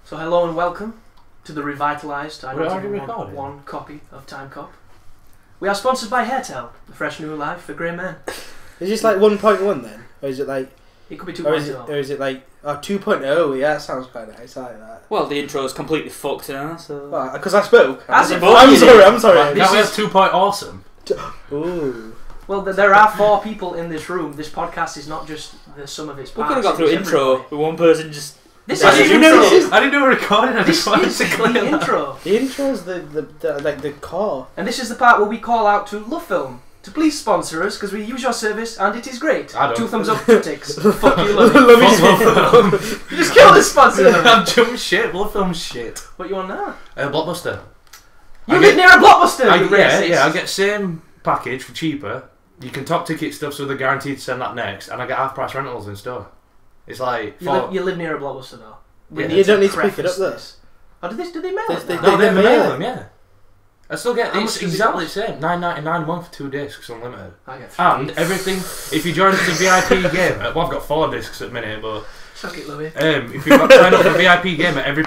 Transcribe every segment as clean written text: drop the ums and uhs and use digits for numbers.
So hello and welcome to the revitalised Idon'tevenwantonecopy copy of Timecop. We are sponsored by Hairtel, the fresh new life for grey men. Is this like 1.1 then? Or is it like... It could be 2.0. Or is it like... Oh, 2.0, yeah, that sounds quite nice, I like that. Well, the intro is completely fucked now, so... Because I spoke. I'm sorry. That was 2 point awesome. Ooh. Well, there are 4 people in this room. This podcast is not just the sum of its We parts. could have got through intro with one person just... This I is didn't the even know intro. this is- I didn't do a recording, I This just wanted is to clear the that. intro. The intro's the core. And this is the part where we call out to Love Film to please sponsor us because we use your service and it is great. I don't. 2 thumbs up, 2 ticks. Fuck you, love it. Love it. You just killed the sponsor. I'm jump shit, Blood Film shit. What you on now? Blockbuster. You live near a Blockbuster, you Yeah, racist. yeah, I get same package for cheaper. You can top ticket stuff so they're guaranteed to send that next, and I get half price rentals in store. It's like... You live near a Blockbuster though. Yeah. You don't need to pick it up though. Oh, do they mail it? They- now? No, they mail mail it. them, yeah. I still get... How It's much does it exactly the cost? same. $9.99 a month for 2 discs, unlimited. I get 3. And everything... If you join the VIP game... Well, I've got 4 discs at the minute, but... Suck it, Louis. If you sign up for a VIP game, every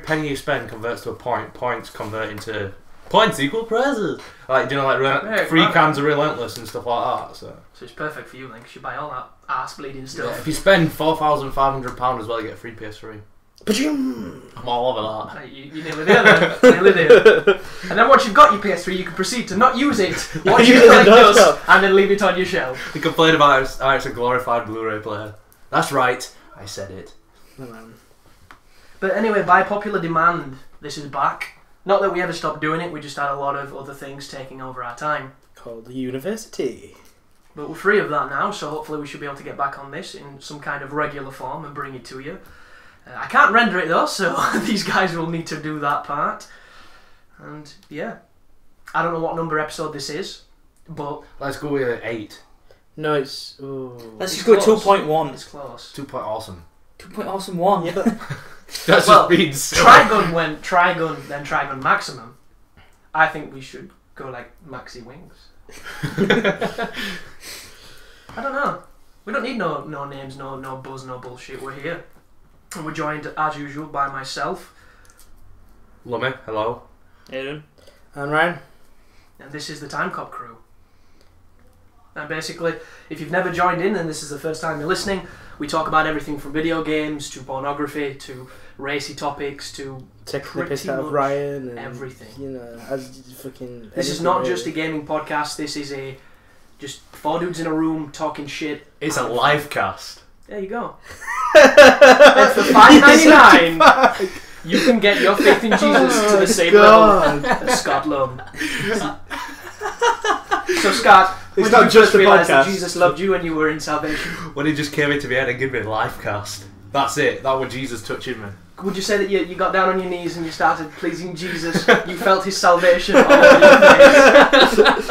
penny you spend converts to a point. Points convert into points equal prizes. Like, do you know, like free cans are relentless and stuff like that. So it's perfect for you then, because you buy all that ass bleeding stuff. if you spend £4,500 as well, you get a free PS3. Ba-joom. I'm all over that. Right, you nearly there then. Nearly there. And then once you've got your PS3, you can proceed to not use it, watch Use it it like in the us, desktop. and then leave it on your shelf. You complain about how it's a glorified Blu-ray player. That's right, I said it. No, man. But anyway, by popular demand, this is back. Not that we ever stopped doing it, we just had a lot of other things taking over our time. Called the university. But we're free of that now, so hopefully we should be able to get back on this in some kind of regular form and bring it to you. I can't render it though, so these guys will need to do that part. And yeah, I don't know what number episode this is, but Let's go with 8. No, it's... Ooh. Let's It's just go close. 2.1. it's close. 2 point awesome. 2.1. Yeah, but... That's Well, just means Trigun went Trigun, then Trigun Maximum. I think we should go like Maxi Wings. I don't know. We don't need no names, no buzz, no bullshit. We're here. And we're joined, as usual, by myself. Lummy, hello. Aiden. And Ryan? And this is the Timecop crew. And basically, if you've never joined in and this is the first time you're listening, we talk about everything from video games to pornography to racy topics to Taking the piss pretty out of much Ryan and... everything. You know, as fucking... This is not just a gaming podcast, this is just 4 dudes in a room talking shit. It's a live cast. There you go. And for $5.99, you can get your faith in Jesus to the same level as Scott Lum. So Scott, when It's did not you just first a realise that podcast. Jesus loved you and you were in salvation? When he just came into my head and gave me a live cast. That's it. That was Jesus touching me. Would you say that you got down on your knees and you started pleasing Jesus? You felt his salvation all over your face?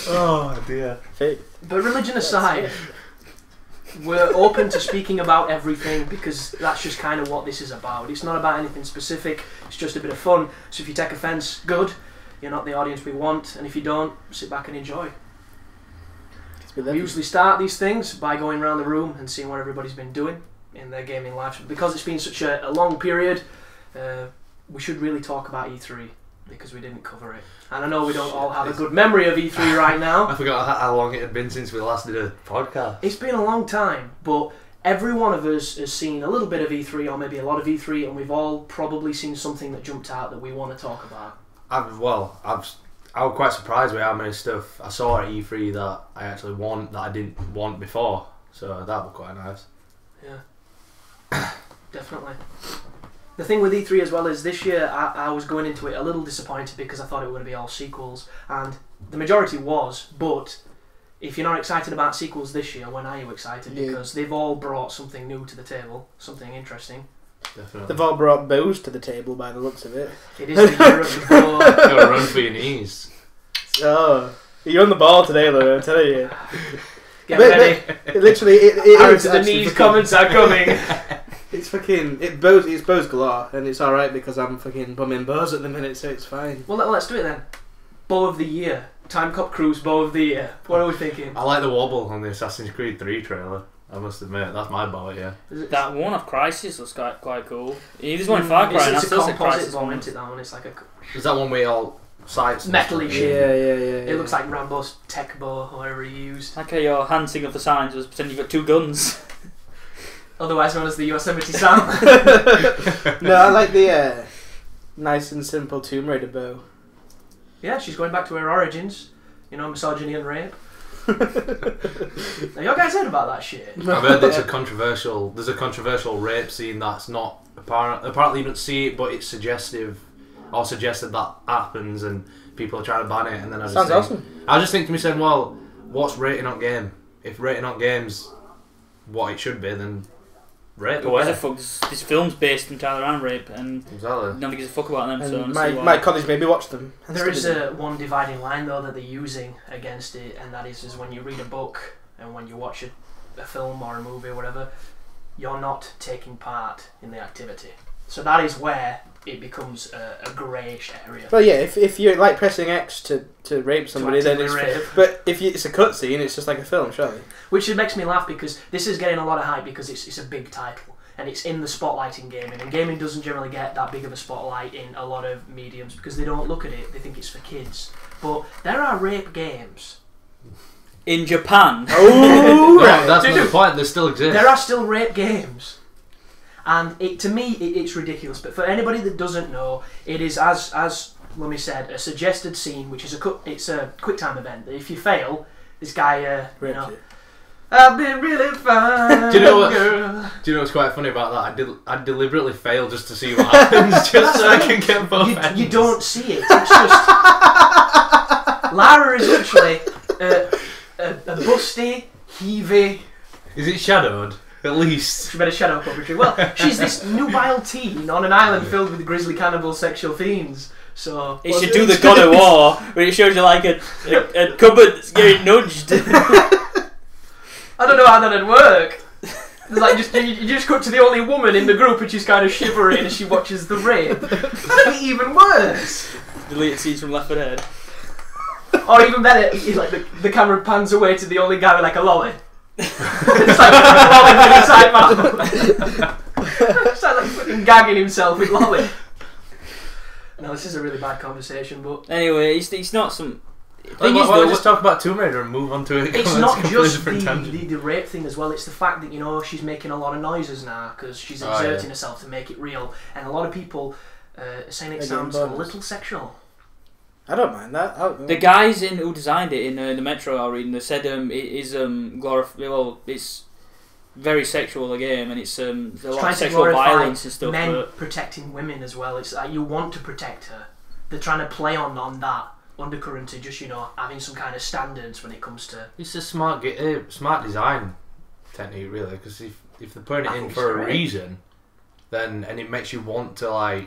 Oh dear. Faith. But religion aside, we're open to speaking about everything because that's just kind of what this is about. It's not about anything specific, it's just a bit of fun. So if you take offence, good. You're not the audience we want, and if you don't, sit back and enjoy. We usually start these things by going around the room and seeing what everybody's been doing in their gaming lives. Because it's been such a long period, we should really talk about E3 because we didn't cover it. And I know we don't all have a good memory of E3 right now. I forgot how long it had been since we last did a podcast. It's been a long time, but every one of us has seen a little bit of E3 or maybe a lot of E3, and we've all probably seen something that jumped out that we want to talk about. I was quite surprised with how many stuff I saw at E3 that I actually want that I didn't want before. So that was quite nice. Yeah, definitely. The thing with E3 as well is this year I was going into it a little disappointed because I thought it was going to be all sequels, and the majority was, but if you're not excited about sequels this year, when are you excited? Yeah. Because they've all brought something new to the table, something interesting. Definitely. They've all brought bows to the table by the looks of it. It is the year of the bow. Gotta run for your knees. Oh, you're on the ball today, though, I'm telling you. Get But- ready. It literally, it Arrow is to the actually knees fucking- comments are coming. It's fucking, it's bows galore, and it's alright because I'm fucking bumming bows at the minute, so it's fine. Well, let's do it then. Bow of the year. Timecop Cruise Bow of the Year. What are we thinking? I like the wobble on the Assassin's Creed 3 trailer. I must admit, that's my boat, yeah. That one of Crisis was quite cool. There's one in Far Cry, and It's that's a a composite Crisis bomb, one. isn't it? That one. It's like a Is that one where all sights and metally stuff? shit. Yeah. It looks like Rambo's tech bow, or whatever he used. Like how your hand signal for signs was pretending you've got two guns. Otherwise known as the Yosemite Sam. No, I like the nice and simple Tomb Raider bow. Yeah, she's going back to her origins. You know, misogyny and rape. Now, you guys heard about that shit? I've heard there's a controversial rape scene that's not apparent. Apparently you don't see it, but it's suggested that happens, and people are trying to ban it. And then Sounds awesome. I just think to myself, well, what's rating on game? If rating on game's what it should be, then rape Who gives away. a fuck? This film's based entirely around rape, and Exactly. nobody gives a fuck about them. So I And don't see why. my college maybe watched them. There is one dividing line though that they're using against it, and that is when you read a book and when you watch a film or a movie or whatever, you're not taking part in the activity. So that is where it becomes a greyish area. Well, yeah, if you're like pressing X to rape somebody, then it's. actively rape. But if it's a cutscene, it's just like a film, surely. Which makes me laugh because this is getting a lot of hype because it's a big title and it's in the spotlight in gaming, and gaming doesn't generally get that big of a spotlight in a lot of mediums because they don't look at it, they think it's for kids. But there are rape games. In Japan, Oh, Right, that's not the point. They still exist. There are still rape games. And to me, it's ridiculous. But for anybody that doesn't know, it is, as Lummy said, a suggested scene, which is it's a quick time event. If you fail, this guy, you know, I've been really fine. Do you know what? Girl. Do you know what's quite funny about that? I deliberately fail just to see what happens, just so I can get both ends. You don't see it. It's just Lara is literally a busty, heavy. Is it shadowed? At least. She made a shadow puppetry. Well, she's this nubile teen on an island filled with grisly cannibal sexual fiends. So it should do the God of War, where it shows you like a cupboard that's getting nudged. I don't know how that'd work. It's like you just cut to the only woman in the group and she's kind of shivering as she watches the rape. That'd be even worse. Deleted scenes from Left 4 Dead. Or even better, like the camera pans away to the only guy with like a lolly. It's like a lolly with inside mouth. It's like fucking gagging himself with lolly. No, this is a really bad conversation, but Anyway, it's not some. Why don't we just talk about Tomb Raider and move on to it? it's It's not a completely just different tangent. the rape thing as well. It's the fact that, you know, she's making a lot of noises now because she's exerting herself to make it real, and a lot of people are saying it sounds a little sexual. I don't mind that. The guys who designed it in the Metro I reading, they said it is it's very sexual, the game, and it's a lot of sexual violence and stuff. Men protecting women as well. It's like you want to protect her. They're trying to play on that undercurrent to just, you know, having some kind of standards when it comes to. It's a smart design technique, really, because if they're putting it in for a reason, then and it makes you want to like.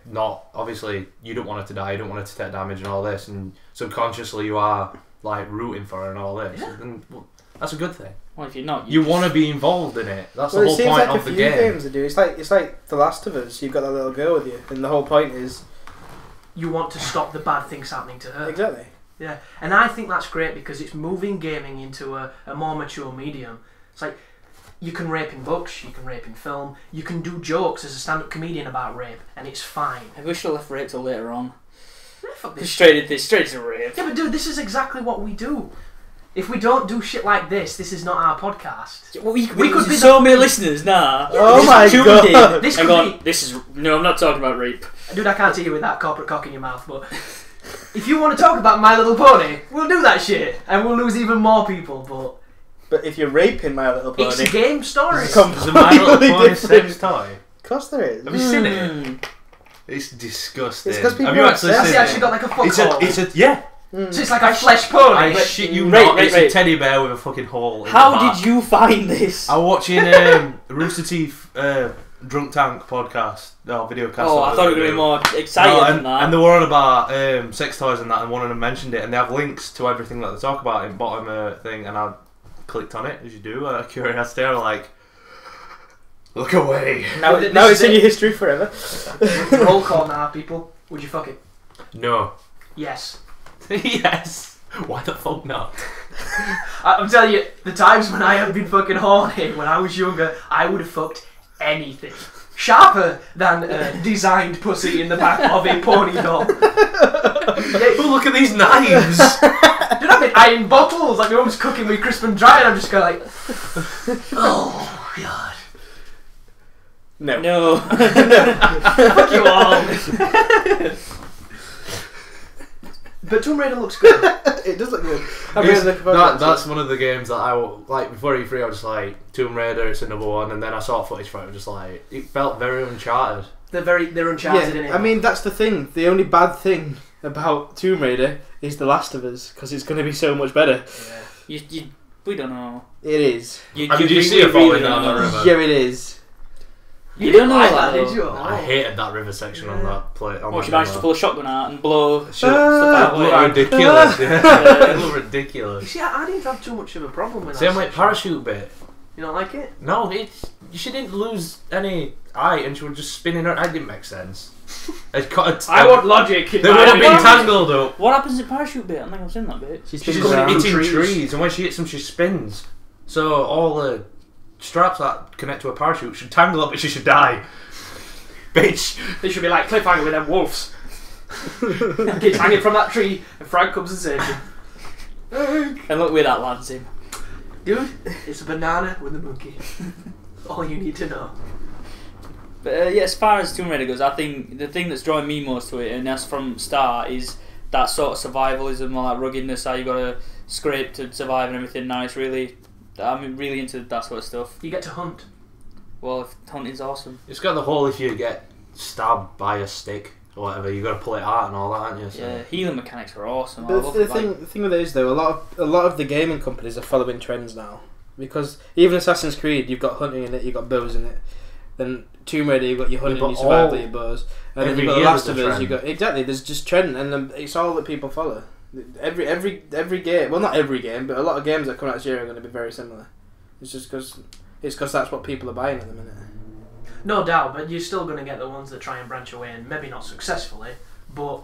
Not obviously you don't want her to die, you don't want her to take damage and all this, and subconsciously you are like rooting for her and all this. Yeah. And, well, that's a good thing. Well, if you're not, You want to be involved in it. That's Well, the it whole seems point like of a the few game. games to do. It's like The Last of Us. You've got that little girl with you, and the whole point is You want to stop the bad things happening to her. exactly. Yeah, and I think that's great because it's moving gaming into a more mature medium. It's like you can rape in books, you can rape in film, you can do jokes as a stand-up comedian about rape, and it's fine. I wish I left rape till later on. Fuck this. Straight to rape. Yeah, but dude, this is exactly what we do. If we don't do shit like this is not our podcast. Well, we We could could be be so many listeners now. Oh my God. This I'm could going, this is no, I'm not talking about rape. Dude, I can't see you with that corporate cock in your mouth, but if you want to talk about My Little Pony, we'll do that shit, and we'll lose even more people, But if you're raping My Little Pony, it's a game story. it's There's a My Little completely Pony different. sex toy. Of course there is. Have you seen it? It's disgusting. It's 'cause people Have you are actually obsessed. Has seen he it? actually got like a fuck hole? It's a yeah. So it's like a flesh pony. I but shit you Right, not. right, It's right. a teddy bear with a fucking hole. In How the back. did you find this? I'm watching Rooster Teeth Drunk Tank podcast. No, video cast. Oh, I thought it was going to be more exciting No, than that. and they were on about sex toys and that, and one of them mentioned it, and they have links to everything that they talk about in bottom thing, and I clicked on it, as you do, curiosity, I'm like, look away. Now, This now is it's in it. your history forever. Roll call now, people. Would you fuck it? No. Yes. Yes. Why the fuck not? I'm telling you, the times when I have been fucking horny when I was younger, I would have fucked anything. Sharper than designed pussy in the back of a pony doll. Oh, look at these knives! Dude, I've been iron bottles, like my mum's cooking me crisp and dry, and I'm just going like, oh god. No. Fuck you all. But Tomb Raider looks good. It does look good. That's one of the games that I like. Before E3, I was just like, Tomb Raider, it's another one, and then I saw footage for it. I was just like, it felt very Uncharted. They're Uncharted in it. I mean, that's the thing. The only bad thing about Tomb Raider is The Last of Us, because it's going to be so much better. Yeah. We don't know. It is. Did you see it falling down the river? Yeah, it is. You don't know like that, did you? I hated that river section on that play. Oh, she managed to pull a shotgun out and blow It stuff out. looked ridiculous. It looked ridiculous. See, I didn't have too much of a problem with that. Same like section. parachute bit. You don't like it? No, she didn't lose any eye, and she was just spinning her. That didn't make sense. I want logic. They would have been tangled up. What happens in parachute bit? I think I've seen that bit. She's She's around hitting trees, and when she hits them, she spins. So all the straps that connect to a parachute should tangle up, and she should die. Bitch. They should be like cliffhanger with them wolves. Kids hanging from that tree, and Frank comes and saves him. And look where that lands him. Dude, it's a banana with a monkey. All you need to know. But yeah, as far as Tomb Raider goes, I think the thing that's drawing me most to it, and that's from start, is that sort of survivalism, all that ruggedness, how you got to scrape to survive and everything. Now it's really, I'm really into that sort of stuff. You get to hunt. Well, hunting's awesome. It's got the whole if you get stabbed by a stick or whatever, you got to pull it out and all that, aren't you? So. Yeah, healing mechanics are awesome. But the thing with it is though, a lot of the gaming companies are following trends now, because even Assassin's Creed, you've got hunting in it, you've got bows in it. Then Tomb Raider, you've got your hunting, your survival, your bows, and then you've got The Last of Us. You got exactly. There's just trend, and it's all that people follow. Every game, well, not every game, but a lot of games that come out this year are going to be very similar. It's just because that's what people are buying at the minute. No doubt, but you're still going to get the ones that try and branch away, and maybe not successfully. But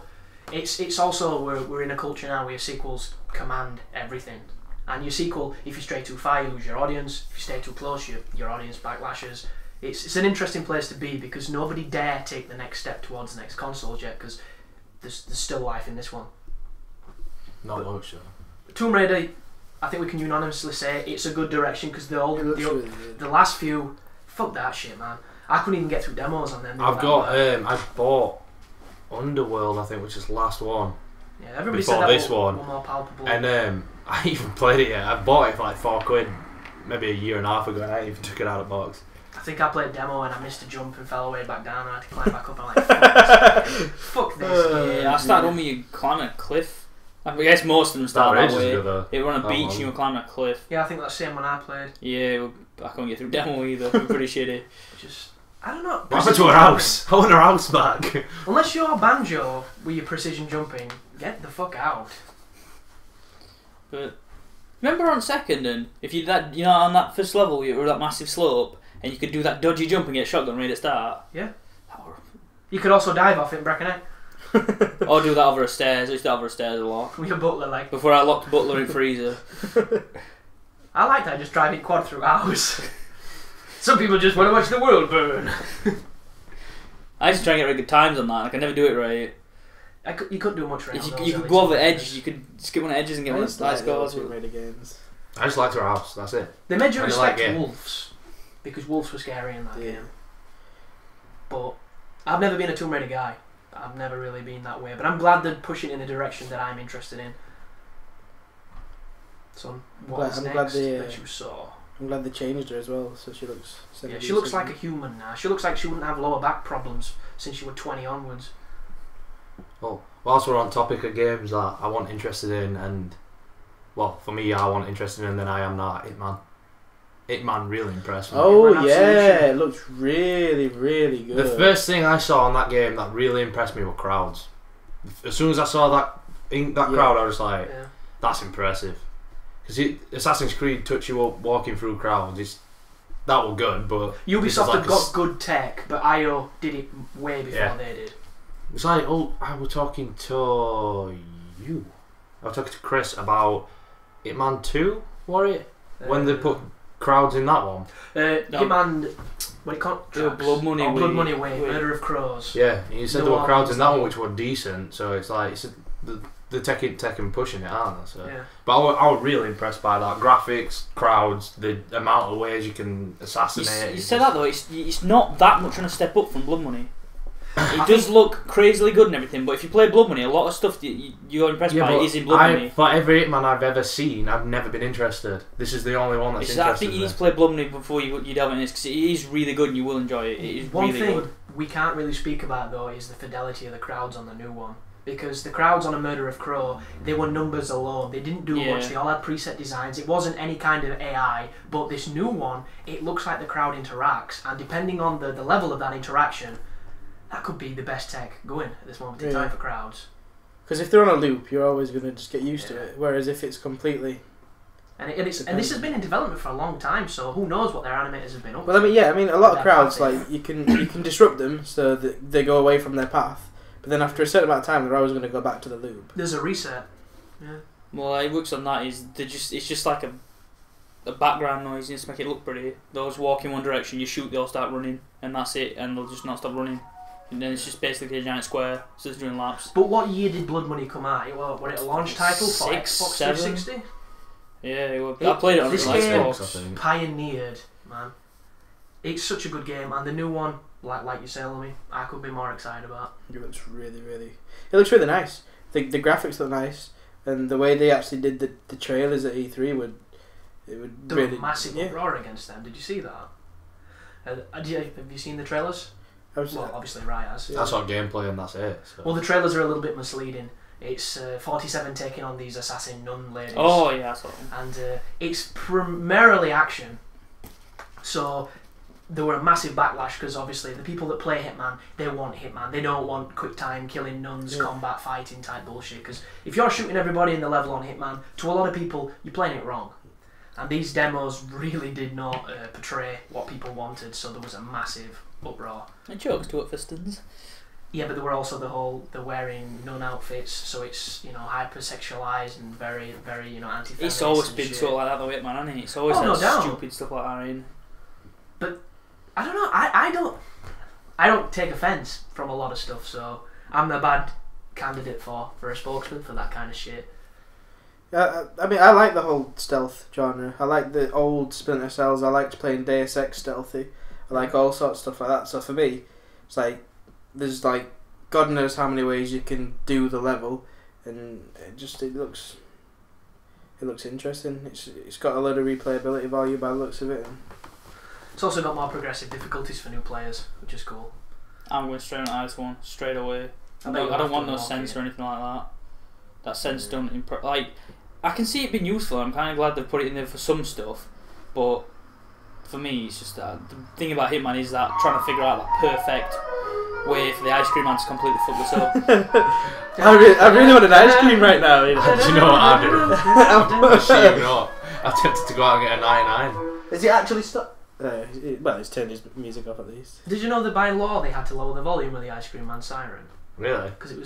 it's also we're in a culture now where sequels command everything, and your sequel, if you stray too far, you lose your audience. If you stay too close, your audience backlashes. It's an interesting place to be, because nobody dare take the next step towards the next consoles yet, because there's still life in this one. Not much. Tomb Raider, I think we can unanimously say it's a good direction, because the last few, fuck that shit, man. I couldn't even get through demos on them. I bought Underworld, I think, which is the last one. Yeah, everybody before said that this one one. more palpable. And I even played it yet. I bought it for like £4, maybe a year and a half ago, and I even took it out of the box. I think I played demo and I missed a jump and fell away back down, and I had to climb back up, and I'm like, fuck this. Yeah, I started on me climbing a cliff. I guess most of them started that way. They were on a beach and you were climbing a cliff. Yeah, I think that's the same one I played. Yeah, I couldn't get through demo either. We're pretty shitty. I don't know. What happened to her house? I want her house back. Unless you're Banjo with your precision jumping, get the fuck out. But remember on second, and if you that on that first level, you were that massive slope, and you could do that dodgy jump and get a shotgun ready to start. Yeah. You could also dive off it in Bracken. Or do that over a stairs. I used to over a stairs a lot. With your butler leg. Before I locked Butler in freezer. I like that, just driving quad through hours. Some people just want to watch the world burn. I used to try and get really good times on that. I could never do it right. You couldn't do much right. You could go over the edges. You could skip on the edges and get one of the high scores. Games. I just liked her house. That's it. They made you respect wolves, because wolves were scary in that game. But I've never been a Tomb Raider guy. I've never really been that way. But I'm glad they're pushing in a direction that I'm interested in. So what's next that you saw? I'm glad they changed her as well, so she looks. Yeah, she looks like a human now. She looks like she wouldn't have lower back problems since she was 20 onwards. Well, whilst we're on topic of games that I want interested in, and well, for me, I want interested in, then I am not Hitman. Hitman really impressed me. Oh yeah, it looks really, really good. The first thing I saw on that game that really impressed me were crowds. As soon as I saw that crowd, I was like, that's impressive. Because Assassin's Creed touch you up walking through crowds. That was good, but Ubisoft have got good tech, but IO did it way before they did. It's like, I was talking to you. I was talking to Chris about Hitman 2, were it? When they put crowds in that one? Hitman... What do you call it? Blood Money Way. Blood Money Way. Murder of Crows. Yeah, you said there were crowds in that one which were decent, so it's like... They're taking pushing it, aren't they? So. Yeah. But I was really impressed by that. Graphics, crowds, the amount of ways you can assassinate. You say that though, it's not that much on a step up from Blood Money. It does look crazily good and everything, but if you play Blood Money, a lot of stuff that you're impressed by is in Blood Money. For every Hitman I've ever seen, I've never been interested. This is the only one that's interested. I think you need to play Blood Money before you delve into this, because it is really good and you will enjoy it. It is One really thing good. we can't really speak about though is the fidelity of the crowds on the new one. Because the crowds on A Murder of Crow, they were numbers alone. They didn't do much. They all had preset designs. It wasn't any kind of AI. But this new one, it looks like the crowd interacts. And depending on the level of that interaction, that could be the best tech going at this moment in time for crowds. Because if they're on a loop, you're always going to just get used to it. Whereas if it's completely... And this has been in development for a long time, so who knows what their animators have been up to. Well, I mean, a lot of crowds, like, you can disrupt them so that they go away from their path. But then after a certain amount of time, they're always going to go back to the loop. There's a reset. Yeah. Well, it works on that. It's just like a background noise. You just make it look pretty. They'll just walk in one direction, you shoot, they'll start running, and that's it. And they'll just not stop running. And then it's just basically a giant square, so it's doing laps. But what year did Blood Money come out? Well, was it a launch title for Xbox 360? Yeah, I played it on Xbox. I think. Pioneered, man. It's such a good game, and the new one, like you say, Lummy, I could be more excited about. It looks really nice. The graphics look nice, and the way they actually did the trailers at E3 would really a massive uproar against them. Did you see that? Have you seen the trailers? Well, obviously, Rai has. That's our gameplay, and that's it. So. Well, the trailers are a little bit misleading. It's 47 taking on these assassin nun ladies. Oh yeah, I saw them. And it's primarily action. So there were a massive backlash because obviously the people that play Hitman, they want Hitman. They don't want quick time killing nuns, combat fighting type bullshit. Because if you're shooting everybody in the level on Hitman, to a lot of people, you're playing it wrong. And these demos really did not portray what people wanted. So there was a massive uproar. And jokes to it, Fistons. Yeah, but there were also they're wearing nun outfits, so it's, hypersexualized and very, very, anti-feminist. It's always been sort of like that, though, Hitman, hasn't it? It's always had stupid stuff like that in. But I don't know. I don't take offence from a lot of stuff, so I'm the bad candidate for a spokesman for that kind of shit. I mean, I like the whole stealth genre. I like the old Splinter Cells. I liked playing Deus Ex stealthy. I like all sorts of stuff like that. So for me, it's like there's like God knows how many ways you can do the level, and it looks interesting. It's got a lot of replayability value by the looks of it. It's also got more progressive difficulties for new players, which is cool. I'm going straight on this one, straight away. I don't want no sense or anything like that. That sense don't I can see it being useful. I'm kind of glad they've put it in there for some stuff, but for me, it's just that the thing about Hitman is that trying to figure out that perfect way for the ice cream man to completely fuck this up. I really want an ice cream right now. Do you know what I do? I tempted to go out and get a 99. Is he actually stuck? Well, he's turned his music off at least. Did you know that by law they had to lower the volume of the ice cream man siren? Really? Because it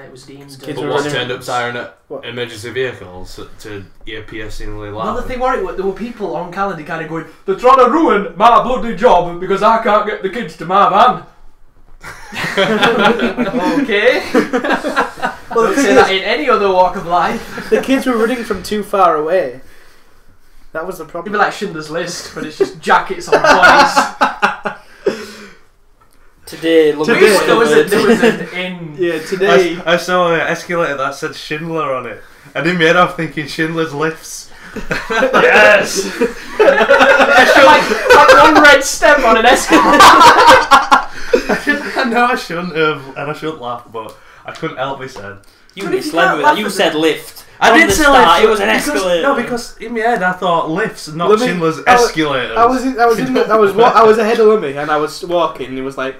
was deemed. But what's turned up siren at emergency vehicles to ear-piercingly loud? Well, the thing was, there were people on calendar kind of going, they're trying to ruin my bloody job because I can't get the kids to my van. Okay. Well, don't say that in any other walk of life. The kids were running from too far away. That was the problem. It'd be like Schindler's List, but it's just jackets on bodies. Today there was an in. Yeah, today. I saw an escalator that said Schindler on it, and in my head I'm thinking Schindler's Lifts. Yes! like one red step on an escalator. I know I shouldn't have, and I shouldn't laugh, but I couldn't help myself. You misled with that. You said lift. I did say lift. It was an escalator. Because in my head I thought lifts, not Schindler's escalators. I was ahead of Lummy, and I was walking, and it was like,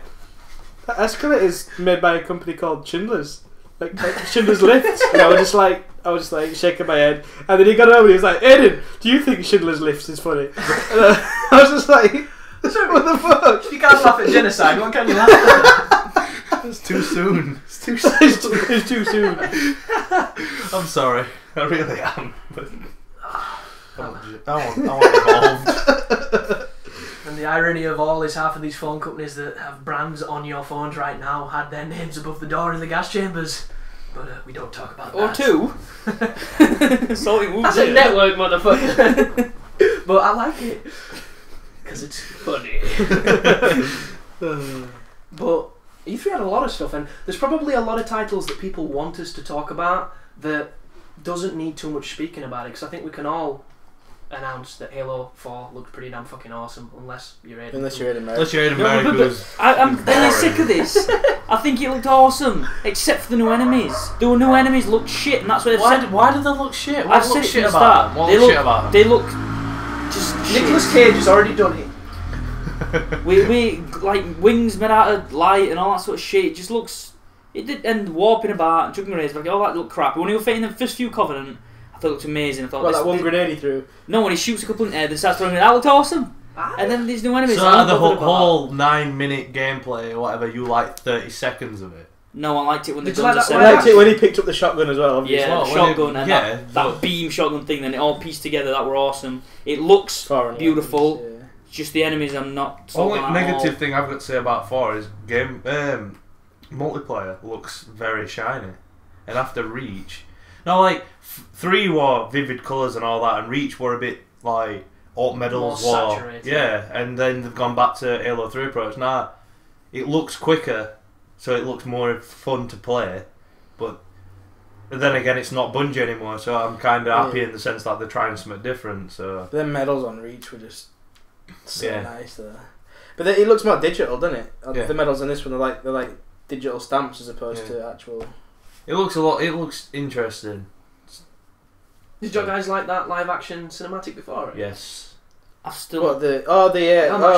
that escalator is made by a company called Schindler's, like Schindler's Lifts. And I was just like shaking my head, and then he got over and he was like, Aiden, do you think Schindler's Lifts is funny? And I was just like, what the fuck? If you can't laugh at genocide, what can you laugh at? It's too soon. It's too soon. I'm sorry, I really am. But I want Evolved. And the irony of all is half of these phone companies that have brands on your phones right now had their names above the door in the gas chambers. But we don't talk about Or that. two. That's a network, motherfucker. But I like it. Because it's funny. But E3 had a lot of stuff, and there's probably a lot of titles that people want us to talk about that doesn't need too much speaking about it, because I think we can all announce that Halo 4 looked pretty damn fucking awesome, unless you're Aiden. Unless you're Aiden Merrick. Unless you're Aiden Merrick. I'm really sick of this. I think it looked awesome, except for the new enemies. The new enemies looked shit, and that's what they've said. Why do they look shit? I've said it from the start. They look just Nicolas shit. Cage has already done it. we like wings made out of light and all that sort of shit. It just looks. It did, and warping about, jumping rays, like all that looked crap. When he was fighting the first few Covenant, I thought it looked amazing. I thought What, that one grenade he threw? No, when he shoots a couple in the air, they start throwing it. That looked awesome. And then these new enemies. So out of the whole 9-minute gameplay or whatever, you like 30 seconds of it? No, I liked it when the Did you guns like are that I set. liked it when he picked up the shotgun as well, obviously. Yeah, the shotgun and that beam shotgun thing, then it all pieced together. That were awesome. It looks Far and beautiful. wide, yeah. Just the enemies, I'm not. Only negative thing I've got to say about 4 is multiplayer looks very shiny, and after Reach, now like 3 were vivid colours and all that, and Reach were a bit like alt medals more were, saturated. yeah, and then they've gone back to Halo 3 approach. Now it looks quicker, so it looks more fun to play, but then again, it's not Bungie anymore, so I'm kind of happy in the sense that they're trying something different. So But them medals on Reach were just so Yeah. nice there. But it looks more digital, doesn't it? Yeah. The medals on this one they're like digital stamps as opposed to actual. it looks interesting. Did you guys like that live action cinematic before it? Yes. I've still. What the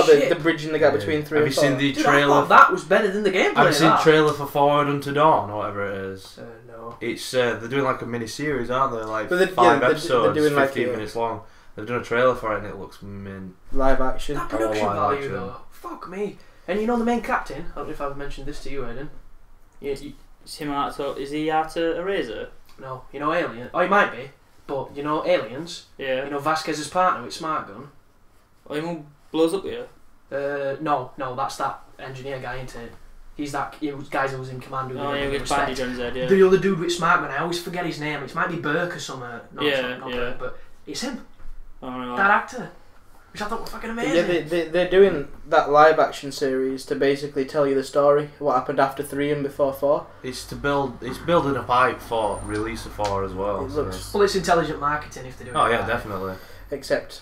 shit. the bridging the gap Yeah. between 3 Have and you 4. seen the Dude, I trailer? thought that was better than the gameplay. Have you seen the that. trailer for Forward Unto Dawn or whatever it is? No. It's they're doing like a mini series, aren't they? Like But 5 they're episodes, doing like 15 minutes long. They've done a trailer for it and it looks mint. Live action. That production live value action. though. Fuck me. And you know the main captain? I don't know if I've mentioned this to you, Aiden. Is him out to, is he out to Eraser? No, you know Alien. Oh, he might be. But you know Aliens. Yeah. You know Vasquez's partner with Smart Gun. Oh, he won't blows up here. No, that's that engineer guy, isn't it? He's that guy who was in Command. Oh, yeah, with bandage on his head, yeah. The other dude with Smart Gun, I always forget his name. It might be Burke or something. No, it's Yeah, not yeah. Burke, but it's him. Oh, no, That actor. Which I thought was fucking amazing. Yeah, they're doing that live action series to basically tell you the story, what happened after 3 and before 4. It's building a pipe for release of 4 as well. It so. looks- Well, it's intelligent marketing if they're doing Oh it yeah, right. definitely. Except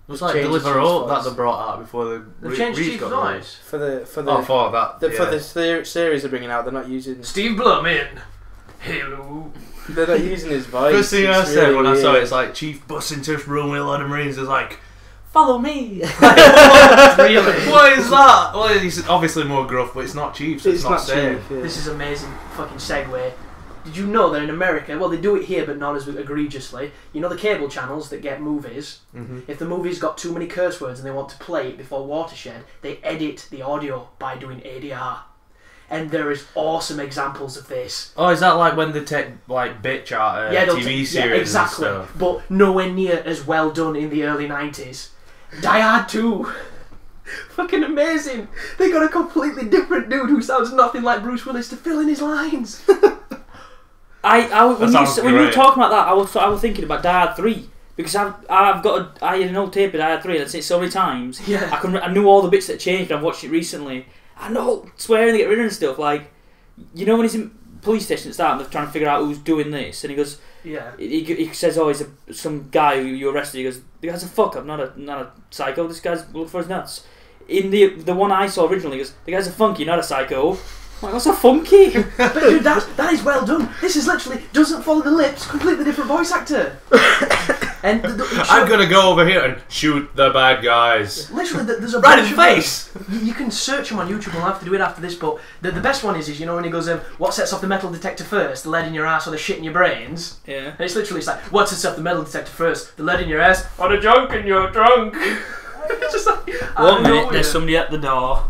It was like Change the Deliveroo Chief's that voice. they brought out before the They've changed Reach Chief's got voice. released. for the For the series they're bringing out, they're not using Steve Blummin. Hello. they're not using his voice. First thing I It's said really when I saw it, weird. it's like Chief busts into this room with a lot of Marines. It's like, follow me. Really? What is that? Well, he's obviously more gruff, but it's not Chief, so it's not Chief, safe. yeah. This is amazing fucking segue. Did you know that in America, well, they do it here, but not as egregiously. You know the cable channels that get movies. Mm-hmm. If the movie's got too many curse words and they want to play it before Watershed, they edit the audio by doing ADR. And there is awesome examples of this. Oh, is that like when they take like bitch out they'll TV take- series exactly. and stuff? But nowhere near as well done in the early 90s. Die Hard 2. Fucking amazing. They got a completely different dude who sounds nothing like Bruce Willis to fill in his lines. When you were great. talking about that, I was thinking about Die Hard 3 because I had an old tape of Die Hard 3 and I'd seen it so many times. Yeah. I knew all the bits that changed. I've watched it recently. I know swearing to get rid of and stuff. Like, you know when he's in police station at the start and they're trying to figure out who's doing this, and he goes, Yeah. he says, "Oh, he's some guy who you arrested." He goes, "The guy's a fuck up, not a psycho. This guy's look for his nuts." In the one I saw originally, he goes, "The guy's a funky, not a psycho." I'm like, what's a funky? But dude, that is well done. This is literally doesn't follow the lips, completely different voice actor. And I'm gonna go over here and shoot the bad guys. literally there's a Right in bunch the of face. You can search him on YouTube. We'll have to do it after this. But the best one is you know when he goes, "What sets off the metal detector first? The lead in your ass or the shit in your brains?" Yeah. And it's like, "What sets off the metal detector first? The lead in your ass or the junk in your trunk?" It's just like, One minute, there's somebody at the door.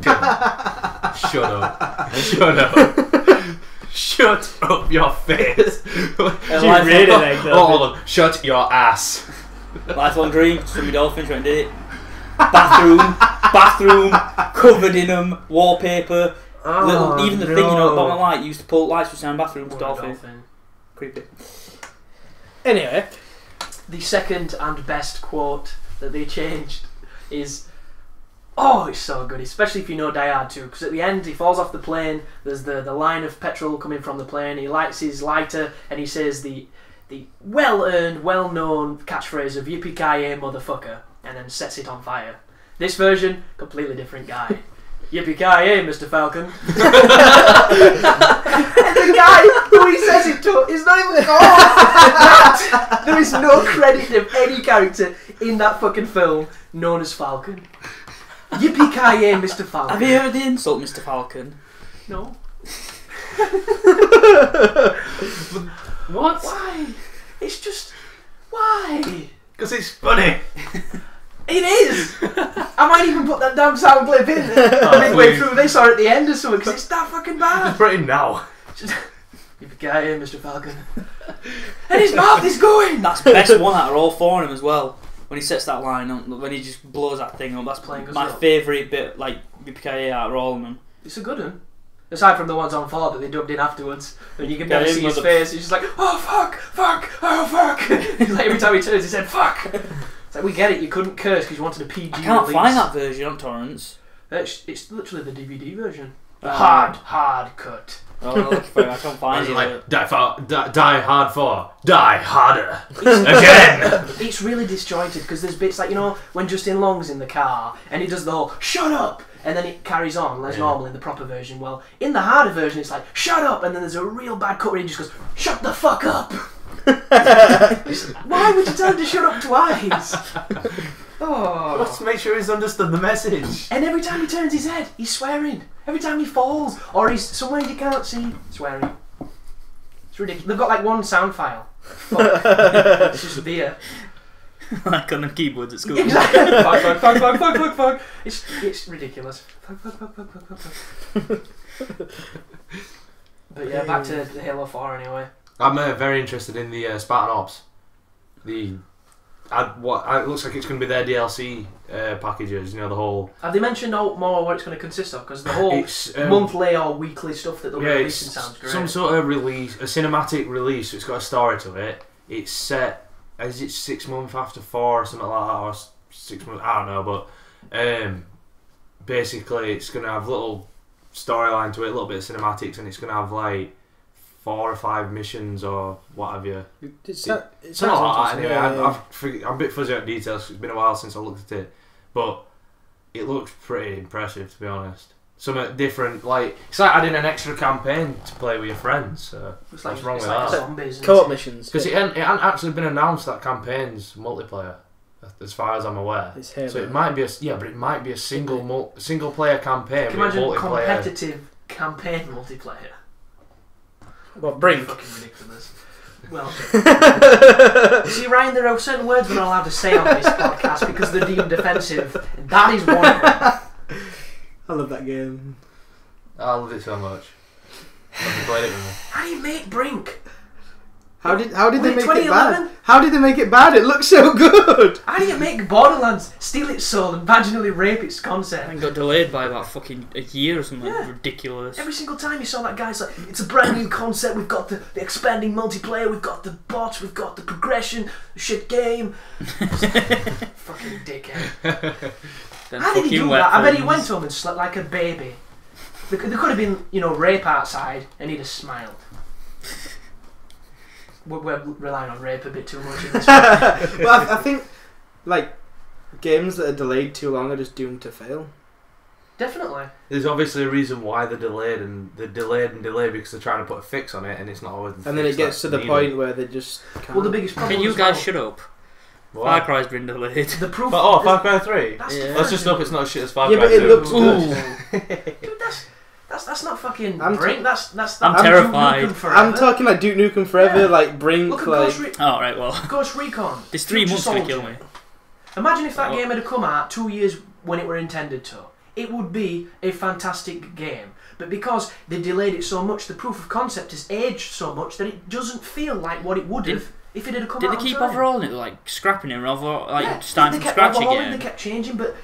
Shut up. Shut up. Shut Shut up your face. Hold on. Shut your ass. Lifelong dream. Swim with dolphins. Went and did it. Bathroom, covered in them. Wallpaper. Even the thing, you know, bottom light. You used to pull lights switch down bathrooms. Dolphin. Creepy. Anyway, the second and best quote that they changed is, oh, it's so good, especially if you know Die Hard 2, because at the end he falls off the plane, there's the line of petrol coming from the plane, he lights his lighter and he says the well-earned, well-known catchphrase of yippee-ki-yay motherfucker, and then sets it on fire. This version, completely different guy. Yippee-ki-yay, Mr. Falcon. And the guy who he says it to is not even called. There is no credit of any character in that fucking film known as Falcon. Yippee-ki-yay, Mr. Falcon. Have you heard the insult, Mr. Falcon? No. What? Why? It's just... Why? Because it's funny. It is! I might even put that damn sound clip in midway through this or at the end or something, because it's that fucking bad. Just put it in now. Yippee-ki-yay, Mr. Falcon. And his mouth is going! That's the best one out of all four of them as well. When he sets that line on, when he just blows that thing up, that's Playing my favourite bit, like, yippee-ki-yay out of all of them. It's a good one. Aside from the ones on 4 that they dubbed in afterwards, and you can never see his face, he's just like, oh fuck, oh fuck. He's like, every time he turns his head, fuck. It's like, we get it, you couldn't curse because you wanted a PG I can't release. find that version on torrents. It's literally the DVD version. The Oh. hard cut. Oh, no, I can't find it. Like, die hard for, die harder. Again. It's really disjointed because there's bits like, you know, when Justin Long's in the car and he does the whole shut up and then it carries on as normal in the proper version. Well, in the harder version it's like shut up and then there's a real bad cut where he just goes shut the fuck up. Why would you tell him to shut up twice? Oh. Let's make sure he's understood the message. And every time he turns his head, he's swearing. Every time he falls, or he's somewhere you can't see, swearing. It's ridiculous. They've got like one sound file. Fuck. It's just there. Like on the keyboards at school. Exactly. Fuck. It's ridiculous. Fuck. But yeah, back to the Halo 4 anyway. I'm very interested in the Spartan Ops. It looks like it's going to be their DLC packages. You know, the whole. Have they mentioned more what it's going to consist of? Because the whole monthly or weekly stuff that they're releasing sounds great. Some sort of release, a cinematic release. It's got a story to it. It's set. Is it 6 months after 4 or something like that, or 6 months? I don't know, but basically it's going to have a little storyline to it, a little bit of cinematics, and it's going to have like 4 or 5 missions or what have you. It's not like that anyway. I'm a bit fuzzy on details. It's been a while since I looked at it, but it looks pretty impressive to be honest. Something different, like it's like adding an extra campaign to play with your friends. So It's like, what's wrong with like that? zombies, co-op missions. Because it hadn't actually been announced that campaign's multiplayer, as far as I'm aware. It's Halo. So it might be but it might be a single player campaign. Can you with imagine multiplayer. competitive campaign multiplayer? What, Brink? Fucking ridiculous. Well, see, Ryan, there are certain words we're not allowed to say on this podcast because they're deemed offensive, and that is one of them. I love that game. I love it so much. Have you played it with me? How do you make Brink? How did they make it 2011? bad? How did they make it bad? It looks so good. How do you make Borderlands steal its soul and vaginally rape its I concept? think it got delayed by about fucking a year or something. Yeah. Ridiculous. Every single time you saw that guy, it's like, it's a brand new concept, we've got the expanding multiplayer, we've got the bots, we've got the progression, shit game. Fucking dickhead. How did he do that? I bet he went home and slept like a baby. There could have been, rape outside and he'd have smiled. We're relying on rape a bit too much in this one. Well, I think like games that are delayed too long are just doomed to fail. Definitely. There's obviously a reason why they're delayed because they're trying to put a fix on it, and it's not always. And then it gets to the point where they just can't. Well, the biggest problem. Can you as guys well, shut up? What? Far Cry's been delayed. The proof. Far Cry 3. That's Yeah. Let's just hope it's not as shit as Far Yeah, Cry but it 2. looks Dude, that's not fucking Brink. That's I'm Duke terrified. Nukem Forever. I'm talking like Duke Nukem Forever, Yeah. like Brink, Look at like. Oh, right, well. Ghost Recon. This 3 Future months gonna Soldier. kill me. Imagine if that Oh. game had come out 2 years when it were intended to. it would be a fantastic game. But because they delayed it so much, the proof of concept has aged so much that it doesn't feel like what it would have if it had come out on time. Did they keep overhauling it, like scrapping it, like they starting from kept scratch overhauling, again? They kept changing, but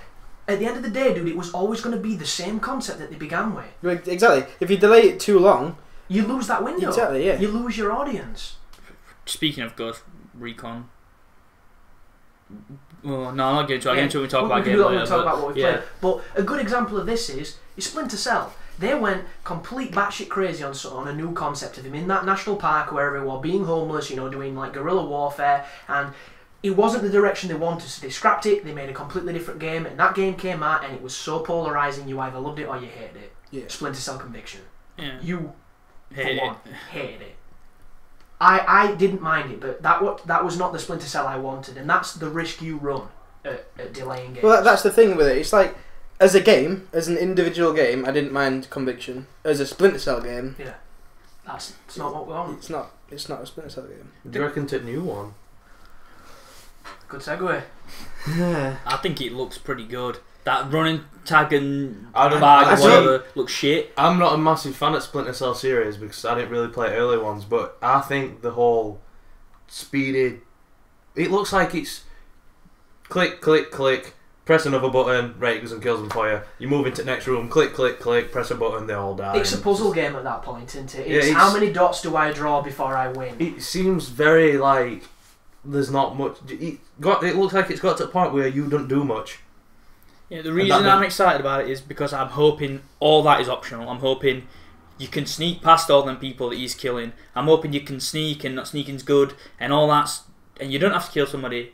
at the end of the day, dude, it was always going to be the same concept that they began with. Exactly. If you delay it too long, you lose that window. Exactly, yeah. You lose your audience. Speaking of Ghost Recon, well, no, I'm not getting to it. I'll get into it when we talk about gameplay. We'll talk about what we've played. But a good example of this is Splinter Cell. They went complete batshit crazy on a new concept of him in that national park, wherever he was, being homeless, you know, doing like guerrilla warfare, and it wasn't the direction they wanted, so they scrapped it, they made a completely different game, and that game came out, and it was so polarising, you either loved it or you hated it. Yeah. Splinter Cell Conviction. Yeah. You, hated it. I didn't mind it, but that was not the Splinter Cell I wanted, and that's the risk you run at delaying games. Well, that's the thing with it. It's like, as a game, as an individual game, I didn't mind Conviction. As a Splinter Cell game, yeah, it's not what we want. It's not a Splinter Cell game. Do you reckon it's a new one? Good segue. I think it looks pretty good. That running tag and I don't- bag I or see- whatever looks shit. I'm not a massive fan of Splinter Cell series because I didn't really play early ones, but I think the whole speedy... It looks like it's click, click, click, press another button, right, it goes and kills them for you. You move into the next room, click, click, click, press a button, they all die. It's a puzzle game at that point, isn't it? Yeah, It's it's- how many dots do I draw before I win? It seems very like there's not much. It looks like it's got to a point where you don't do much. Yeah, the reason I'm excited about it is because I'm hoping all that is optional. I'm hoping you can sneak past all them people that he's killing. I'm hoping you can sneak and not sneaking's good and all that, and you don't have to kill somebody.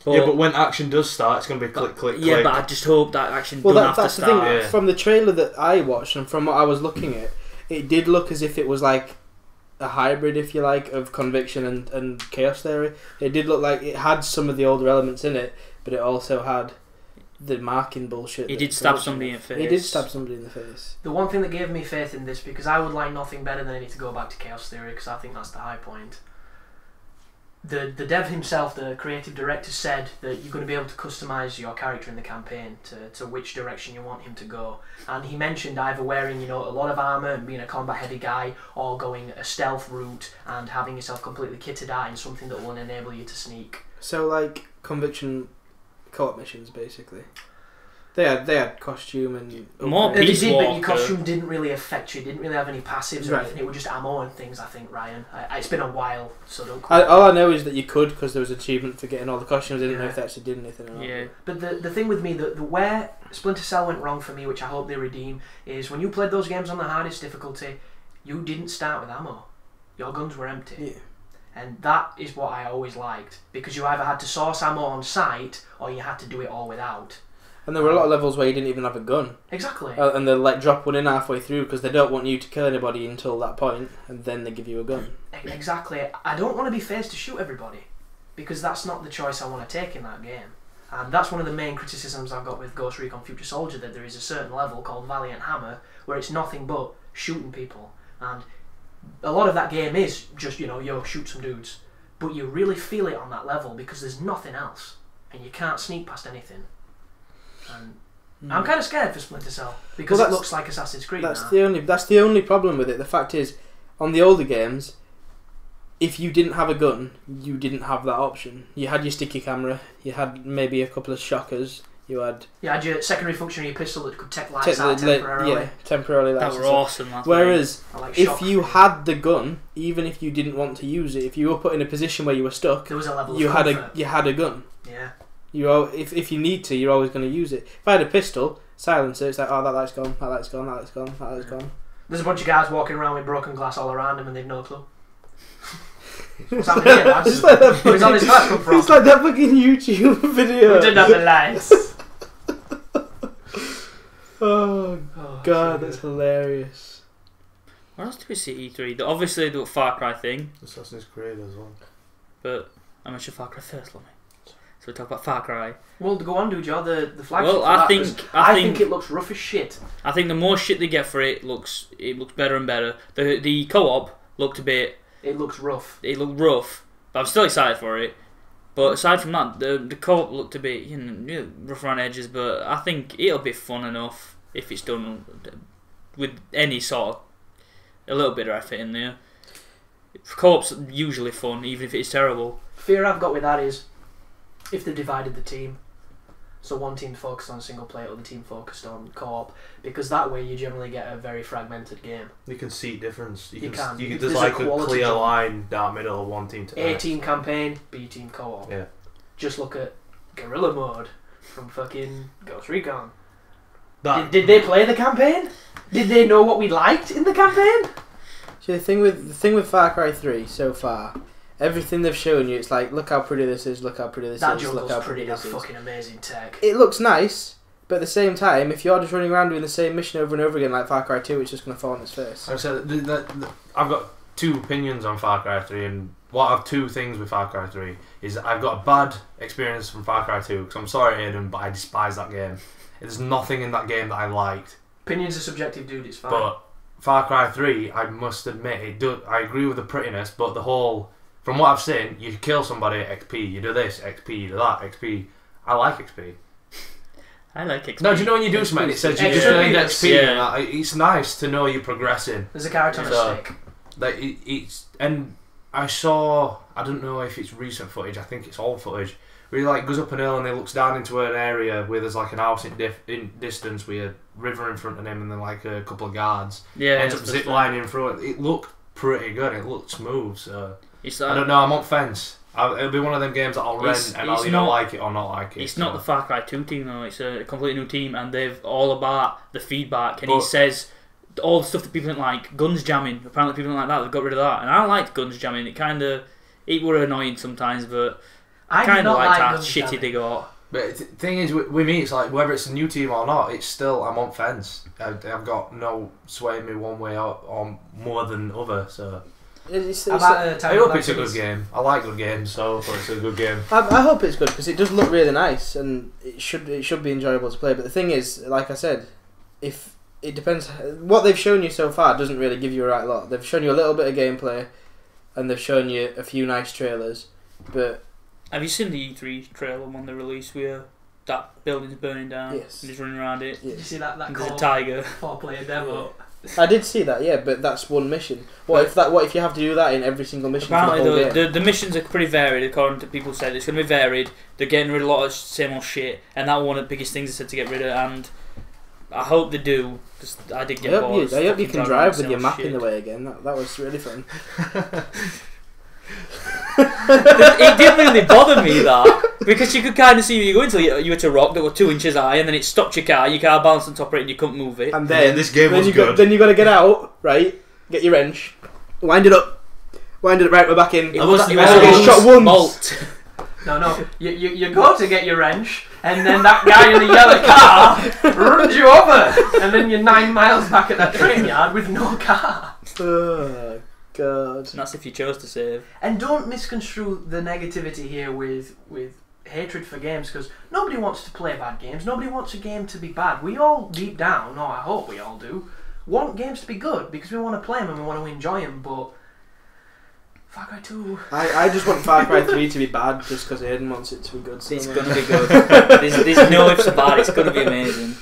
But when action does start, it's going to be click, click, click. Yeah, but I just hope that action Well, doesn't have to that's the start. thing. Yeah. From the trailer that I watched and from what I was looking at, it did look as if it was like a hybrid, if you like, of Conviction and Chaos Theory. It did look like it had some of the older elements in it, but it also had the marking bullshit. He that did stab Conviction somebody in had. the face. He did stab somebody in the face. The one thing that gave me faith in this, because I would like nothing better than it to go back to Chaos Theory, because I think that's the high point. The dev himself, the creative director, said that you're going to be able to customise your character in the campaign to which direction you want him to go. And he mentioned either wearing, a lot of armour and being a combat heavy guy, or going a stealth route and having yourself completely kitted out in something that will enable you to sneak. So, like, Conviction co-op missions, basically. They had costume and... More They Peace did, but your Walker. costume didn't really affect you. It didn't really have any passives or Right. anything. It was just ammo and things, I think, Ryan. It's been a while, so don't... All I know is that you could, because there was an achievement for getting all the costumes. I didn't know Yeah. if they actually did anything or not. Yeah. But the thing with me, the where Splinter Cell went wrong for me, which I hope they redeem, is when you played those games on the hardest difficulty, you didn't start with ammo. Your guns were empty. Yeah. And that is what I always liked, because you either had to source ammo on site, or you had to do it all without. And there were a lot of levels where you didn't even have a gun. Exactly. And they'll like drop one in halfway through because they don't want you to kill anybody until that point, and then they give you a gun. Exactly. I don't want to be forced to shoot everybody, because that's not the choice I want to take in that game. And that's one of the main criticisms I've got with Ghost Recon Future Soldier, that there is a certain level called Valiant Hammer where it's nothing but shooting people. And a lot of that game is just, shoot some dudes. But you really feel it on that level because there's nothing else. And you can't sneak past anything. And I'm kind of scared for Splinter Cell because it looks like Assassin's Creed. That's the only problem with it. The fact is, on the older games, if you didn't have a gun, you didn't have that option. You had your sticky camera, you had maybe a couple of shockers, you had your secondary function of your pistol that could take lights out temporarily. Yeah, temporarily. That were awesome. Whereas, Like if you had the gun, even if you didn't want to use it, if you were put in a position where you were stuck, there was a level you of had comfort. you had a gun. Yeah. If you need to, you're always going to use it. If I had a pistol, silencer, it's like, oh, that light's gone, that light's gone, that light's gone, that light's gone. There's a bunch of guys walking around with broken glass all around them and they've no clue. What's happening here, lads? It's like that Where's all this glass come from? It's like that fucking YouTube video. We didn't have the lights. Oh god, that's hilarious. What else did we see at E3? Obviously the Far Cry thing, Assassin's Creed as well. but I mentioned Far Cry first, let me. So we talk about Far Cry. Well, go on, dude, you're the flagship. Well, for I that, think- 'cause I I think- think it looks rough as shit. I think the more shit they get for it, it looks better and better. The co-op looked a bit. It looks rough. It looked rough, but I'm still excited for it. But aside from that, the co-op looked a bit rough around edges. But I think it'll be fun enough if it's done with any sort of a little bit of effort in there. Co-op's usually fun, even if it's terrible. Fear I've got with that is if they divided the team, so one team focused on single player, other team focused on co-op, because that way you generally get a very fragmented game. You can see difference. You can. There's like a clear line down middle of one team to the A next. team campaign, B team co-op. Yeah. Just look at Guerrilla Mode from fucking Ghost Recon. That Did they play the campaign? Did they know what we liked in the campaign? See, the thing with Far Cry 3 so far, everything they've shown you, it's like, look how pretty this is, look how pretty this That is, look jungle's how pretty, pretty that's this is. fucking amazing tech. It looks nice, but at the same time, if you're just running around doing the same mission over and over again like Far Cry 2, it's just going to fall on its face. I said I've got two opinions on Far Cry 3, and what I have two things with Far Cry 3 is I've got a bad experience from Far Cry 2 because I'm sorry, Aiden, but I despise that game. There's nothing in that game that I liked. Opinions are subjective, dude, it's fine. But Far Cry 3, I must admit, I agree with the prettiness, but the whole, from what I've seen, you kill somebody, XP, you do this, XP, you do that, XP. I like XP. I like XP. No, do you know when you do something and it says you just Extra earned peanuts. XP? Yeah. It's nice to know you're progressing. There's a carrot on a So, stick. Like it's, and I saw, I don't know if it's recent footage, I think it's old footage, where he like goes up an hill and he looks down into an area where there's like an house in distance with a river in front of him and then like a couple of guards. Yeah, Ends up zip lining through it. It looked pretty good. It looked smooth. So it's I don't know. I'm on fence. It'll be one of them games that I'll rent and I'll either like it or not like it. It's not so. the Far Cry 2 team though. It's a completely new team, and they've all about the feedback. And he But- says all the stuff that people didn't like, guns jamming. Apparently, people didn't like that. They've got rid of that, and I liked guns jamming. It were annoying sometimes, but I kind of liked how guns shitty jamming. they got. But the thing is, with me, it's like whether it's a new team or not, it's still I'm on fence. I've got no sway in me one way or more than other. So How about I hope it's a good game. I like good games, so I hope it's a good game. I hope it's good because it does look really nice and it should be enjoyable to play. But the thing is, like I said, if it depends, what they've shown you so far doesn't really give you a right lot. They've shown you a little bit of gameplay, and they've shown you a few nice trailers. But Have you seen the E3 trailer when they released where that building's burning down? Yes. And he's running around it. Did you see that And there's a core tiger. 4-player demo? I did see that, yeah. But that's one mission. What if you have to do that in every single mission? For the whole Apparently, game? the missions are pretty varied, according to people said. It's going to be varied. They're getting rid of a lot of same old shit, and that one of the biggest things they said to get rid of. And I hope they do, because I did get bored. I hope you can drive with your map shit. in the way again. That was really fun. It didn't really bother me that, because you could kind of see where you go until you hit a rock that was 2 inches high, and then it stopped your car balanced on top of it, and you couldn't move it. And then this game was you good. then you got to get out, right? Get your wrench, wind it up, right, we're back in. It was shot once. Malt. No. You go to get your wrench, and then that guy in the yellow car runs you over, and then you're 9 miles back at that train yard with no car. Oh God! And that's if you chose to save. And don't misconstrue the negativity here with hatred for games, because nobody wants to play bad games. Nobody wants a game to be bad. We all deep down, or I hope we all do, want games to be good because we want to play them and we want to enjoy them. But Far Cry 2. I just want Far Cry 3 to be bad just because Aiden wants it to be good. So It's much. going to be good. There's no ifs about it. It's going to be amazing.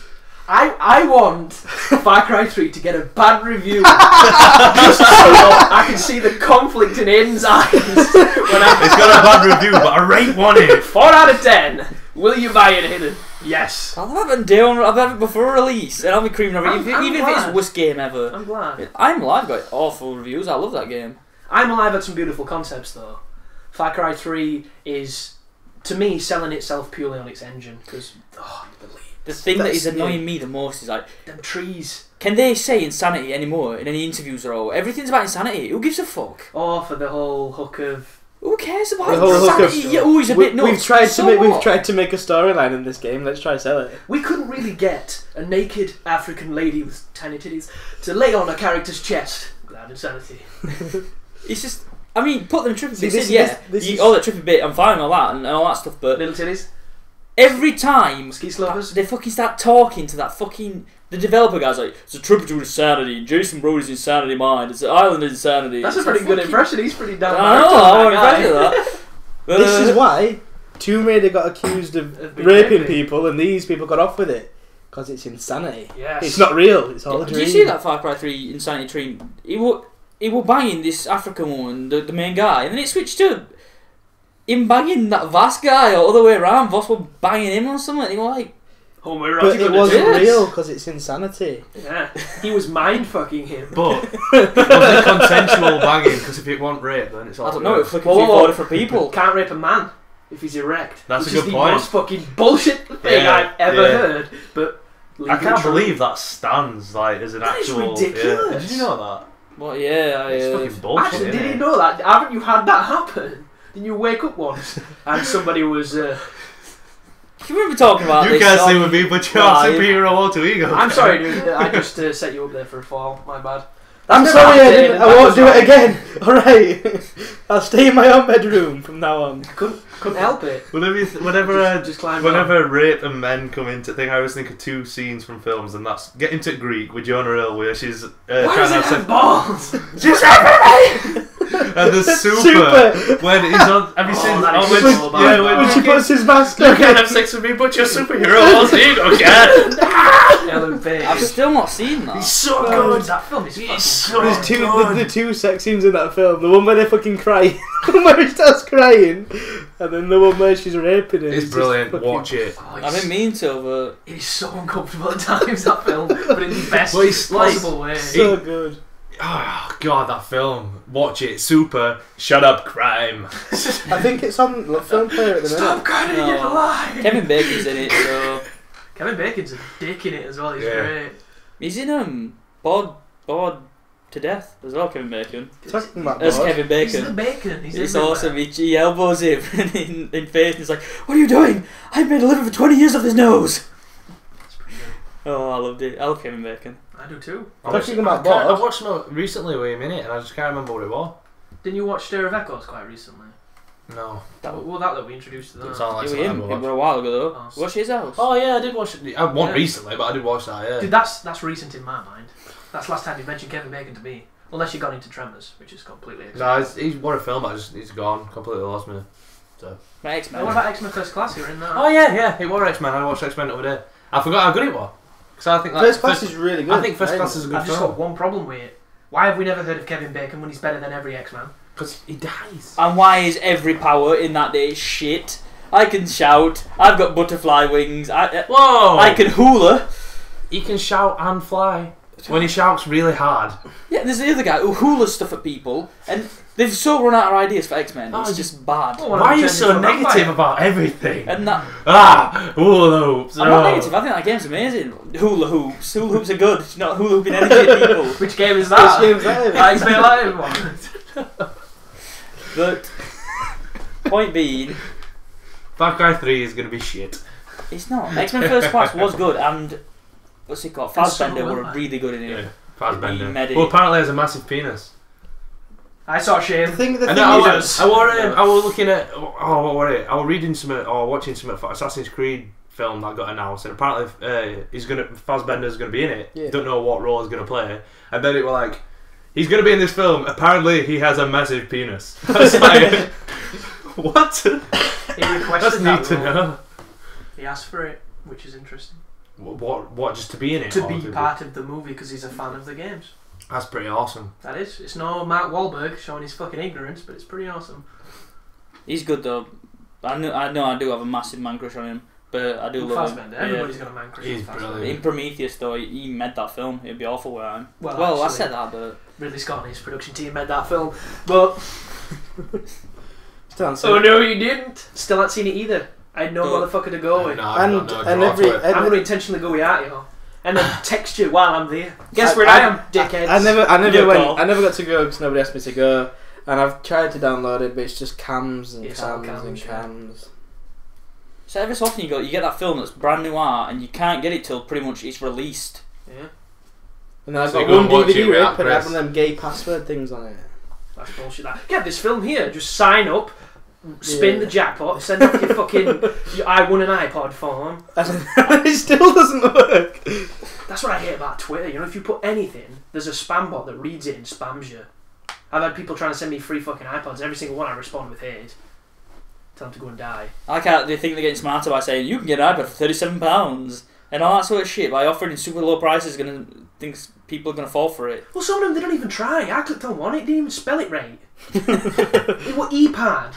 I want Far Cry 3 to get a bad review just so I can see the conflict in Aiden's eyes when It's got a bad review, but I rate one it. 4 out of 10. Will you buy it, Aiden? Yes. I'll have it before release, and I'll be creaming over it, I'm even if it's glad. the worst game ever. I'm glad. I'm Alive got awful reviews. I love that game. I'm Alive had some beautiful concepts though. Far Cry 3 is, to me, selling itself purely on its engine because The thing that That's- is annoying me the most is like, them trees. can they say insanity anymore in any interviews or all? Everything's about insanity. Who gives a fuck? Or for the whole hook of Who cares about The whole hook of- insanity? You're always a bit nuts. We've tried So to make what? a storyline in this game. Let's try to sell it. we couldn't really get a naked African lady with tiny titties to lay on a character's chest without insanity. It's just, I mean, put them tripping See, bits this- in, yeah. this is- All that tripping bit, I'm fine with all that and all that stuff, but Little titties, every time ski slopers. they fucking start talking to that fucking... The developer guy's like, it's a tribute to insanity, Jason Brody's insanity mind, it's an island insanity. That's a It's pretty like good fucking- impression. He's pretty damn. I know, I'm impressed with that. This is why Tomb Raider got accused of raping people, and these people got off with it. Because it's insanity. Yes. It's not real. It's all a Did dream. you see that Far Cry 3 Insanity Train? He were banging this African woman, the main guy, and then it switched to him banging that Voss guy, or other way around. Voss were banging him or something. And he was like, but it wasn't real because it's insanity. Yeah, he was mind fucking him. But was it consensual banging? Because if it wasn't rape, then it's all. I don't know. rape. It's flicking through 4 different people. Can't rape a man if he's erect. That's which a good is point. the most fucking bullshit thing I've ever heard. But I can't believe that stands like as an that actual. is ridiculous. Yeah. Did you know that? Well, yeah, It's fucking bullshit. Actually, isn't did it? you know that? Haven't you had that happen? Didn't you wake up once and somebody was? You remember talking about You this? can't say with me, but you're Right. superhero alter ego. I'm sorry, dude. I just set you up there for a fall. My bad. I'm That's sorry, never I happened, I that won't was do right. it again. Alright. I'll stay in my own bedroom from now on. Couldn't help it. Whenever rape and men come into thing, I always think of 2 scenes from films, and that's Get Into Greek with Jonah Hill, where she's Why trying does to it have have balls? She's having me! And the super, when he's on. Have you seen that is when, so bad. yeah, When she puts his mask you on. can't have sex with me, but you're superhero alter ego can. Ellen Page. I've still not seen that. He's so good. That film is fucking so There's two, good. the 2 sex scenes in that film. The one where they fucking cry, the one where he starts crying, and then the one where she's raping him. It's brilliant. Watch it. Oh, I've been mean to, but It's so uncomfortable at times, that film, but in the best Well, it's like- possible way. so good. Oh god, that film. Watch it. Super. Shut up, crime. I think it's on Film Player at the minute. Stop cutting No. it alive! Kevin Bacon's in it, so Kevin Bacon's a dick in it as well, he's Yeah. great. he's in Bored to Death as well. Kevin Bacon. Talking about As God. Kevin He's the Bacon. bacon, he's It's everywhere. awesome. He elbows him in face, and he's like, "What are you doing? I've made a living for 20 years off his nose." That's pretty good. Oh, I loved it. I love Kevin Bacon. I do too. Talking about I God. watched it recently with him in it, and I just can't remember what it was. Didn't you watch Stir of Echoes quite recently? No. That we introduced to Doesn't that. sound like It was something him. I'd It watch. was a while ago though. Oh, Watch his house. Oh yeah, I did watch it. I wasn't Yeah. recently, but I did watch that. Yeah. Dude, that's recent in my mind. That's the last time you mentioned Kevin Bacon to me. Unless you got into Tremors, which is completely No, he's what a film. He's gone. Completely lost me. My X-Men. What about X-Men First Class? You're in that. Oh yeah, it was X-Men. I watched X-Men over there. I forgot how good it was. Because I think First Class is really good. I think First Class is a good I've just film. got one problem with it. Why have we never heard of Kevin Bacon when he's better than every X-Man? Because he dies. And why is every power in that day shit? I can shout. I've got butterfly wings. Whoa! I can hula. He can shout and fly. When he shouts really hard. Yeah, there's the other guy who hulas stuff at people, and they've so run out of ideas for X-Men. Oh, It's just bad. Oh, Why are you turns so into a negative vampire. about everything? And that Hula hoops. I'm not negative. I think that game's amazing. Hula hoops. Hula hoops are good. You're not hula hooping energy at people. Which game is that? Which game is that? I explain like everyone. But point being, Far Cry 3 is going to be shit. it's not. X-Men First Class was good, and what's it called? And Fassbender so will were I. really good in it. Yeah. Fassbender. He made it. Well, apparently has a massive penis. I saw Shane. The thing I is, was looking at what were it? I was reading some or watching some Assassin's Creed film that got announced, and apparently Fassbender's gonna be in it. Yeah. Don't know what role he's gonna play, and then it were like, he's gonna be in this film. Apparently, he has a massive penis. I was like, what? He That's requested neat that to role. know. He asked for it, which is interesting. What? Just to be in it? To or be part of the movie because he's a fan of the games. That's pretty awesome. That is. It's no Mark Wahlberg showing his fucking ignorance, but it's pretty awesome. He's good though. I know I do have a massive man crush on him, but I do love him. Fassbender. Everybody's got a man crush on He's Fassbender. brilliant. In Prometheus though, he made that film. It'd be awful without him. Well, I actually, said that, but Ridley Scott and his production team made that film, but Still no, you didn't. Still not seen it either. I had no Go. motherfucker to go with. No, I've And- got no and draw every- to it. I'm going to intentionally go with Artio and then text you while I'm there. Guess where I am, dickheads. I never Video went. call. I never got to go because nobody asked me to go, and I've tried to download it, but it's just cams and It's all cams and cams, yeah. cams. so every so often you get that film that's brand new art, and you can't get it till pretty much it's released. Yeah, And then I've So got you go one and watch DVD it without rip and I have Chris. one of them gay password things on it. that's bullshit. That. Get this film here. Just sign up, spin Yeah. the jackpot, send off your fucking I won an iPod form. And it still doesn't work. That's what I hate about Twitter. You know, if you put anything, there's a spam bot that reads it and spams you. I've had people trying to send me free fucking iPods. Every single one I respond with hate. Tell them to go and die. I can't. They think they're getting smarter by saying you can get an iPad for £37 and all that sort of shit. By offering super low prices, thinks people are gonna fall for it. Well, some of them they don't even try. I clicked on one, it didn't even spell it right. It was ePad.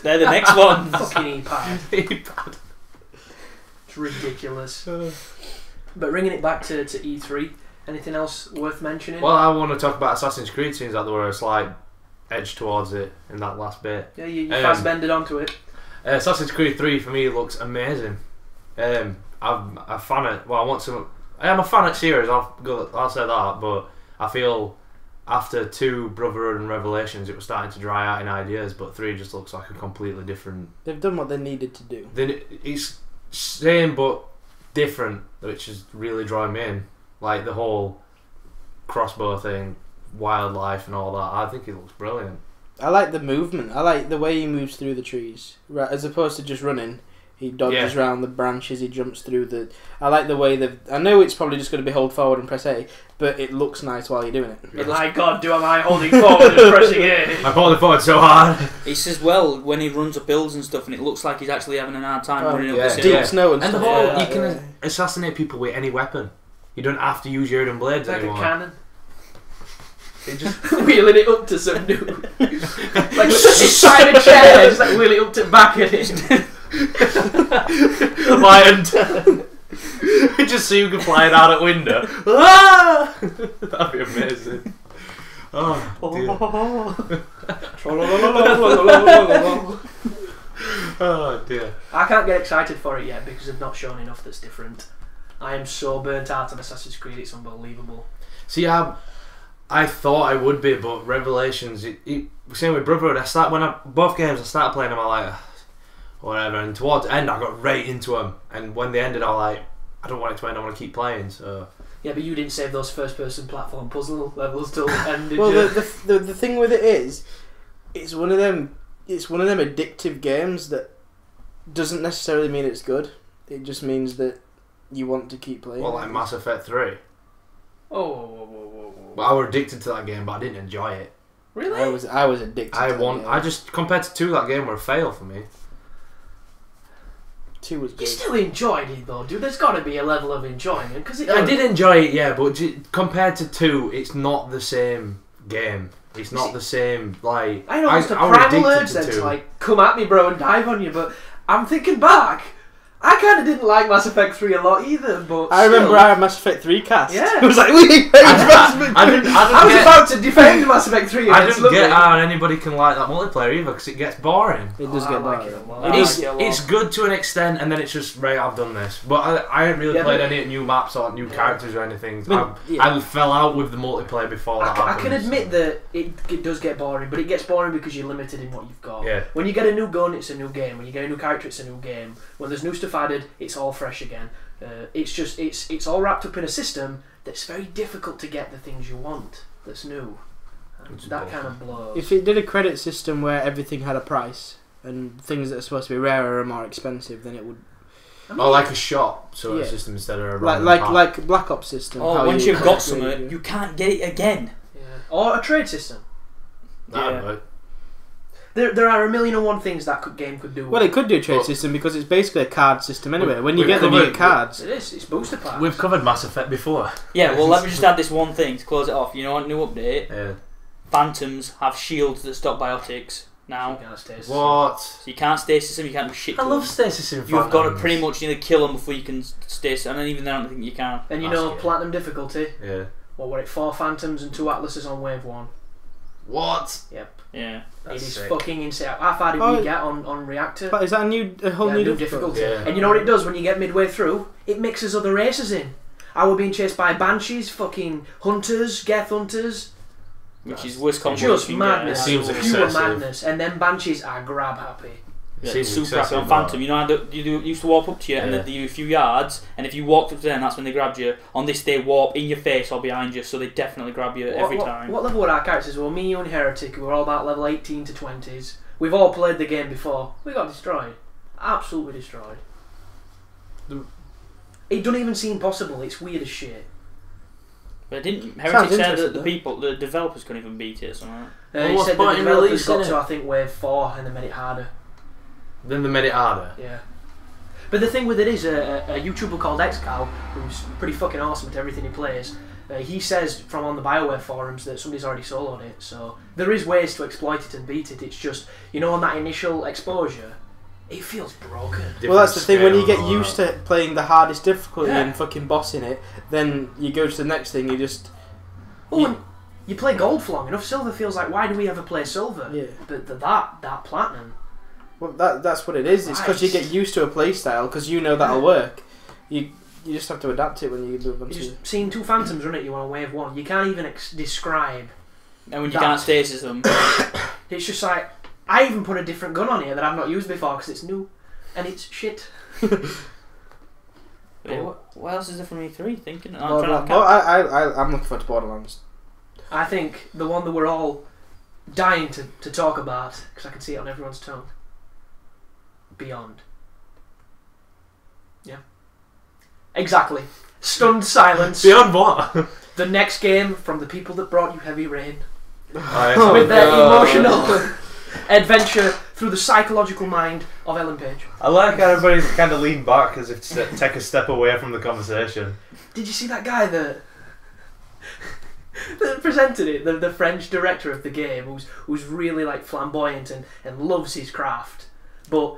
They're the next ones. Fucking ePad. ePad. It's ridiculous. But bringing it back to E3, anything else worth mentioning? Well, I want to talk about Assassin's Creed. Seems like there were a slight edge towards it in that last bit. Yeah, you fast-bended onto it. Assassin's Creed 3 for me looks amazing. I'm a fan of. Well, I am a fan of series. I'll say that, but I feel after 2 Brotherhood and Revelations, it was starting to dry out in ideas. But 3 just looks like a completely different. They've done what they needed to do. Then it's same but different, which is really drawing me in. Like the whole crossbow thing, wildlife and all that. I think it looks brilliant. I like the movement. I like the way he moves through the trees, right? As opposed to just running. He dodges around the branches. He jumps through the. I like the way they've. I know it's probably just going to be hold forward and press A, but it looks nice while you're doing it. Oh my God, am I holding forward and pressing A? I'm holding forward so hard. He says, well, when he runs up hills and stuff, and it looks like he's actually having a hard time running up the deep hill. snow and And the stuff. whole, you can assassinate people with any weapon. You don't have to use your Erdem blades Like anymore. a cannon. It just Wheeling it up to some dude. Like inside a chair, just like wheel it up to back at him. lion. Just so you can fly it out at window. Ah! That'd be amazing. Oh dear. Oh dear. I can't get excited for it yet because they've not shown enough that's different. I am so burnt out on Assassin's Creed, it's unbelievable. See, I thought I would be, but Revelations, same with Brotherhood. Both games I started playing them, I like whatever, and towards the end I got right into them, and when they ended I was like, I don't want it to end, I want to keep playing. So yeah, but you didn't save those first-person platform puzzle levels till the end, did well, you? the thing with it is, it's one of them addictive games that doesn't necessarily mean it's good. It just means that you want to keep playing. well, like Mass Effect 3. Whoa. Well, I was addicted to that game, but I didn't enjoy it. Really? I was addicted. I just compared to 2, that game were a fail for me. 2 was You good. still enjoyed it though, dude. There's got to be a level of enjoyment because I did enjoy it, yeah, but compared to 2, it's not the same game. It's not the same, like... I know it's the I was primal addicted urge to then 2. to like come at me, bro, and dive on you. But I'm thinking back, I kind of didn't like Mass Effect 3 a lot either. But I remember still, I had Mass Effect 3 cast. Yeah. It was like, we hate Mass Effect 3. I was about to defend Mass Effect 3. I don't get how anybody can like that multiplayer either, because it gets boring. It does get like boring. it a lot. It's good to an extent, and then it's just, right, I've done this. But I haven't really played any new maps or new characters or anything. I fell out with the multiplayer before that happened. I can admit that it does get boring, but it gets boring because you're limited in what you've got. Yeah. When you get a new gun, it's a new game. When you get a new character, it's a new game. When there's new stuff added, it's all fresh again. It's all wrapped up in a system that's very difficult to get the things you want. That's new. And that kind of blows. If it did a credit system where everything had a price and things that are supposed to be rarer are more expensive, then it would. I mean, Or like a shop sort of Yeah. system instead of a like Black Ops system. Oh, how once you you've got upgrade something, it. you can't get it again. yeah. Or a trade system. Yeah. There are 1,000,001 things that game could do. Well, it could do a trade But- system because it's basically a card system anyway. When you we've get them, you covered- get cards. It is. It's booster packs. We've covered Mass Effect before. Yeah, well, let me just add this one thing to close it off. You know what? New update. Yeah. Phantoms have shields that stop biotics now. Kind of stays. What? So you can't stasis them, you can't do shit to I love them. stasis in You've got to Phantoms. pretty much either kill them before you can stasis, and then even then I don't think you can. And you That's know, good. platinum difficulty. Yeah. What were it? 4 Phantoms and 2 Atlases on wave 1. What? Yep. Yeah. It is sick. fucking insane. How far did we get on Reactor? But is that a whole new difficulty? Yeah. And you know what it does when you get midway through? It mixes other races in. I were being chased by banshees, fucking hunters, Geth hunters. Which is worst combo Just you can get. madness. It seems Pure excessive. madness. And then banshees are grab happy. Yeah, Seems super excessive, happy on but- Phantom. You know, you used to walk up to you and Yeah. they'd do you a few yards, and if you walked up to them, that's when they grabbed you. On this, they warp in your face or behind you, so they definitely grab you every time. What level were our characters? Well, me, you and Heretic, who were all about level 18 to 20s. We've all played the game before. We got destroyed. Absolutely destroyed. It doesn't even seem possible. It's weird as shit. But didn't Sounds Heretic said interesting, that the developers couldn't even beat it or something? He what's said the the point in developers releasing got it? to, I think, wave 4 and they made it harder. Then they made it harder. Yeah. But the thing with it is, a YouTuber called XCow, who's pretty fucking awesome at everything he plays, he says from on the BioWare forums that somebody's already soloed it, so there is ways to exploit it and beat it. It's just, you know, on that initial exposure, it feels broken. Well, that's the thing, when you get used to playing the hardest difficulty and fucking bossing it, then you go to the next thing, you just... Well, you play gold for long enough, silver feels like, why do we ever play silver? Yeah. But that platinum... Well, that's what it is. It's because you get used to a play style, because you know that'll work. You just have to adapt it when you move on to... You've seen two phantoms run at you on wave 1. You can't even describe... And when you can't stasis them... It's just like... I even put a different gun on here that I've not used before because it's new. And it's shit. Wait, what else is there from E3? Thinking? I'm looking forward to Borderlands. I think the one that we're all dying to talk about, because I can see it on everyone's tongue. Beyond. Yeah. Exactly. Stunned silence. Beyond what? The next game from the people that brought you Heavy Rain. With their emotional adventure through the psychological mind of Ellen Page. I like how everybody's kind of leaned back as if to take a step away from the conversation. Did you see that guy that presented it? The French director of the game, who's really like flamboyant and loves his craft, but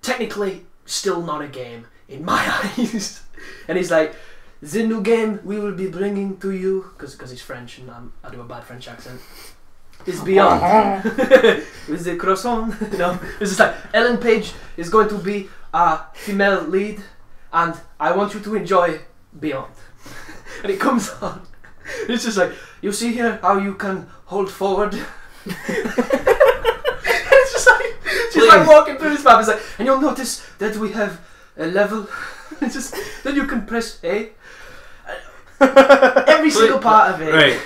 technically still not a game in my eyes. And he's like, the new game we will be bringing to you, because he's French and I do a bad French accent, is Beyond. With the croissant. No, it's just like, Ellen Page is going to be a female lead and I want you to enjoy Beyond. And it comes on. It's just like, you see here how you can hold forward. It's just like, she's like walking through this map. It's like, and you'll notice that we have a level. It's just, then you can press A. Every single part of it. Right.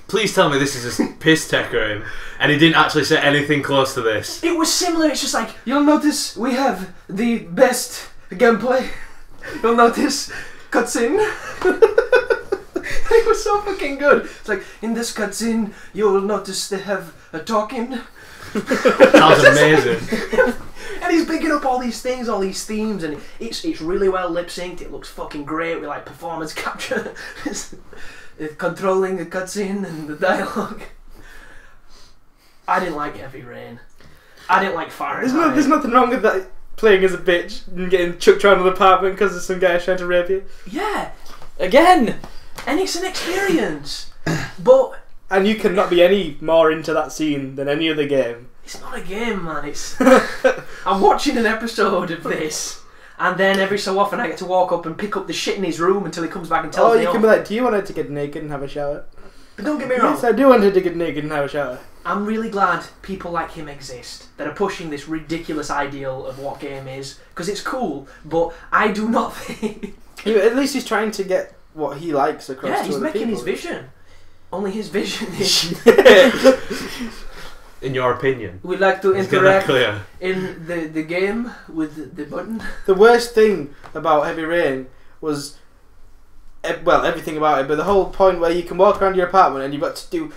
Please tell me this is a piss take him, and he didn't actually say anything close to this. It was similar. It's just like, you'll notice we have the best gameplay. You'll notice cutscene. It was so fucking good. It's like, in this cutscene, you'll notice they have a talking. That was amazing. And he's picking up all these things, all these themes, and it's really well lip synced. It looks fucking great with like performance capture. It's controlling the cutscene and the dialogue. I didn't like Heavy Rain. I didn't like Fahrenheit. There's nothing wrong with that, playing as a bitch and getting chucked around an apartment because there's some guy trying to rape you. Yeah. Again! And it's an experience. But... And you cannot be any more into that scene than any other game. It's not a game, man. It's... I'm watching an episode of this, and then every so often I get to walk up and pick up the shit in his room until he comes back and tells me you can be like, do you want her to get naked and have a shower? But don't get me wrong. Yes, I do want her to get naked and have a shower. I'm really glad people like him exist, that are pushing this ridiculous ideal of what game is, because it's cool, but I do not think... At least he's trying to get what he likes across to other people. Yeah, he's making his vision. Only his vision is... In your opinion? We'd like to interact in the game with the button. The worst thing about Heavy Rain was... Well, everything about it, but the whole point where you can walk around your apartment and you've got to do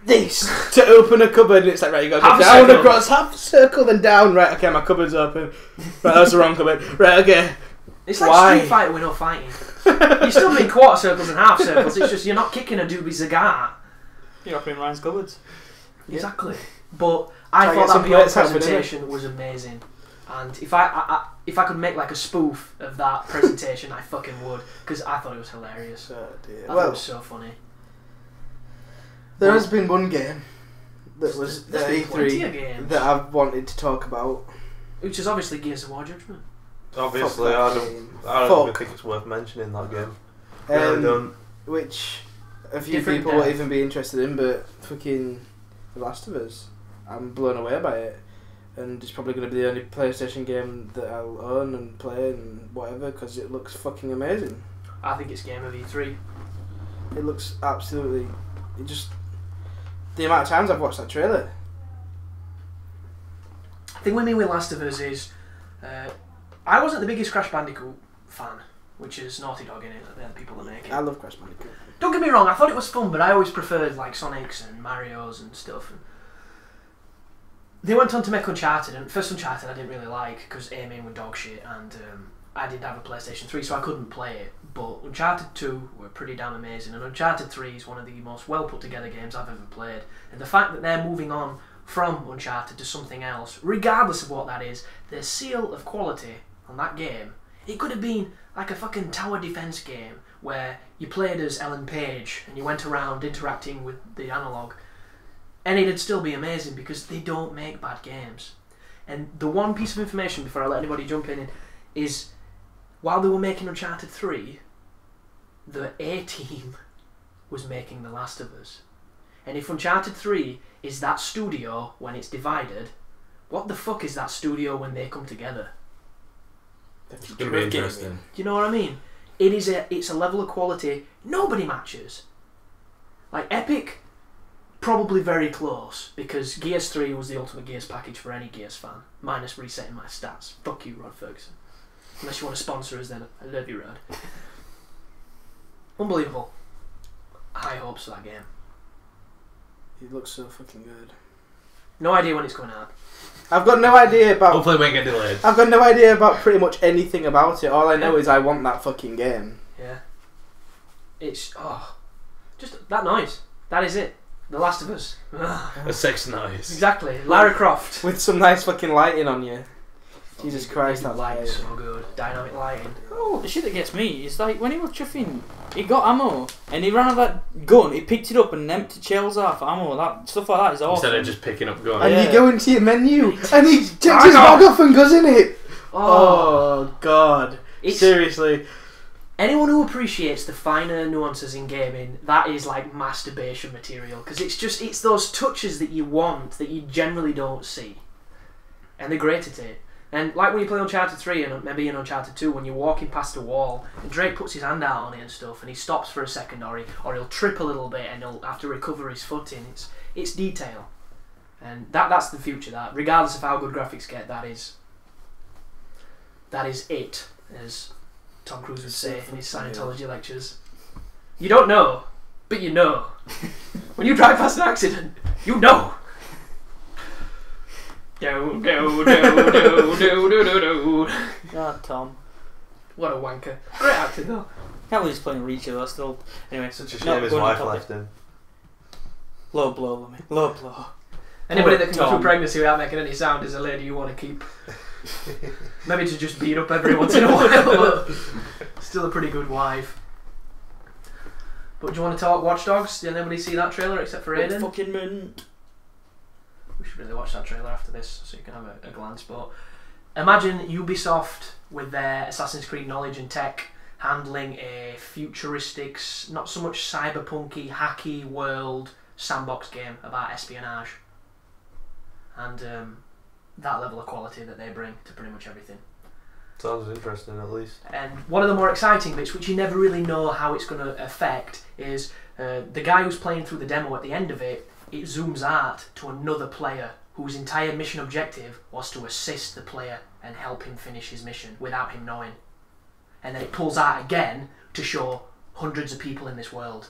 this to open a cupboard, and it's like, right, you got to go down across, half a circle, then down, right, okay, my cupboard's open. Right, that's the wrong cupboard. Right, okay. It's like Street Fighter with no fighting. You're still doing quarter circles and half circles, it's just you're not kicking a doobie cigar. You're opening Ryan's cupboards. Exactly. But I thought that Beyond presentation was amazing. And if I could make like a spoof of that presentation, I fucking would, because I thought it was hilarious. Oh dear. I thought it was so funny. There has been one game that was there's E3 that I've wanted to talk about, which is obviously Gears of War Judgment. Obviously, I don't even think it's worth mentioning that game. Really don't. Which a few people won't even be interested in, but fucking The Last of Us, I'm blown away by it. And it's probably going to be the only PlayStation game that I'll own and play and whatever, because it looks fucking amazing. I think it's Game of E3. It looks absolutely... It just... The amount of times I've watched that trailer. I think with me with Last of Us is... I wasn't the biggest Crash Bandicoot fan, which is Naughty Dog in it, they're the people that make it. I love Crash Bandicoot. Don't get me wrong, I thought it was fun, but I always preferred like Sonic's and Mario's and stuff. they went on to make Uncharted, and first Uncharted I didn't really like because aiming was dog shit, and I didn't have a PlayStation 3, so I couldn't play it. But Uncharted 2 were pretty damn amazing, and Uncharted 3 is one of the most well put together games I've ever played. And the fact that they're moving on from Uncharted to something else, regardless of what that is, the seal of quality on that game, it could have been like a fucking tower defense game where you played as Ellen Page and you went around interacting with the analog, and it'd still be amazing because they don't make bad games. And the one piece of information before I let anybody jump in is, while they were making Uncharted 3, the A-Team was making The Last of Us. And if Uncharted 3 is that studio when it's divided, what the fuck is that studio when they come together? It's going to be interesting. Do you know what I mean? It's a level of quality nobody matches. Like Epic, probably very close, because Gears 3 was the ultimate Gears package for any Gears fan, minus resetting my stats. Fuck you, Rod Ferguson. Unless you want to sponsor us, then I love you, Rod. Unbelievable. High hopes for that game. It looks so fucking good. No idea when it's going out. I've got no idea about. Hopefully, it won't get delayed. I've got no idea about pretty much anything about it. All I know is I want that fucking game. Yeah. It's just that noise. That is it. The Last of Us. A sex noise. Exactly. Lara Croft. With some nice fucking lighting on you. Jesus Christ, that light's so good. Dynamic lighting. Oh, the shit that gets me is like when he was chuffing, he got ammo and he ran out of that gun, he picked it up and emptied shells off ammo. That stuff like that is awesome. Instead of just picking up guns. And you go into your menu and he takes his bag off and goes in it. Oh God. Seriously. Anyone who appreciates the finer nuances in gaming, that is like masturbation material, because it's those touches that you want that you generally don't see, and they're great at it. And like when you play Uncharted 3 and maybe in Uncharted 2, when you're walking past a wall and Drake puts his hand out on it and stuff, and he stops for a second, or he'll trip a little bit and he'll have to recover his footing. It's detail, and that's the future. That regardless of how good graphics get, that is it, as Tom Cruise would say in his Scientology lectures. You don't know, but you know. When you drive past an accident, you know. Do. God, Tom. What a wanker. Great actor though. Can't believe he's playing Reacher though, still. Anyway. Such a shame his wife left him. Low blow, Lemmy. Low blow. Anybody that can go through pregnancy without making any sound is a lady you want to keep. Maybe to just beat up every once in a while, but still a pretty good wife. But do you want to talk Watch Dogs? Did anybody see that trailer except for Aiden? Fucking mint. We should really watch that trailer after this so you can have a glance. But imagine Ubisoft with their Assassin's Creed knowledge and tech handling a futuristic, not so much cyberpunky, hacky world sandbox game about espionage. And that level of quality that they bring to pretty much everything. Sounds interesting, at least. And one of the more exciting bits, which you never really know how it's going to affect, is the guy who's playing through the demo at the end of it, it zooms out to another player whose entire mission objective was to assist the player and help him finish his mission without him knowing. And then it pulls out again to show hundreds of people in this world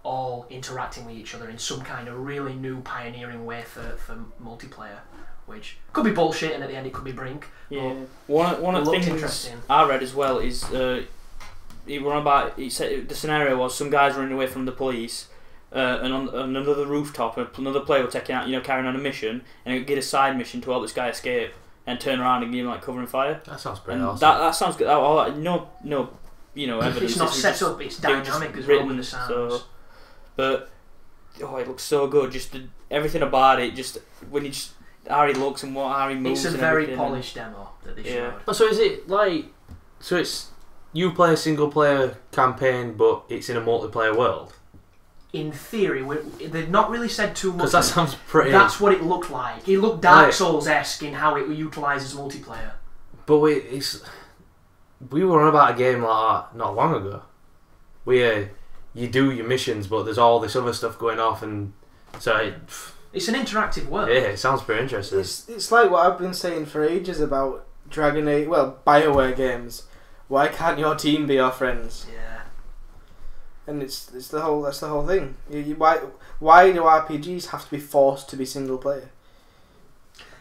all interacting with each other in some kind of really new pioneering way for multiplayer, which could be bullshit and at the end it could be brink. Yeah. One of the things I read as well is he said the scenario was some guys running away from the police, and on another rooftop another player was carrying on a mission, and he'd get a side mission to help this guy escape and turn around and give him like covering fire. That sounds pretty awesome. That sounds good. No evidence. It's not set up, it's dynamic as well with the sounds. So, but it looks so good. Just everything about it. Just when you just how he looks and what how he moves. It's a very polished demo that they showed. Oh, so is it like? So it's you play a single player campaign, but it's in a multiplayer world. In theory, they've not really said too much. Because that sounds pretty. That's what it looked like. It looked Dark Souls-esque in how it utilises multiplayer. But we were on about a game like that not long ago, where you do your missions, but there's all this other stuff going off, and so it's an interactive world. Yeah, it sounds pretty interesting. It's like what I've been saying for ages about BioWare games. Why can't your team be your friends? Yeah. And that's the whole thing. Why do RPGs have to be forced to be single player?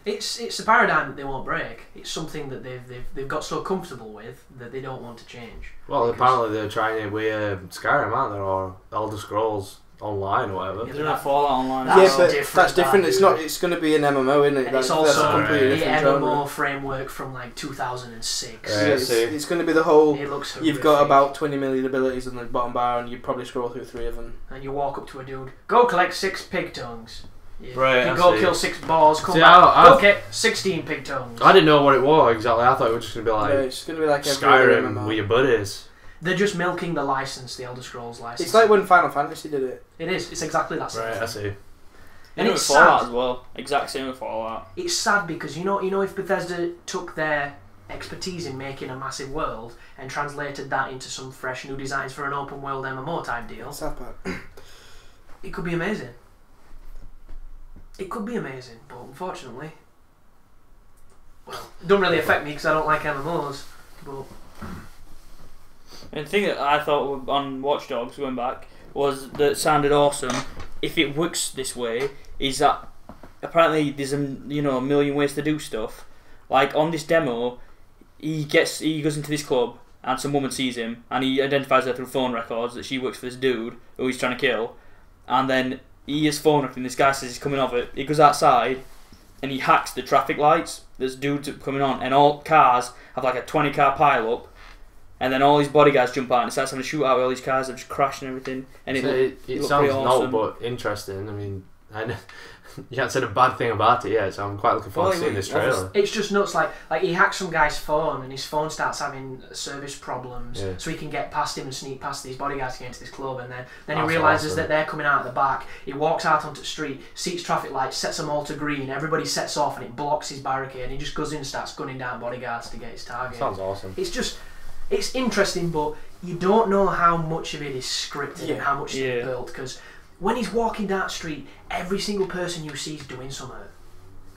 It's a paradigm that they won't break. It's something that they've got so comfortable with that they don't want to change. Well, apparently they're trying it with Skyrim, aren't they, or Elder Scrolls Online or whatever. They're doing a Fallout Online. Yeah, but that's different. It's not. It's going to be an MMO, isn't it? And it's also the MMO framework from like 2006. It's going to be the whole. It looks horrific. You've got about 20 million abilities on the bottom bar, and you probably scroll through 3 of them. And you walk up to a dude, go collect 6 pig tongues. You go kill 6 boars, come back, go get 16 pig tongues. I didn't know what it was exactly. I thought it was just going to be like, it's going to be like Skyrim with your buddies. They're just milking the license, the Elder Scrolls license. It's like when Final Fantasy did it. It is. It's exactly that same Right, thing. I see. And it's Fallout sad as well. Exact same with Fallout. It's sad because you know if Bethesda took their expertise in making a massive world and translated that into some fresh new designs for an open world MMO type deal, it could be amazing. It could be amazing, but unfortunately, well, it doesn't really affect me because I don't like MMOs. But And the thing that I thought on Watch Dogs, going back, was that sounded awesome. If it works this way, is that apparently there's a million ways to do stuff. Like on this demo, he goes into this club and some woman sees him and he identifies her through phone records that she works for this dude who he's trying to kill, and then he is phone recording. This guy says he's coming of it. He goes outside and he hacks the traffic lights. There's dudes coming on, and all cars have like a 20-car pile up. And then all these bodyguards jump out and it starts having a shootout where all these cars are just crashing and everything. And it sounds awesome, but interesting. I mean, you haven't said a bad thing about it yet, so I'm quite looking forward to seeing this trailer. It's just nuts. Like he hacks some guy's phone and his phone starts having service problems, so he can get past him and sneak past these bodyguards to get into this club. And then he realises that they're coming out at the back. He walks out onto the street, sees traffic lights, sets them all to green. Everybody sets off and it blocks his barricade. And he just goes in and starts gunning down bodyguards to get his target. Sounds awesome. It's interesting, but you don't know how much of it is scripted and how much is built, because when he's walking down the street, every single person you see is doing something.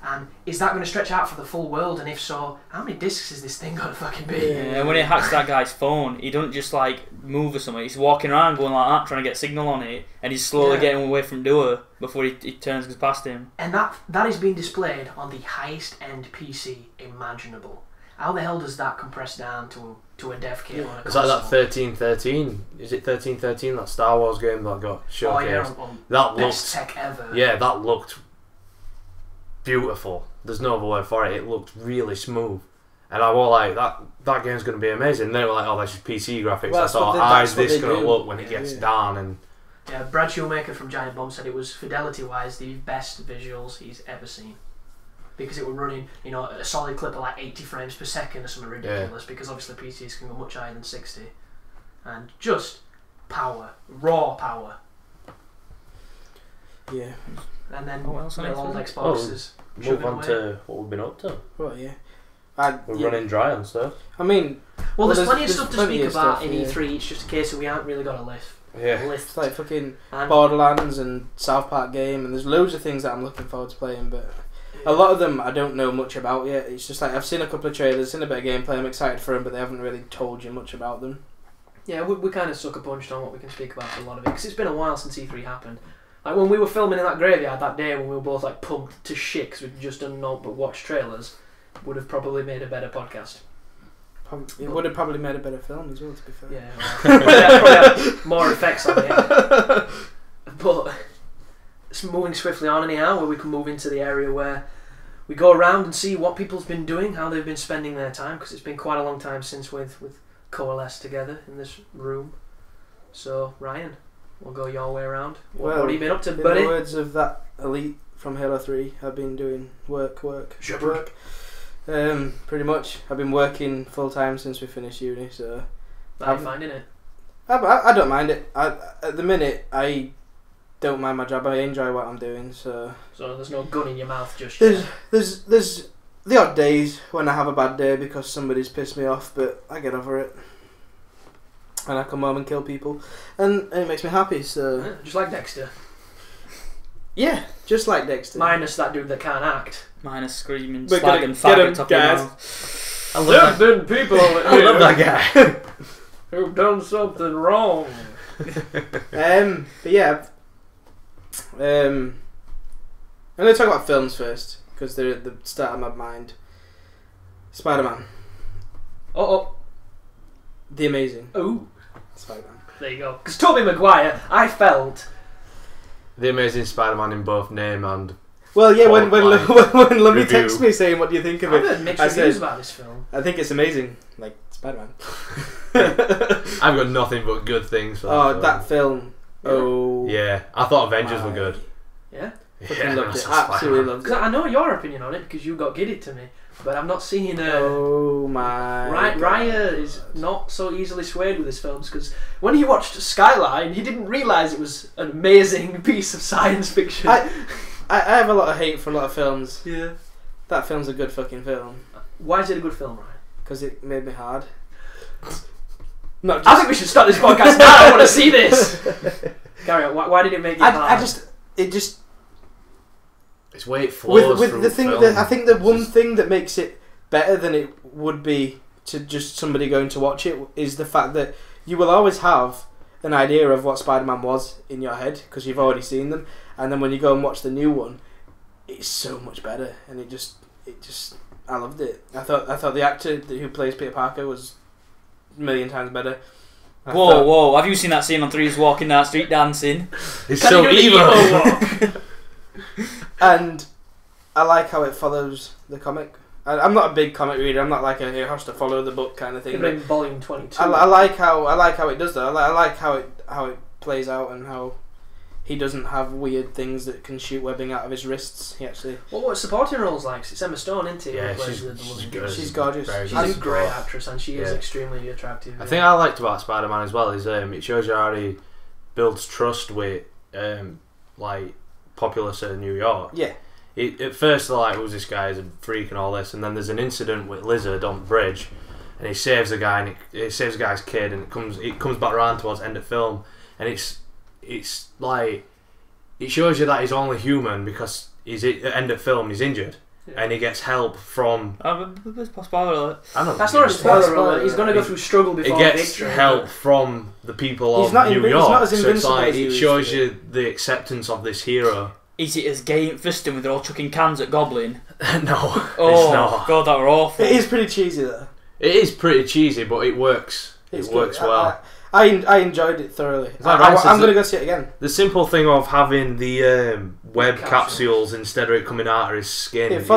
And is that going to stretch out for the full world? And if so, how many discs is this thing going to fucking be? Yeah, and when he hacks that guy's phone, he doesn't just like move or something. He's walking around going like that, trying to get signal on it, and he's slowly getting away from Dua before he turns and goes past him. And that is being displayed on the highest end PC imaginable. How the hell does that compress down to a dev kit on a console? It's like that 1313. Is it 1313? That Star Wars game that got showcased. That best tech ever. Yeah, that looked beautiful. There's no other word for it. It looked really smooth. And I was like, that game's going to be amazing. And they were like, oh, that's just PC graphics. Well, I thought, how is this going to look when it gets done? And yeah, Brad Shoemaker from Giant Bomb said it was, fidelity-wise, the best visuals he's ever seen. Because it was running, a solid clip of like 80 frames per second or something ridiculous. Because obviously PCs can go much higher than 60, and just power, raw power. Yeah. And then what else little old Xboxes. Move on to what we've been up to. Well, yeah. We're running dry on stuff. I mean, well, there's plenty of stuff to speak about in E3. It's just a case that we haven't really got a list. Yeah. It's like fucking Borderlands and South Park game, and there's loads of things that I'm looking forward to playing, but a lot of them I don't know much about yet. It's just like I've seen a couple of trailers, seen a bit of gameplay, I'm excited for them, but they haven't really told you much about them. Yeah, we kind of sucker punched on what we can speak about for a lot of it, because it's been a while since E3 happened. Like when we were filming in that graveyard that day when we were both like pumped to shit because we'd just done naught but watch trailers, would have probably made a better podcast. It would have probably made a better film as well, to be fair. Yeah, probably have more effects on it. But it's moving swiftly on anyhow, where we can move into the area where we go around and see what people's been doing, how they've been spending their time, because it's been quite a long time since we've coalesced together in this room. So, Ryan, we'll go your way around. What have you been up to, buddy? In the words of that elite from Halo 3, I've been doing work. Pretty much. I've been working full time since we finished uni, so... How are you finding it? I don't mind it. At the minute, I don't mind my job. I enjoy what I'm doing, so... So there's no gun in your mouth just yet? There's the odd days when I have a bad day because somebody's pissed me off, but I get over it. And I come home and kill people. And it makes me happy, so... Yeah, just like Dexter. Yeah, just like Dexter. Minus that dude that can't act. Minus screaming, We're slag and faggot top your guys. mouth. I love There's been people I love that guy. who've done something wrong. But yeah, I'm going to talk about films first, because they're at the start of my mind. Spider-Man. Oh. The Amazing Ooh. Spider-Man. There you go. Because Tobey Maguire, I felt... The Amazing Spider-Man in both name and... Well, yeah, when Lummy review. texted me saying, what do you think of I've it? heard mixed I reviews said, about this film. I think it's amazing. Like, Spider-Man. I've got nothing but good things for that film. Oh. Yeah, I thought Avengers were good. Yeah? Fucking loved that's it. a Spider-Man. Absolutely loved Because it. I know your opinion on it, because you got gidded to me. But I've not seen... Oh my Raya is not so easily swayed with his films, because when he watched Skyline, he didn't realise it was an amazing piece of science fiction. I have a lot of hate for a lot of films. Yeah. That film's a good fucking film. Why is it a good film, Ryan? Because it made me hard. Not I think we should start this podcast now. I want to see this. Carry on. Why did it make you hard? It's way it flows with through the thing film. that I think the one thing that makes it better than it would be to just somebody going to watch it is the fact that you will always have an idea of what Spider-Man was in your head because you've already seen them, and then when you go and watch the new one, it's so much better, and it just I loved it. I thought the actor who plays Peter Parker was a million times better. Whoa! Have you seen that scene on Three's walking down the street dancing? It's so evil. And I like how it follows the comic. I'm not a big comic reader. I'm not like it has to follow the book kind of thing. In volume 22. I like how it does that. I like how it plays out and how he doesn't have weird things that can shoot webbing out of his wrists. He actually. Well, what supporting roles like? It's Emma Stone, isn't it? Yeah, who plays she's the good. She's gorgeous. Very She's good. a great actress, and she is extremely attractive. I think I liked about Spider-Man as well is it shows you how he builds trust with like populace of New York. Yeah. At first they're like, who's this guy? He's a freak and all this, and then there's an incident with Lizard on the bridge, and he saves a guy, and he saves a guy's kid, and it comes back around towards the end of the film, and it's like it shows you that he's only human because he's at the end of the film he's injured. Yeah. And he gets help from. Spoiler alert. That's not a spoiler alert. He's going to go through struggle before victory. He gets victory. help from the people of New York. He's not as so it's like it shows you the acceptance of this hero. Is it as gay and fisting when they're all chucking cans at Goblin? No, oh, it's not. God, that were awful. It is pretty cheesy though. It is pretty cheesy, but it works. It works well. I enjoyed it thoroughly. I'm going to go see it again. The simple thing of having the web capsules instead of it coming out of his skin, It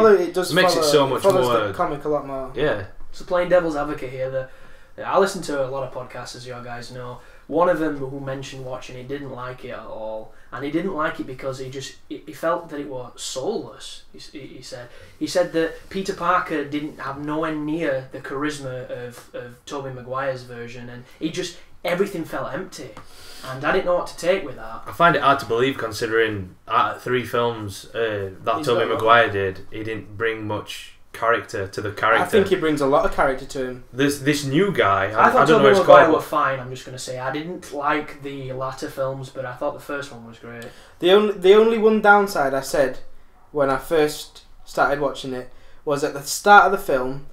makes it so much more. The comic a lot more. Yeah. So playing devil's advocate here, I listen to a lot of podcasts, as you guys know. One of them who mentioned watching it didn't like it at all, and he didn't like it because he felt that it was soulless. He said that Peter Parker didn't have nowhere near the charisma of Tobey Maguire's version, and everything felt empty, and I didn't know what to take with that. I find it hard to believe considering 3 films that Tobey Maguire did, he didn't bring much character to the character. I think he brings a lot of character to him. This new guy, I thought I don't know Tobey his Maguire called. were fine. I'm just going to say I didn't like the latter films, but I thought the first one was great. The only one downside I said when I first started watching it was at the start of the film,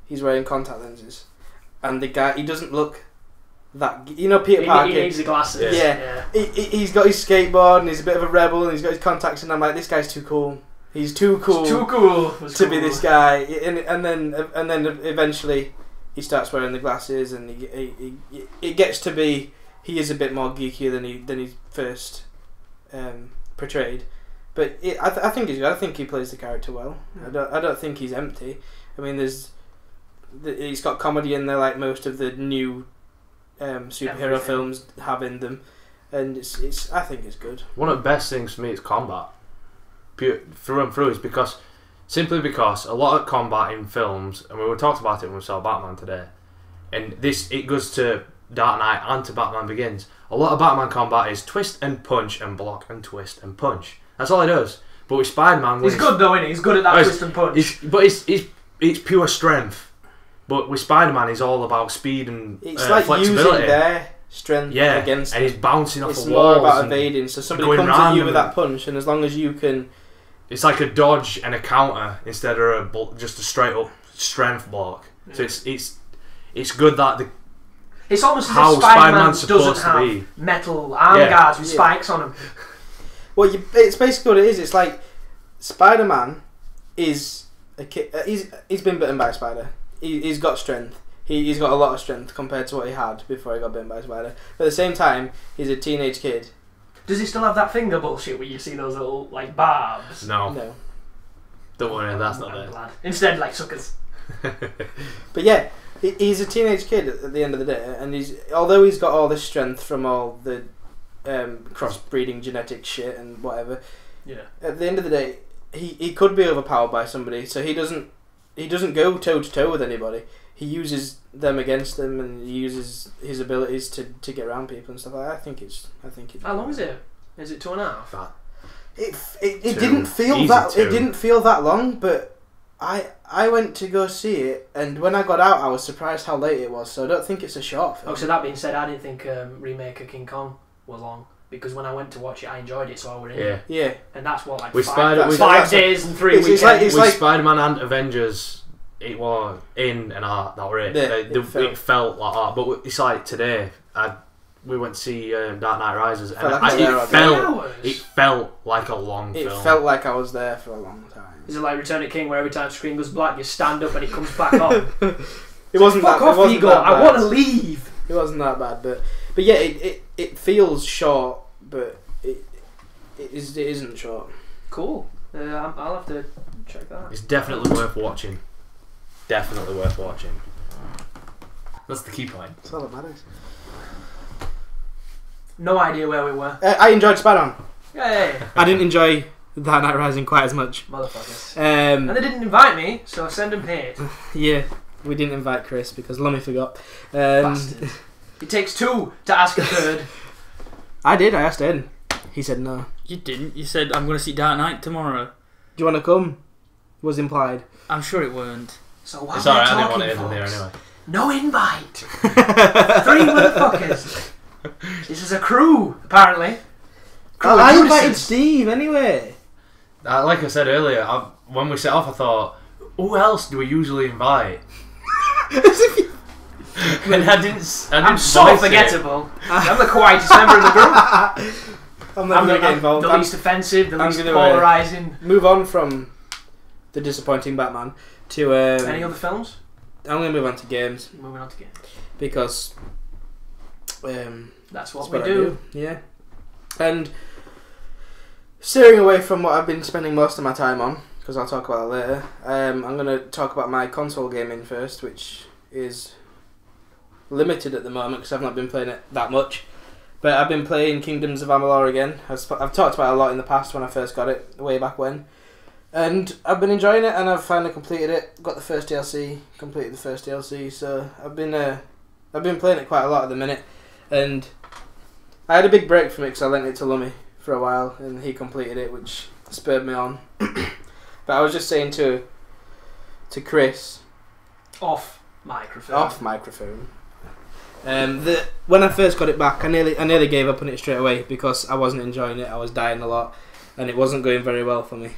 he's wearing contact lenses, and the guy, he doesn't look that. Peter Parker. He needs the glasses. Yeah. He's got his skateboard and he's a bit of a rebel and he's got his contacts, and I'm like, this guy's too cool. He's too cool. To be this guy, and then eventually he starts wearing the glasses, and it gets to be he is a bit more geekier than he first portrayed. But I think he's good. I think he plays the character well. I don't think he's empty. I mean, he's got comedy in there like most of the new superhero films have in them, and I think it's good. One of the best things for me is combat. Through and through is simply because a lot of combat in films, and we talked about it when we saw Batman today, and it goes to Dark Knight and to Batman Begins. A lot of Batman combat is twist and punch and block and twist and punch. That's all he does. But with Spider-Man, he's good though, isn't he? He's good at that twist and punch. It's pure strength. But with Spider-Man, he's all about speed and it's like flexibility. Using their strength against. And he's bouncing off it's the walls. It's more about evading. So somebody comes at you with that punch, and as long as you can. It's like a dodge and a counter instead of just a straight up strength block. So it's good that it's almost as how if Spider-Man Spider-Man's doesn't supposed have to be. metal arm guards with spikes on them. Well, it's basically what it is. It's like Spider-Man is a kid. He's been bitten by a spider. He's got strength. He's got a lot of strength compared to what he had before he got bitten by a spider. But at the same time, he's a teenage kid. Does he still have that finger bullshit where you see those little like barbs? No. Don't worry, that's not I'm there. glad. Instead, like suckers. But yeah, he's a teenage kid at the end of the day, and although he's got all this strength from all the crossbreeding genetic shit and whatever. Yeah. At the end of the day, he could be overpowered by somebody, so he doesn't go toe to toe with anybody. He uses them against them, and he uses his abilities to get around people and stuff like that. I think it's. How long is it? Is it 2.5? It didn't feel it didn't feel that long, but I went to go see it, and when I got out, I was surprised how late it was. So I don't think it's a short film. Oh, so that being said, I didn't think remake of King Kong was long, because when I went to watch it, I enjoyed it, so I were in. Yeah. Yeah. And that's what, like We 5 days and 3 weekends. It's like Spider-Man and Avengers. It was in and out. That were it. Yeah, It felt like that. But it's like today. We went to see Dark Knight Rises, and it felt like a long film. It felt like I was there for a long time. Is it like Return of the King, where every time the screen goes black, you stand up and it comes back on? It wasn't Fuck that. off, It wasn't Ego! that bad. I want to leave. It wasn't that bad, but yeah, it feels short, but it isn't short. Cool. I'll have to check that. It's definitely worth watching. Definitely worth watching. That's the key point. That's all that matters. No idea where we were. I enjoyed Spider-Man. Yay! I didn't enjoy Dark Knight Rising quite as much. Motherfuckers. And they didn't invite me, so send them hate. Yeah, we didn't invite Chris because Lummy forgot. Bastard. It takes 2 to ask a third. I did. I asked Ed. He said no. You didn't. You said I'm going to see Dark Knight tomorrow. Do you want to come? Was implied. I'm sure it weren't. So why It's are we alright, I didn't talking, want it in there folks? anyway. No invite. 3 motherfuckers. This is a crew, apparently. Crew of I Judases. invited Steve anyway. Like I said earlier, when we set off, I thought, who else do we usually invite? And I didn't I'm so voice it. forgettable. I'm the quietest member of the group. I'm not going to get involved. The least offensive, the least gonna, polarising. Move on from the disappointing Batman to Any other films? I'm going to move on to games Moving on to games. because That's what that's we what do. I do. Yeah, and steering away from what I've been spending most of my time on, because I'll talk about that later. I'm going to talk about my console gaming first, which is limited at the moment because I've not been playing it that much. But I've been playing Kingdoms of Amalur again. I've talked about it a lot in the past when I first got it, way back when. And I've been enjoying it, and I've finally completed it. Got the first DLC, completed the first DLC. So I've been playing it quite a lot at the minute. And I had a big break from it because I lent it to Lummy for a while, and he completed it, which spurred me on. But I was just saying to Chris, Off microphone. That when I first got it back, I nearly gave up on it straight away because I wasn't enjoying it. I was dying a lot, and it wasn't going very well for me.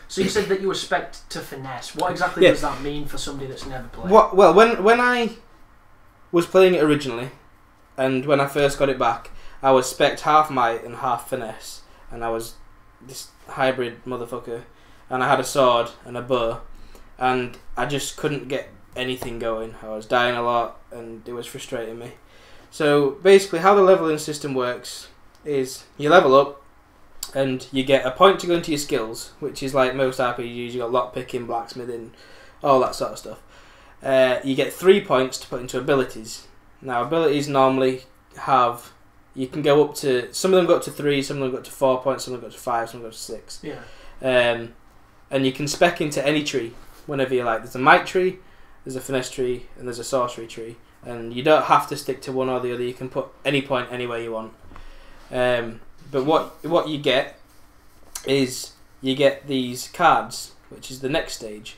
So you said that you were spec'd to finesse. What exactly does that mean for somebody that's never played? Well, when I was playing it originally, and when I first got it back, I was spec'd half might and half finesse, and I was this hybrid motherfucker, and I had a sword and a bow, and I just couldn't get anything going. I was dying a lot, and it was frustrating me. So basically, how the leveling system works is you level up, and you get a point to go into your skills, which is like most RPGs. You got lockpicking, blacksmithing, all that sort of stuff. You get 3 points to put into abilities. Now, abilities normally have, you can go up to, some of them go up to 3, some of them go up to 4 points, some of them go up to 5, some of them go up to 6. Yeah. And you can spec into any tree whenever you like. There's a might tree, there's a finesse tree, and there's a sorcery tree. And you don't have to stick to one or the other. You can put any point anywhere you want. But what you get is you get these cards, which is the next stage.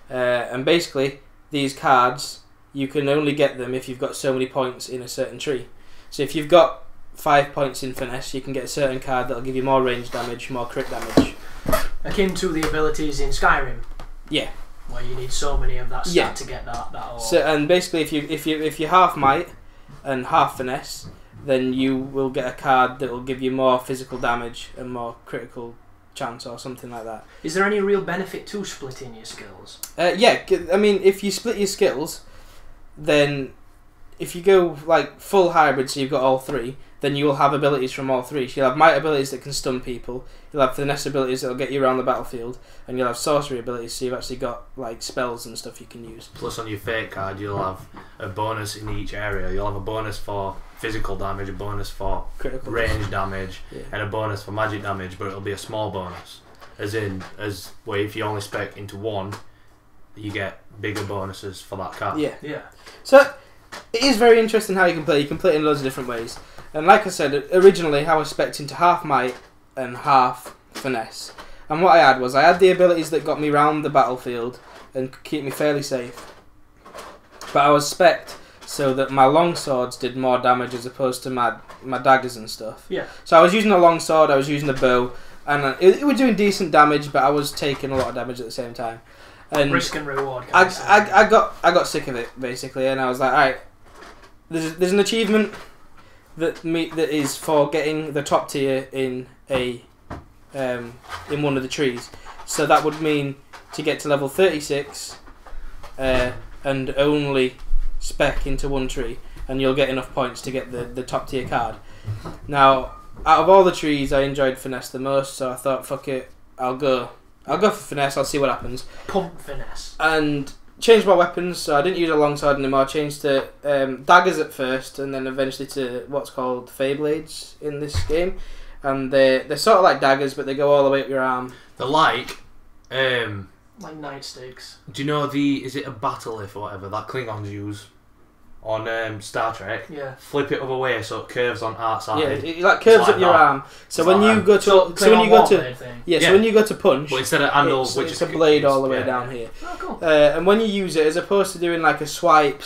And basically, these cards, you can only get them if you've got so many points in a certain tree. So if you've got 5 points in finesse, you can get a certain card that'll give you more range damage, more crit damage. Akin to the abilities in Skyrim. Yeah. Where you need so many of that stat to get that all. So, and basically, if you're half might and half finesse, then you will get a card that will give you more physical damage and more critical chance or something like that. Is there any real benefit to splitting your skills? Yeah, I mean, if you split your skills, then if you go like full hybrid, so you've got all three, then you will have abilities from all three. So you'll have might abilities that can stun people, you'll have finesse abilities that will get you around the battlefield, and you'll have sorcery abilities, so you've actually got like spells and stuff you can use. Plus on your fate card you'll have a bonus in each area. You'll have a bonus for physical damage, a bonus for Critical range damage, Yeah. and a bonus for magic damage, but it'll be a small bonus. As where if you only spec into one, you get bigger bonuses for that card. Yeah. Yeah. So it is very interesting how you can play. You can play it in loads of different ways. And like I said, originally I was spec'd into half might and half finesse. And what I had the abilities that got me round the battlefield and could keep me fairly safe. But I was spec'd so that my long swords did more damage as opposed to my daggers and stuff. Yeah. So I was using a long sword, I was using a bow, and it was doing decent damage, but I was taking a lot of damage at the same time. And Risk and reward. I got sick of it basically, and I was like, alright, there's an achievement that is for getting the top tier in one of the trees. So that would mean to get to level 36 and only spec into one tree, and you'll get enough points to get the top tier card. Now, out of all the trees, I enjoyed finesse the most, so I thought, fuck it, I'll go for finesse. I'll see what happens. Pump finesse. And changed my weapons, so I didn't use a longsword anymore. I changed to daggers at first, and then eventually to what's called Fey Blades in this game. And they're sort of like daggers, but they go all the way up your arm. They're like nightsticks. do you know is it a battle if or whatever that Klingons use on Star Trek? Yeah. Flip it other way so it curves on outside. Yeah, it like curves It's like up your that. arm. So It's when like you that. go to so when you go to Thing. so when you go to punch, But instead of handle, it's a blade all the way down here. Oh, cool. And when you use it, as opposed to doing like a swipe,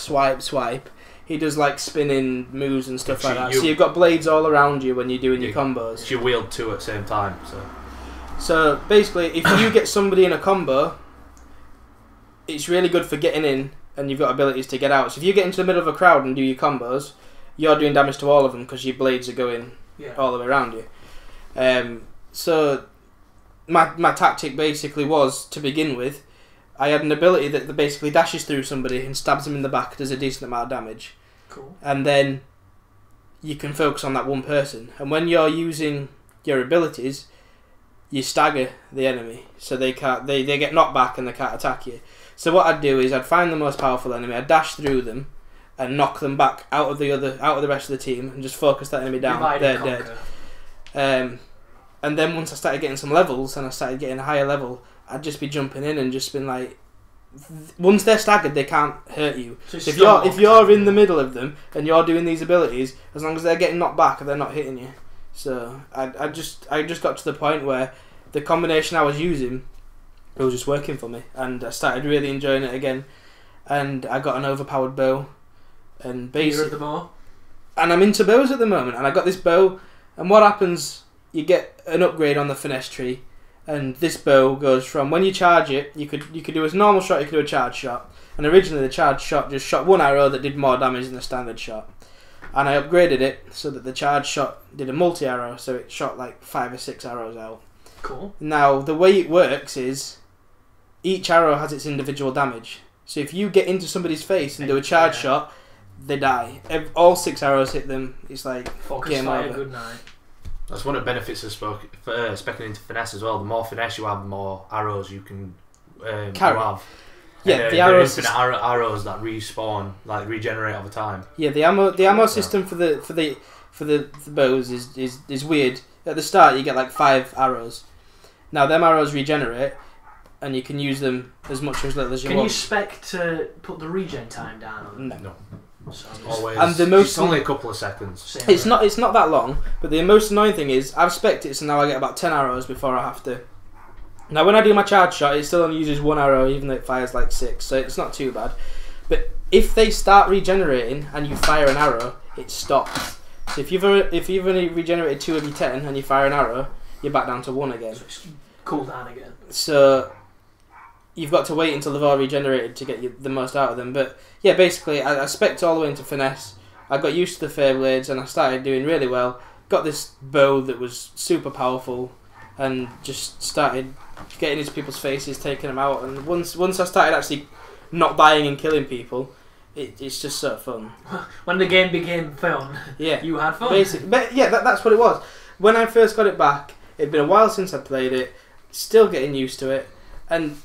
he does like spinning moves and stuff like that. So you've got blades all around you when you're doing your combos. You wield two at the same time. So basically, if you get somebody in a combo, it's really good for getting in, and you've got abilities to get out. So if you get into the middle of a crowd and do your combos, you're doing damage to all of them because your blades are going all the way around you. So my tactic basically was, to begin with, I had an ability that basically dashes through somebody and stabs them in the back, does a decent amount of damage. Cool. And then you can focus on that one person. And when you're using your abilities, you stagger the enemy, so they get knocked back and they can't attack you. So what I'd do is I'd find the most powerful enemy, I'd dash through them and knock them back out of the rest of the team and just focus that enemy down. They're dead. And then once I started getting some levels and I started getting a higher level, I'd just be jumping in and just been like, once they're staggered, they can't hurt you. So if you're in the middle of them and you're doing these abilities, as long as they're getting knocked back, they're not hitting you. So I just got to the point where the combination I was using, it was just working for me, and I started really enjoying it again. And I got an overpowered bow, and Year the bow. and I'm into bows at the moment. And I got this bow, and what happens? You get an upgrade on the finesse tree, and this bow goes from when you charge it, you could do a normal shot, you could do a charge shot, and originally the charge shot just shot one arrow that did more damage than the standard shot. And I upgraded it so that the charge shot did a multi-arrow, so it shot like 5 or 6 arrows out. Cool. Now, the way it works is each arrow has its individual damage. So if you get into somebody's face and do a charge shot, they die. All 6 arrows hit them. It's like Focus game fire, over. good night. That's one of the benefits of specking into finesse as well. The more finesse you have, the more arrows you can carry. have. Yeah, and, the arrows. infinite arrows that respawn, like regenerate over time. Yeah, the ammo system for the bows is weird. At the start, you get like 5 arrows. Now, them arrows regenerate, and you can use them as much or as little as you want. Can you spec to put the regen time down on them? No. So Always. And it's only a couple of seconds. It's not that long, but the most annoying thing is I've spec'd it, so now I get about 10 arrows before I have to. Now when I do my charge shot, it still only uses 1 arrow, even though it fires like 6, so it's not too bad. But if they start regenerating and you fire an arrow, it stops. So if you've only regenerated 2 of your 10 and you fire an arrow, you're back down to 1 again. So it's cool down again. So you've got to wait until they've all regenerated to get the most out of them. But yeah, basically I spec'd all the way into finesse. I got used to the Fey Blades and I started doing really well. Got this bow that was super powerful, and just started getting into people's faces, taking them out. And once I started actually not dying and killing people, it's just so fun. When the game became fun, yeah, you had fun. Basically, but yeah, that's what it was. When I first got it back, it'd been a while since I played it. Still getting used to it, and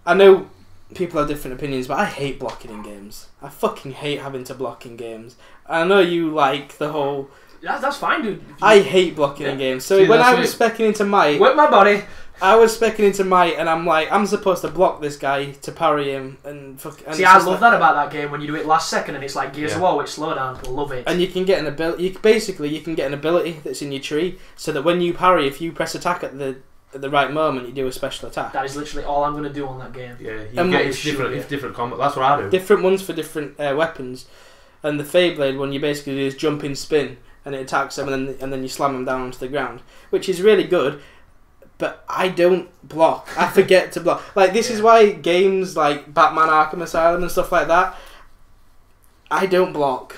I know people have different opinions, but I hate blocking in games. I fucking hate having to block in games. I know you like the whole. That's fine, dude. I hate blocking in games. So when I was specking into Might, whip my body. I was specking into Might, and I'm like, I'm supposed to block this guy to parry him, and see, I love that about that game when you do it last second, and it's like Gears of War, it's slow down. I love it. And you can get an ability. You can get an ability that's in your tree, so that when you parry, if you press attack at the right moment, you do a special attack. That is literally all I'm going to do on that game. Yeah, you get different combat. That's what I do. Different ones for different weapons, and the Feyblade one, you basically do is jump in spin, and it attacks them, and then you slam them down onto the ground, which is really good. But I don't block. I forget to block. Like, this is why games like Batman Arkham Asylum and stuff like that, I don't block.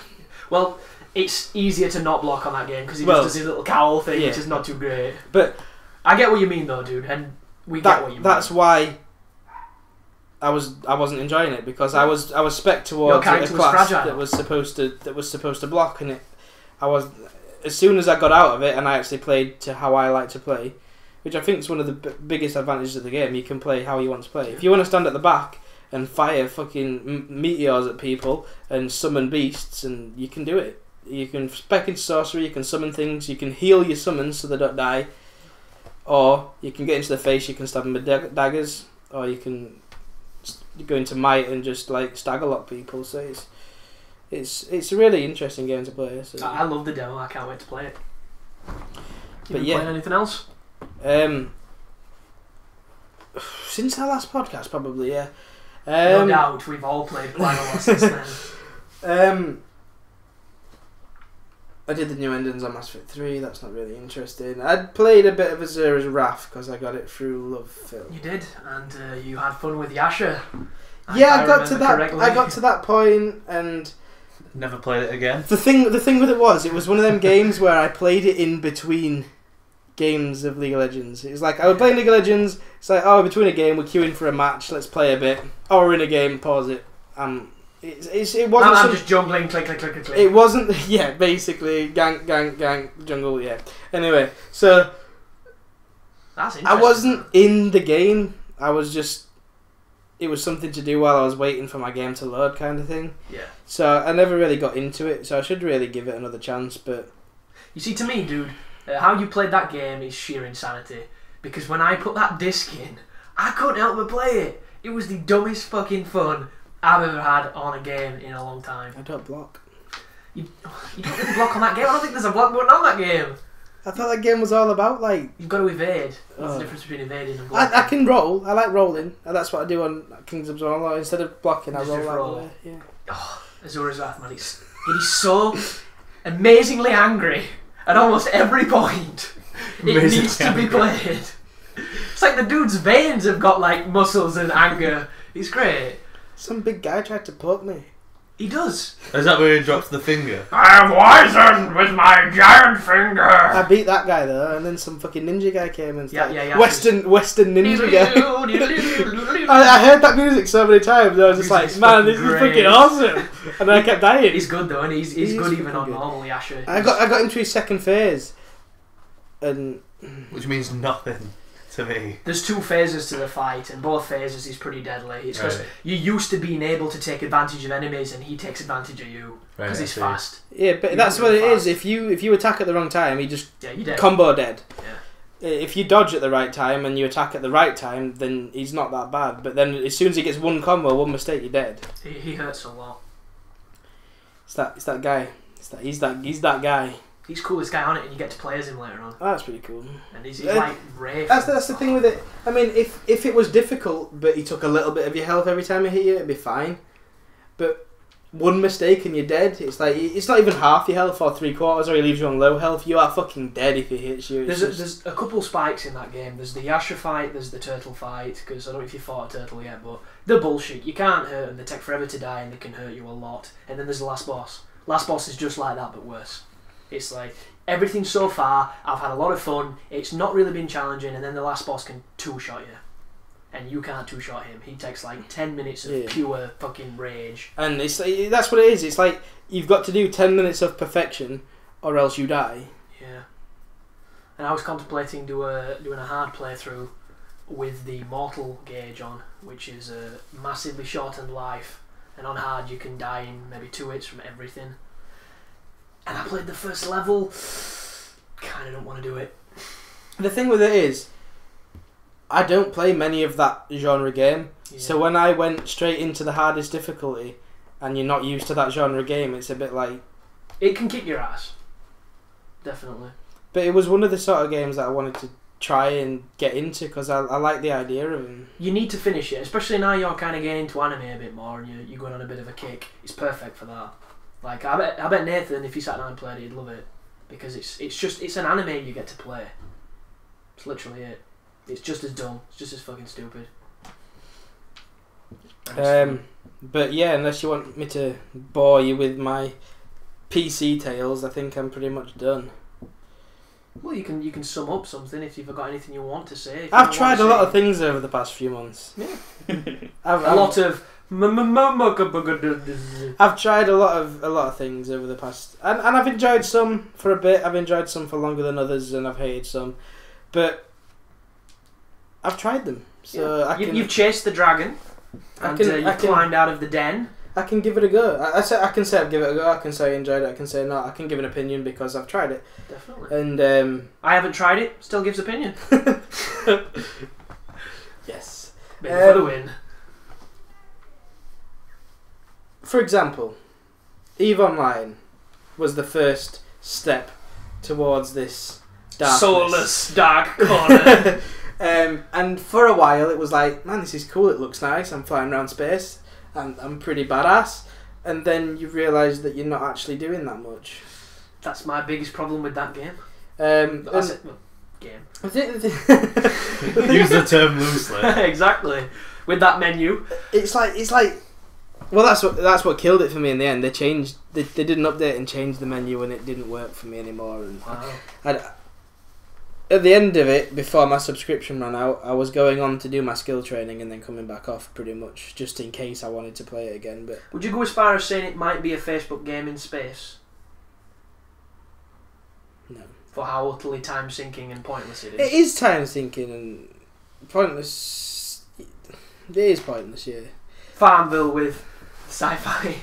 Well, it's easier to not block on that game because he just does his little cowl thing, which is not too great. But I get what you mean, though, dude, and get what you mean. That's why I wasn't enjoying it, because I was spec towards a class that was supposed to block, and I was, as soon as I got out of it and I actually played to how I like to play, which I think is one of the biggest advantages of the game. You can play how you want to play. If you want to stand at the back and fire fucking meteors at people and summon beasts, and you can do it. You can spec into sorcery, you can summon things, you can heal your summons so they don't die, or you can get into the face, you can stab them with daggers, or you can go into Might and just like stagger lock people. So it's a really interesting game to play. So. I love the demo. I can't wait to play it. You been playing anything else? Since our last podcast, probably, yeah. No doubt, we've all played quite a lot since then. I did the new endings on Mass Effect 3. That's not really interesting. I'd played a bit of Azura's Wrath because I got it through Love Phil. You did, and you had fun with Yasha. Yeah, I got to that. Correctly. I got to that point, and never played it again. The thing with it was one of them games where I played it in between games of League of Legends. It was like I would play League of Legends. It's like, oh, between a game, we're queuing for a match. Let's play a bit. Oh, we're in a game. Pause it. It wasn't. I'm just jungling. Click. It wasn't. Yeah, basically gang, jungle. Yeah. Anyway, so that's interesting. I wasn't in the game. I was just. It was something to do while I was waiting for my game to load, kind of thing. Yeah. So I never really got into it. So I should really give it another chance. But you see, to me, dude, how you played that game is sheer insanity. Because when I put that disc in, I couldn't help but play it. It was the dumbest fucking fun I've ever had on a game in a long time. I don't block. You don't really block on that game? I don't think there's a block button on that game. I thought that game was all about, like... You've got to evade. What's the difference between evading and blocking? I can roll. I like rolling. And that's what I do on Kingdoms of Amalur. Instead of blocking, I roll out the way. Yeah. Oh, Azura's Wrath, man. It is so amazingly angry at almost every point. It needs to be played. It's like the dude's veins have got, like, muscles and anger. He's great. Some big guy tried to poke me. He does. Is that where he drops the finger? I have wizened with my giant finger. I beat that guy though, and then some fucking ninja guy came and started. Yeah. Western ninja guy. I heard that music so many times. I was just like, man, this is fucking awesome. And then I kept dying. He's good though, and he's good even on normal Yasha. I got him to his second phase, and which means nothing to me. There's two phases to the fight, and both phases is pretty deadly. It's because you're used to being able to take advantage of enemies, and he takes advantage of you because he's fast. Yeah, but that's what it is. If you attack at the wrong time, he just combo dead. Yeah. If you dodge at the right time and you attack at the right time, then he's not that bad. But then as soon as he gets one combo, one mistake, you're dead. He hurts a lot. It's that guy. He's that guy. He's the coolest guy on it, and you get to play as him later on. Oh, that's pretty cool. And he's like Ray. That's the thing with it. I mean, if it was difficult, but he took a little bit of your health every time he hit you, it'd be fine. But one mistake and you're dead. It's like it's not even half your health or 3/4, or he leaves you on low health. You are fucking dead if he hits you. There's a couple spikes in that game. There's the Yasha fight. There's the turtle fight. Because I don't know if you fought a turtle yet, but they're bullshit. You can't hurt them. They take forever to die, and they can hurt you a lot. And then there's the last boss. Last boss is just like that, but worse. It's like everything so far, I've had a lot of fun. It's not really been challenging, and then the last boss can two-shot you, and you can't two-shot him. He takes like 10 minutes of pure fucking rage. And it's that's what it is. It's like you've got to do 10 minutes of perfection, or else you die. Yeah. And I was contemplating doing a hard playthrough with the mortal gauge on, which is a massively shortened life, and on hard you can die in maybe 2 hits from everything. And I played the first level, kind of don't want to do it. The thing with it is, I don't play many of that genre game, so when I went straight into the hardest difficulty, and you're not used to that genre game, it's a bit like... It can kick your ass. Definitely. But it was one of the sort of games that I wanted to try and get into because I like the idea of it. You need to finish it, especially now you're kind of getting into anime a bit more and you're going on a bit of a kick. It's perfect for that. Like I bet Nathan, if he sat down and played it, he'd love it because it's an anime you get to play. It's literally it. It's just as dumb. It's just as fucking stupid. But yeah, unless you want me to bore you with my PC tales, I think I'm pretty much done. Well, you can sum up something if you've got anything you want to say. I've tried a lot of things over the past few months. Yeah. I've lot of. I've tried a lot of things over the past, and I've enjoyed some for a bit. I've enjoyed some for longer than others, and I've hated some. But I've tried them, so you've chased the dragon, and you've climbed out of the den. I can give it a go. I can say I've given it a go. I can say I enjoyed it. I can say no. I can give an opinion because I've tried it. Definitely. And I haven't tried it. Still gives opinion. Yes. Maybe for the win. For example, EVE Online was the first step towards this darkness. Soulless dark corner. And for a while it was like, man, this is cool. It looks nice. I'm flying around space. And I'm pretty badass, and then you realise that you're not actually doing that much. That's my biggest problem with that game. Game. Use the term loosely. Exactly. With that menu, it's like. Well, that's what killed it for me in the end. They did an update and changed the menu, and it didn't work for me anymore. And wow. At the end of it, before my subscription ran out, I was going on to do my skill training and then coming back off pretty much, just in case I wanted to play it again. But would you go as far as saying it might be a Facebook game in space? No. For how utterly time sinking and pointless it is. It is time sinking and pointless. It is pointless, yeah. Farmville with sci-fi.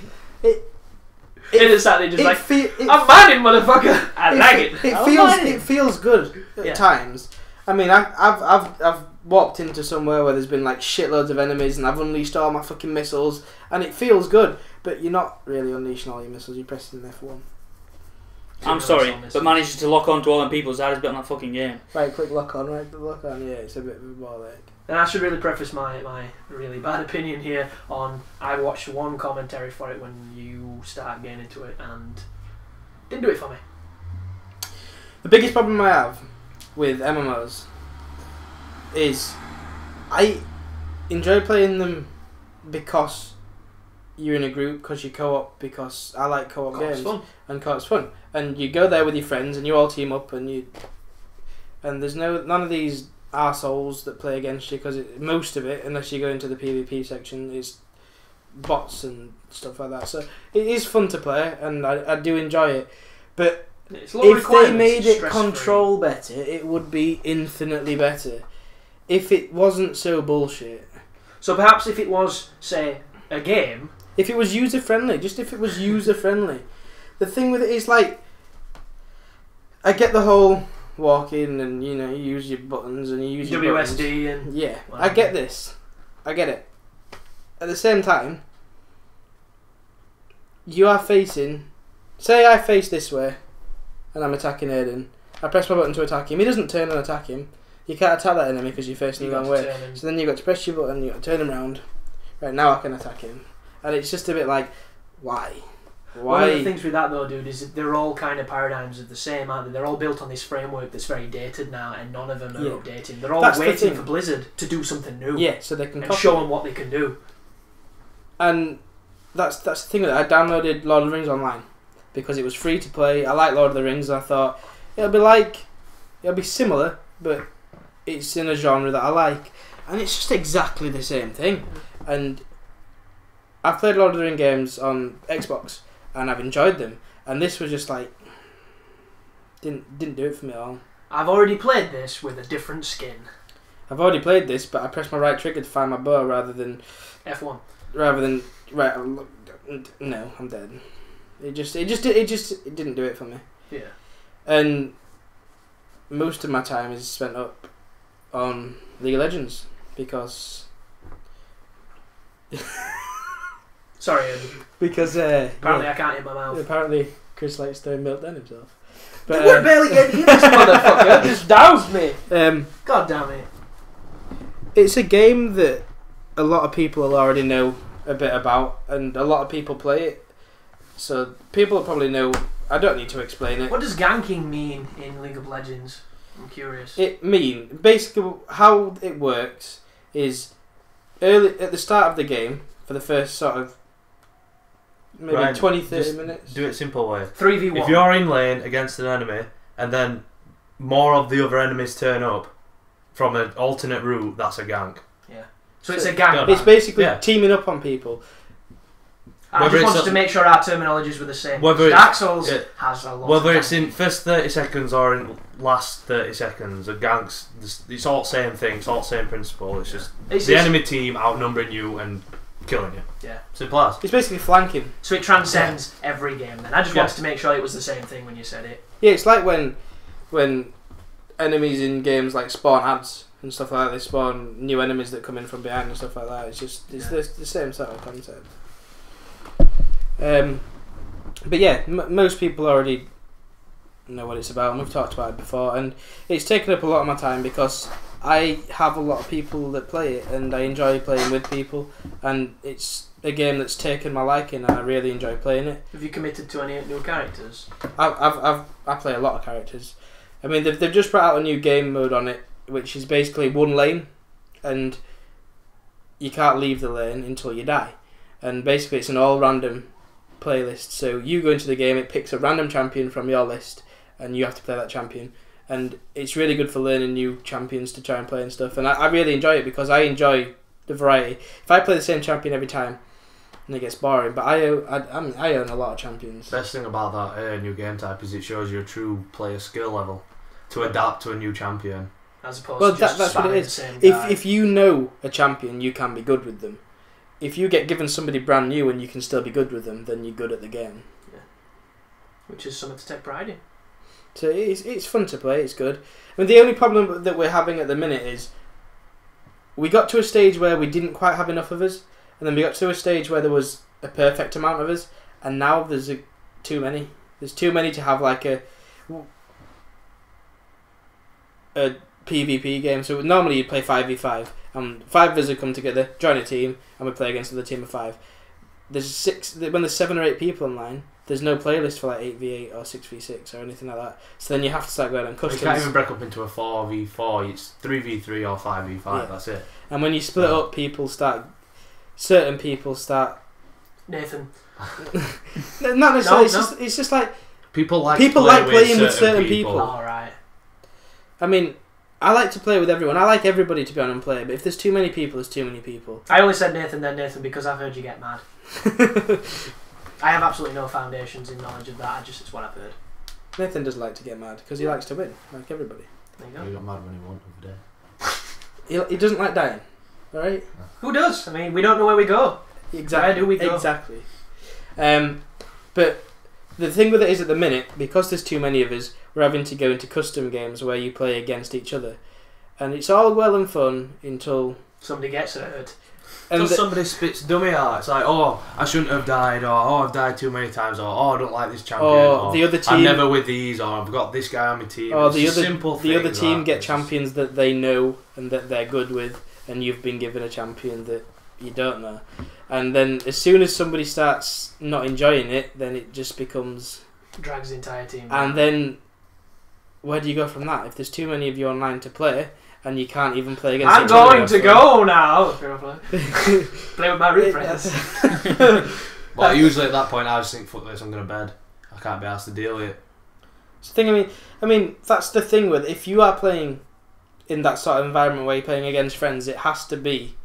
It's sadly just I'm mining, motherfucker. I like it. It feels good at times. I mean, I've walked into somewhere where there's been like shitloads of enemies, and I've unleashed all my fucking missiles, and it feels good. But you're not really unleashing all your missiles. You're pressing F1. I'm sorry, but managing to lock on to all them people's hardest bit on that fucking game. Right click lock on. Right click lock on. Yeah, it's a bit of a ball ache. And I should really preface my really bad opinion here on I watched one commentary for it when you started getting into it and didn't do it for me. The biggest problem I have with MMOs is I enjoy playing them because you're in a group, because you co-op, because I like co-op games. Fun. And co-op's fun. And you go there with your friends and you all team up and there's none of these arseholes that play against you, because most of it, unless you go into the PvP section, is bots and stuff like that. So it is fun to play and I do enjoy it, but if they made it control better, it would be infinitely better. If it wasn't so bullshit. So perhaps if it was, say, a game, if it was user friendly, just if it was user friendly. The thing with it is, like, I get the whole walk in and you use your buttons and you use your WSD buttons. and yeah, I get this, I get it. At the same time, you are facing, say I face this way and I'm attacking Aiden, I press my button to attack him, he doesn't turn and attack him, you can't attack that enemy because you're facing the wrong way, so then you've got to press your button, you've got to turn him around, right, now I can attack him, and it's just a bit like, why? One of the things with that though, dude, is that they're all kind of paradigms of the same, aren't they? They're all built on this framework that's very dated now, and none of them are updating. They're all waiting for Blizzard to do something new. Yeah, so they can show them what they can do. And that's the thing with it. I downloaded Lord of the Rings Online, because it was free to play. I like Lord of the Rings, and I thought it'll be similar, but it's in a genre that I like, and it's just exactly the same thing. And I've played Lord of the Rings games on Xbox, and I've enjoyed them, and this was just like didn't do it for me at all. I've already played this with a different skin. I've already played this, but I pressed my right trigger to find my bow rather than F1. Right. No, I'm dead. It didn't do it for me. Yeah. And most of my time is spent up on League of Legends because. Sorry, Eddie. Because apparently I can't hit my mouth. Apparently Chris likes throwing milk down himself. But we're barely getting in this motherfucker. Just doused me. God damn it. It's a game that a lot of people already know a bit about, and a lot of people play it. So people probably know. I don't need to explain it. What does ganking mean in League of Legends? I'm curious. Basically how it works is early at the start of the game for the first sort of maybe Ryan, 20-30 minutes. Do it simple way. 3v1. If you're in lane against an enemy and then more of the other enemies turn up from an alternate route, that's a gank. Yeah. So it's a gank. It's basically teaming up on people. I just wanted to make sure our terminologies were the same. Dark Souls has a lot. Whether it's in first 30 seconds or in last 30 seconds, a gank's it's all the same thing. It's all the same principle. It's just the enemy team outnumbering you and killing you. Yeah. Simple as. It's basically flanking. So it transcends every game. Then I just wanted to make sure it was the same thing when you said it. Yeah, it's like when enemies in games like spawn ads and stuff like that. They spawn new enemies that come in from behind and stuff like that. It's just the same sort of concept. But yeah, most people already know what it's about, and we've talked about it before, and it's taken up a lot of my time because I have a lot of people that play it, and I enjoy playing with people, and it's a game that's taken my liking, and I really enjoy playing it. Have you committed to any new characters? I play a lot of characters. I mean, they've just brought out a new game mode on it, which is basically one lane, and you can't leave the lane until you die. And basically it's an all random playlist, so you go into the game, it picks a random champion from your list, and you have to play that champion, and it's really good for learning new champions to try and play and stuff, and I really enjoy it because I enjoy the variety. If I play the same champion every time, then it gets boring, but I own a lot of champions. Best thing about that new game type is it shows your true player skill level to adapt to a new champion. As opposed to just that's what it is. the same guy. If you know a champion, you can be good with them. If you get given somebody brand new and you can still be good with them, then you're good at the game. Yeah. Which is something to take pride in. So it's fun to play, it's good. I mean, the only problem that we're having at the minute is we got to a stage where we didn't quite have enough of us, and then we got to a stage where there was a perfect amount of us, and now there's too many. There's too many to have like a PvP game. So normally you play 5v5. 5 of us would come together, join a team, and we play against another team of 5. When there's 7 or 8 people online, there's no playlist for like 8v8 or 6v6 or anything like that. So then you have to start going on customs. You can't even break up into a 4v4. It's 3v3 or 5v5. Yeah. That's it. And when you split up, certain people start. Nathan. Not necessarily. It's just like people like playing with certain people. All right. I mean, I like to play with everyone. I like everybody to be on and play, but if there's too many people, there's too many people. I only said Nathan then Nathan because I've heard you get mad. I have absolutely no foundations in knowledge of that. It's what I've heard. Nathan does like to get mad because he likes to win, like everybody. There you go. He got mad when he won the other day. He doesn't like dying, alright? Who does? I mean, we don't know where we go. Exactly. Where do we go? Exactly. But the thing with it is at the minute, because there's too many of us, we're having to go into custom games where you play against each other. And it's all well and fun until somebody gets hurt. Until somebody spits dummy out. It's like, oh, I shouldn't have died, or oh, I've died too many times, or oh, I don't like this champion, or the other team, I'm never with these, or I've got this guy on my team. Or it's the other team get champions that they know and that they're good with, and you've been given a champion that you don't know. And then as soon as somebody starts not enjoying it, then it just drags the entire team. And then where do you go from that? If there's too many of you online to play, and you can't even play against I'm each other. going to go now. Play with my refresh. Well, usually at that point I just think, fuck this, I'm going to bed. I can't be asked to deal with it. It's the thing. I mean, that's the thing with if you are playing in that sort of environment where you're playing against friends, it has to be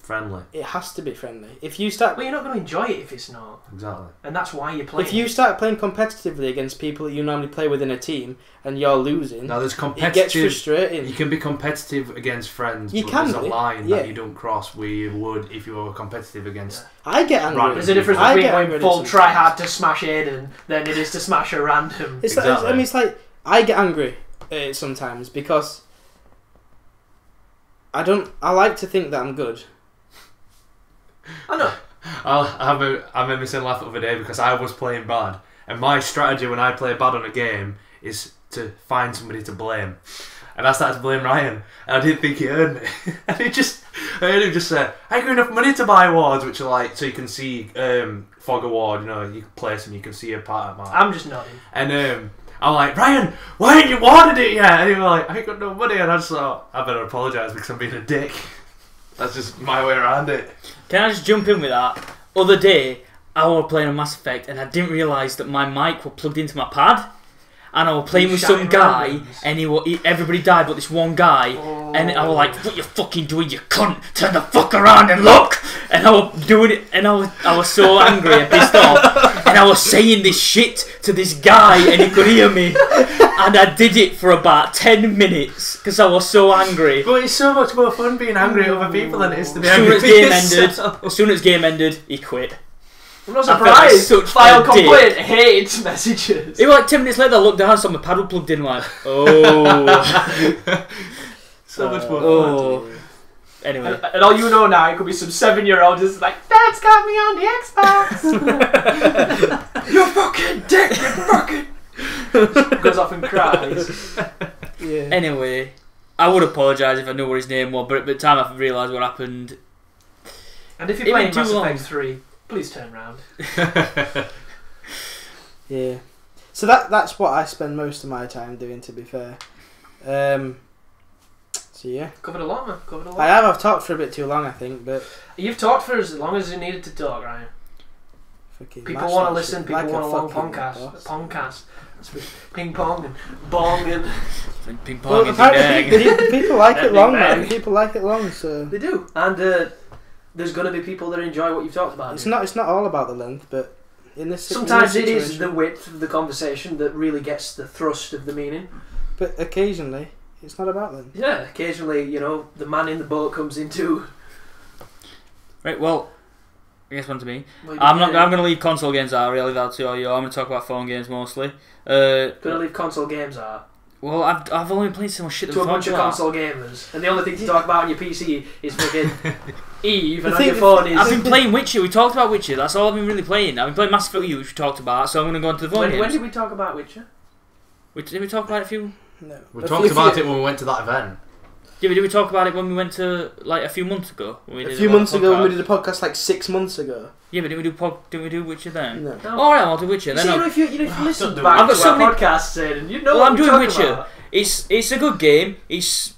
Friendly. It has to be friendly. If you start, well, you're not going to enjoy it if it's not. Exactly. And that's why you're playing. if you start playing competitively against people that you normally play within a team and you're losing, Now there's it competitive. gets frustrating. You can be competitive against friends, You but can there's a be, line yeah. that you don't cross where you would if you were competitive against. I get angry. Right, There's a difference I between get going angry full sometimes. try hard to smash Aiden than it is to smash a random. It's Exactly. I mean, it's like I get angry sometimes because I like to think that I'm good. I know. I made me say laugh the other day because I was playing bad, and my strategy when I play bad on a game is to find somebody to blame. And I started to blame Ryan, and I didn't think he heard me. And I heard him just say, "I ain't got enough money to buy awards," which are like so you can see Fog Award. You know, you can place them, you can see a part of mine. I'm just nodding. And I'm like, Ryan, why ain't you awarded it yet? And he was like, I ain't got no money. And I just thought, I better apologise because I'm being a dick. That's just my way around it. Can I just jump in with that? Other day, I was playing a Mass Effect and I didn't realise that my mic was plugged into my pad. And I was playing with some guy, and everybody died but this one guy. Oh. And I was like, "What you fucking doing, you cunt? Turn the fuck around and look!" And I was doing it, and I was so angry and pissed off. And I was saying this shit to this guy, and he could hear me. And I did it for about 10 minutes because I was so angry. But it's so much more fun being angry at other people than it is to be As soon angry as at game yourself. ended, as soon as game ended, he quit. I'm not I felt like surprised. such File a complaint, hate messages. It was like 10 minutes later, I looked down, saw my paddle plugged in, like, oh. So much more Oh. Anyway. And all you know now, it could be some 7-year-old just like, Dad's got me on the Xbox. You fucking dick, you fucking. Goes off and cries. Yeah. Anyway, I would apologise if I knew what his name was, but at the time I realised what happened. And if It you're playing went too Mass long. Effect 3, please turn round. Yeah. So that's what I spend most of my time doing, to be fair. So yeah. Covered a lot, man. Covered a lot. I've talked for a bit too long, I think, but You've talked for as long as you needed to talk, Ryan. fucking People mash want to that listen. shit People like want a long fucking podcast. boss. Podcast. That's with ping pong and bong and Ping Well, pong and apparently ding people like it Big long, bang. man. People like it long, so they do. And there's going to be people that enjoy what you've talked about. it's not all about the length, but in this Sometimes in it this is the situation- width of the conversation that really gets the thrust of the meaning. But occasionally, it's not about them. Yeah, occasionally, the man in the boat comes into. Right, well, I guess one to me. Well, I'm going to leave console games out, really, that's all you. I'm going to talk about phone games mostly. Going to leave console games out Well, I've only played so much shit that to a we've bunch of talked about. console gamers, and the only thing to talk about on your PC is fucking Eve, and The on your thing- phone is. I've been playing Witcher. We talked about Witcher. That's all I've been really playing. I've been playing Mass Effect, which we talked about. So I'm going to go on to the phone when games. did we talk about Witcher? Did we talk about it a few? No. We talked about it when we went to that event. Yeah, but did we talk about it when we went to like a few months ago? When we A did few about months the ago, when we podcast? did a podcast like 6 months ago. Yeah, but didn't we do Witcher then? No. No. All right, I'll do Witcher. You Then see, I'll- if you listen do back I've got to so our many- podcast, Aiden, you know Well, what I'm we're doing talking Witcher. about. It's a good game. It's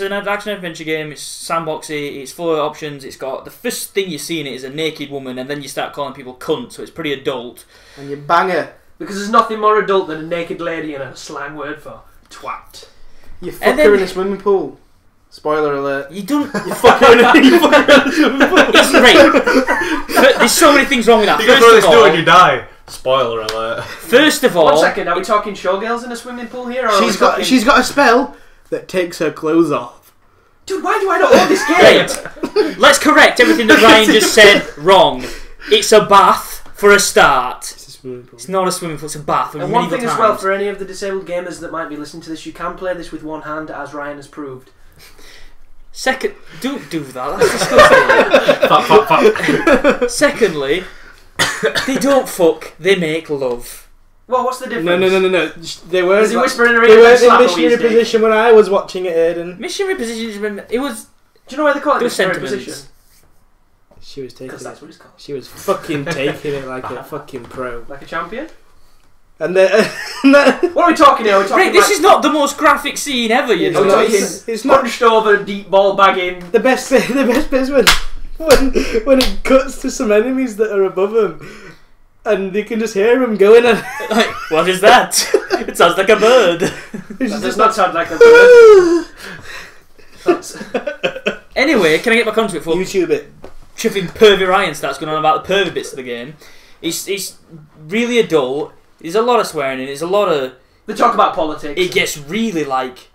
an action adventure game. It's sandboxy. It's full of options. It's got the first thing you see in it is a naked woman, and then you start calling people cunt. So it's pretty adult. And you bang her. Because there's nothing more adult than a naked lady and a slang word for twat. You fuck And her then- in a swimming pool. Spoiler alert. You don't. You fuck her in a swimming pool. It's right. There's so many things wrong with that. You can throw First this of door all, and you die. Spoiler alert. first of all, 1 second, are we talking showgirls in a swimming pool here? Or are we talking... She's got a spell that takes her clothes off. Dude, why do I not own this game? right. Let's correct everything that Ryan just said wrong. It's a bath for a start. It's a swimming pool. It's not a swimming pool. It's a bath. And one thing as well, for any of the disabled gamers that might be listening to this, you can play this with one hand, as Ryan has proved. Second, don't do that. That's disgusting. Fuck. Secondly, they don't fuck. They make love. Well, what's the difference? No. They weren't. Is he whispering in a They ring and weren't in slap a missionary wee stick? position when I was watching it, Aiden. Missionary position. It was. Do you know why they call it Those missionary sentiments. position? She was taking Because it. that's what it's called. She was fucking taking it like a fucking pro. Like a champion? And then, What are we talking here? We're talking Rick, this is not the most graphic scene ever. You It's know. not- it's, it's not punched over, deep ball bagging. the best. The best bit is when it cuts to some enemies that are above him, and you can just hear him going. And Like, what is that? It sounds like a bird. That does not sound like a bird. That's... Anyway, can I get back onto it before YouTube it. chuffing pervy Ryan starts going on about the pervy bits of the game? It's really adult. There's a lot of swearing in it. There's a lot of... They talk about politics. It gets really, like,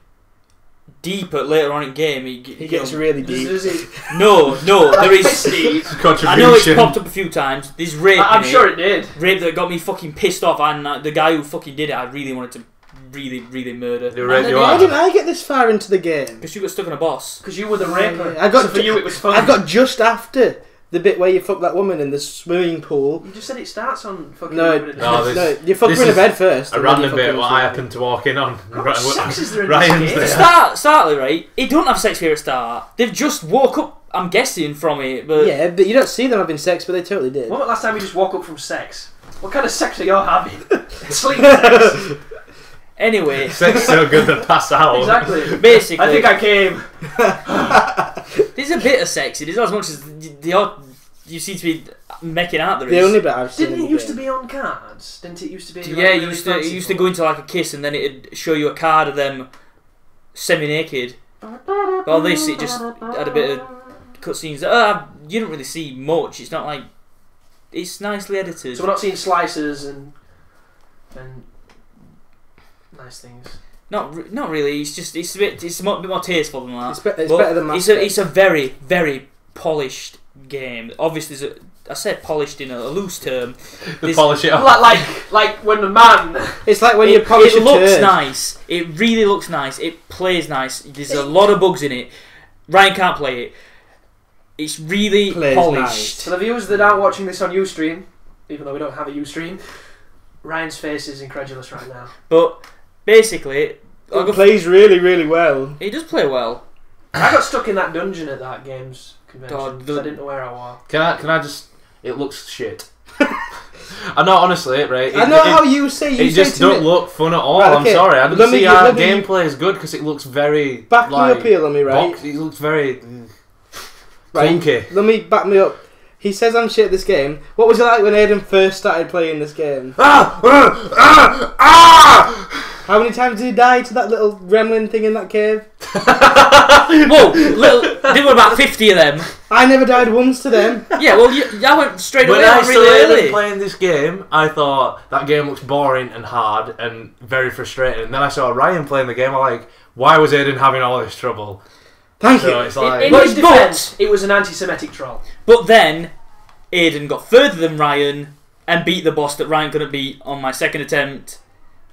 deeper later on in game. He gets really deep. Does it? No, there is... I know it's popped up a few times. There's rape I'm in sure it. it did. Rape that got me fucking pissed off, and the guy who fucking did it, I really wanted to really murder. They rape you Why out. didn't I get this far into the game? Because you got stuck on a boss. Because you were the raper. I got so for you it was fun. I got just after the bit where you fuck that woman in the swimming pool. You just said it starts on fucking... No, you fuck her in the bed first. A and then you random fuck bit her in what the I swimming happened to walk in on. What sex is there in Ryan's this game? there. Startly, right? He don't have sex here at start. They've just woke up, I'm guessing, from it, but... Yeah, but you don't see them having sex, but they totally did. When was the last time you just woke up from sex? What kind of sex are you having? Sleep sex. Anyway, Sex so good they pass out. Exactly. basically... I think I came. There's a bit of sex. It is not as much as the odd... You seem to be making out there The is. only bit I've seen. Didn't it used to be on cards? Didn't it used to be... Yeah, it used to go into like a kiss and then it'd show you a card of them semi-naked. But all this, it just had a bit of cutscenes that you don't really see much. It's not like... It's nicely edited. So we're not seeing slices and nice things. Not really. It's just it's a bit more tasteful than that. It's better than Mass It's a very very polished game. Obviously, I said polished in a loose term. They polish it up. Like when the man... It's like when you polish it a looks turd. nice. It really looks nice. It plays nice. There's a lot of bugs in it. Ryan can't play it. It's really Plays polished. nice. For the viewers that aren't watching this on Ustream, even though we don't have a Ustream, Ryan's face is incredulous right now. But basically, It plays really, really well. he does play well. I got stuck in that dungeon at that games convention God, because I didn't know where I was. Can I just... It looks shit. I know, honestly, right? I know how you say It just don't look fun at all. Right, okay. I'm sorry. I Let didn't me- see how let me- gameplay is good because it looks very... Back me like, up here, let me, right? It looks very... Right. clunky. Let me back me up. He says I'm shit at this game. What was it like when Aiden first started playing this game? How many times did he die to that little gremlin thing in that cave? Whoa, there were about 50 of them. I never died once to them. Yeah, well, I went straight away. When I Really started early. playing this game, I thought that game looks boring and hard and very frustrating. And then I saw Ryan playing the game. I'm like, why was Aiden having all this trouble? Thank So you. it's like... In his defence, it was an anti-Semitic troll. But then, Aiden got further than Ryan and beat the boss that Ryan couldn't beat on my second attempt.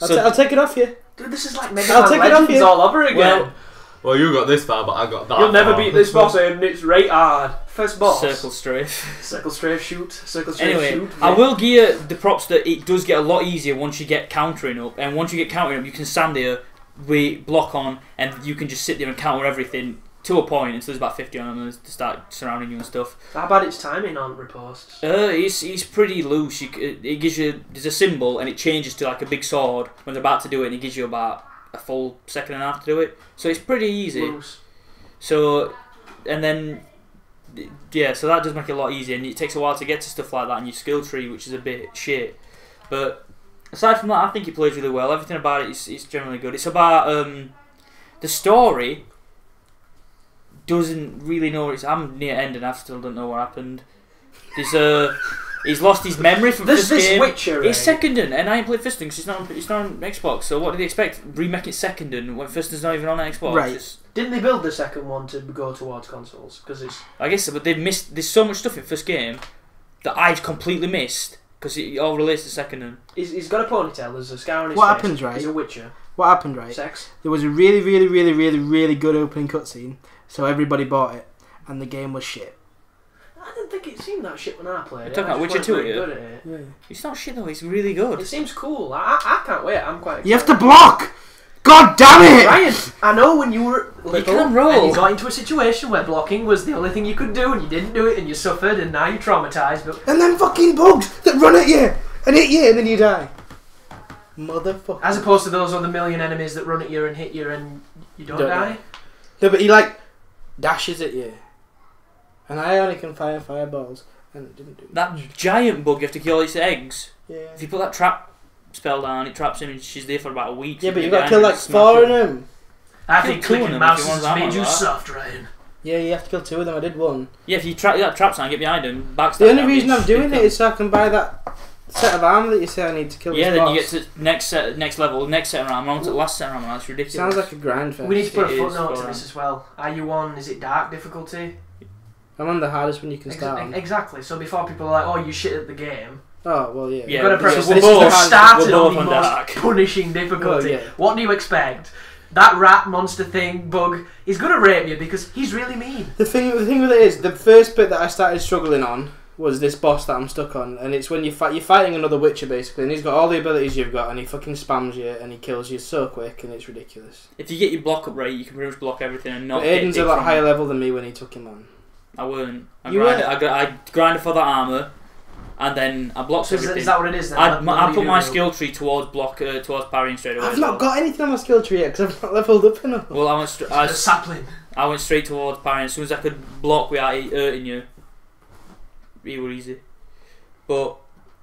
I'll take it off you. Dude, this is like Mega I'll Man take it off Legends you. all over again. Well, you got this far, but I got that You'll never far. beat this boss, and it's right hard. First boss. Circle strafe. Circle strafe shoot. Circle strafe Anyway, shoot. I will give you the props that it does get a lot easier once you get countering up. And once you get countering up, you can stand there with block on, and you can just sit there and counter everything to a point until there's about 50 on them to start surrounding you and stuff. How about its timing on riposts? It's pretty loose. It gives you... There's a symbol, and it changes to like a big sword when they're about to do it, and it gives you about a full second and a half to do it. So it's pretty easy. Loose. So, and then, yeah, so that does make it a lot easier, and it takes a while to get to stuff like that in your skill tree, which is a bit shit. But aside from that, I think it plays really well. Everything about it is generally good. It's about the story doesn't really know. I'm near end, and I still don't know what happened. There's he's lost his memory from There's first this game. Witcher. It's Secondin, and I ain't played Fiston because it's not on Xbox. So what do they expect? Remaking Secondin when Fiston's not even on Xbox? Right. Didn't they build the second one to go towards consoles? Because it's... I guess so, but they've missed. There's so much stuff in first game that I've completely missed because it all relates to Secondin. He's got a ponytail. There's a scar on his What face. happens, right? He's a Witcher. What happened, right? Sex. There was a really, really, really, really, really good opening cutscene, so everybody bought it, and the game was shit. I didn't think it seemed that shit when I played You're it. talking I about just Witcher weren't 2, very yeah? good at it. It's not shit though. It's really good. It seems cool. I can't wait. I'm quite excited. You have to block! God damn it! Ryan, I know when you were little can roll. and you got into a situation where blocking was the only thing you could do and you didn't do it and you suffered and now you're traumatised, but... And then fucking bugs that run at you and hit you and then you die. Motherfucker. As opposed to those other million enemies that run at you and hit you and you don't die. No, but he like dashes at you. And I only can fire fireballs. and it didn't do That much. giant bug, you have to kill its eggs. Yeah. If you put that trap spell down, it traps him and she's there for about a week. Yeah, but you you've got to kill like 4 of them. I Kill think 2 of clicking them mouse if you want has that made one, you right? soft, Ryan. Yeah, you have to kill 2 of them. I did 1. Yeah, if you trap that trap sign, get behind him, backstab. The only reason I'm doing it is so I can buy that set of armor that you say I need to kill. Yeah, this then boss. you get to next level, next set of armor, on to the last set of armor. That's ridiculous. Sounds like a grind fest. We need to put a It is footnote to for, this as well. Are you on, is it dark difficulty? I'm on the hardest one you can start on. Exactly, so before people are like, oh, you shit at the game, Oh, well, yeah. Yeah, you've got to preface we're this both- is started we're on both the on most dark. punishing difficulty. Well, yeah. What do you expect? That rat monster thing, bug, he's going to rape you because he's really mean. The thing with it is, the first bit that I started struggling on was this boss that I'm stuck on, and it's when you're fighting another Witcher basically, and he's got all the abilities you've got, and he fucking spams you, and he kills you so quick, and it's ridiculous. If you get your block up right, you can pretty much block everything and not But get Aiden's dick a lot from higher him. level than me when he took him on. I weren't. I You grinded. weren't? I grinded for that armor, and then I blocked So everything. is that what it is then? I put my skill tree towards towards parrying straight away. I've as not well. got anything on my skill tree yet, because I've not leveled up enough. Well, I went A sapling. I went straight towards parrying. As soon as I could block without it hurting you, it was easy. But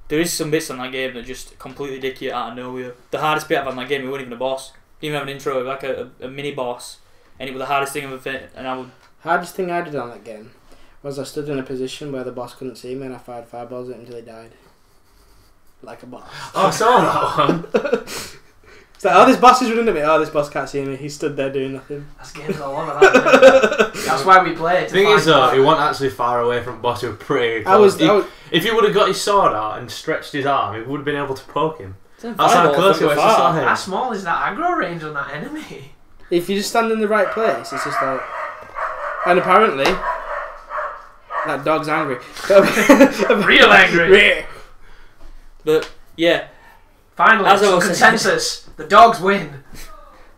there is some bits on that game that just completely dick you out of nowhere. The hardest bit I've had on that game, it wasn't even a boss. Didn't even have an intro, it was like a mini boss, and it was the hardest thing I've ever fit. And I would. Hardest thing I did on that game was I stood in a position where the boss couldn't see me, and I fired fireballs at him until he died. Like a boss. Oh, I saw that one. It's like, oh, this boss is running at me. Oh, this boss can't see me. He stood there doing nothing. That's games all over that. That's why we play it. The thing is, though, he wasn't actually far away from the boss. He was pretty close. If he would have got his sword out and stretched his arm, he would have been able to poke him. That's how close he was to him. How small is that aggro range on that enemy? If you just stand in the right place, it's just like... And apparently... That dog's angry. Real angry. But yeah, Finally, As I some was saying- consensus. The dogs win.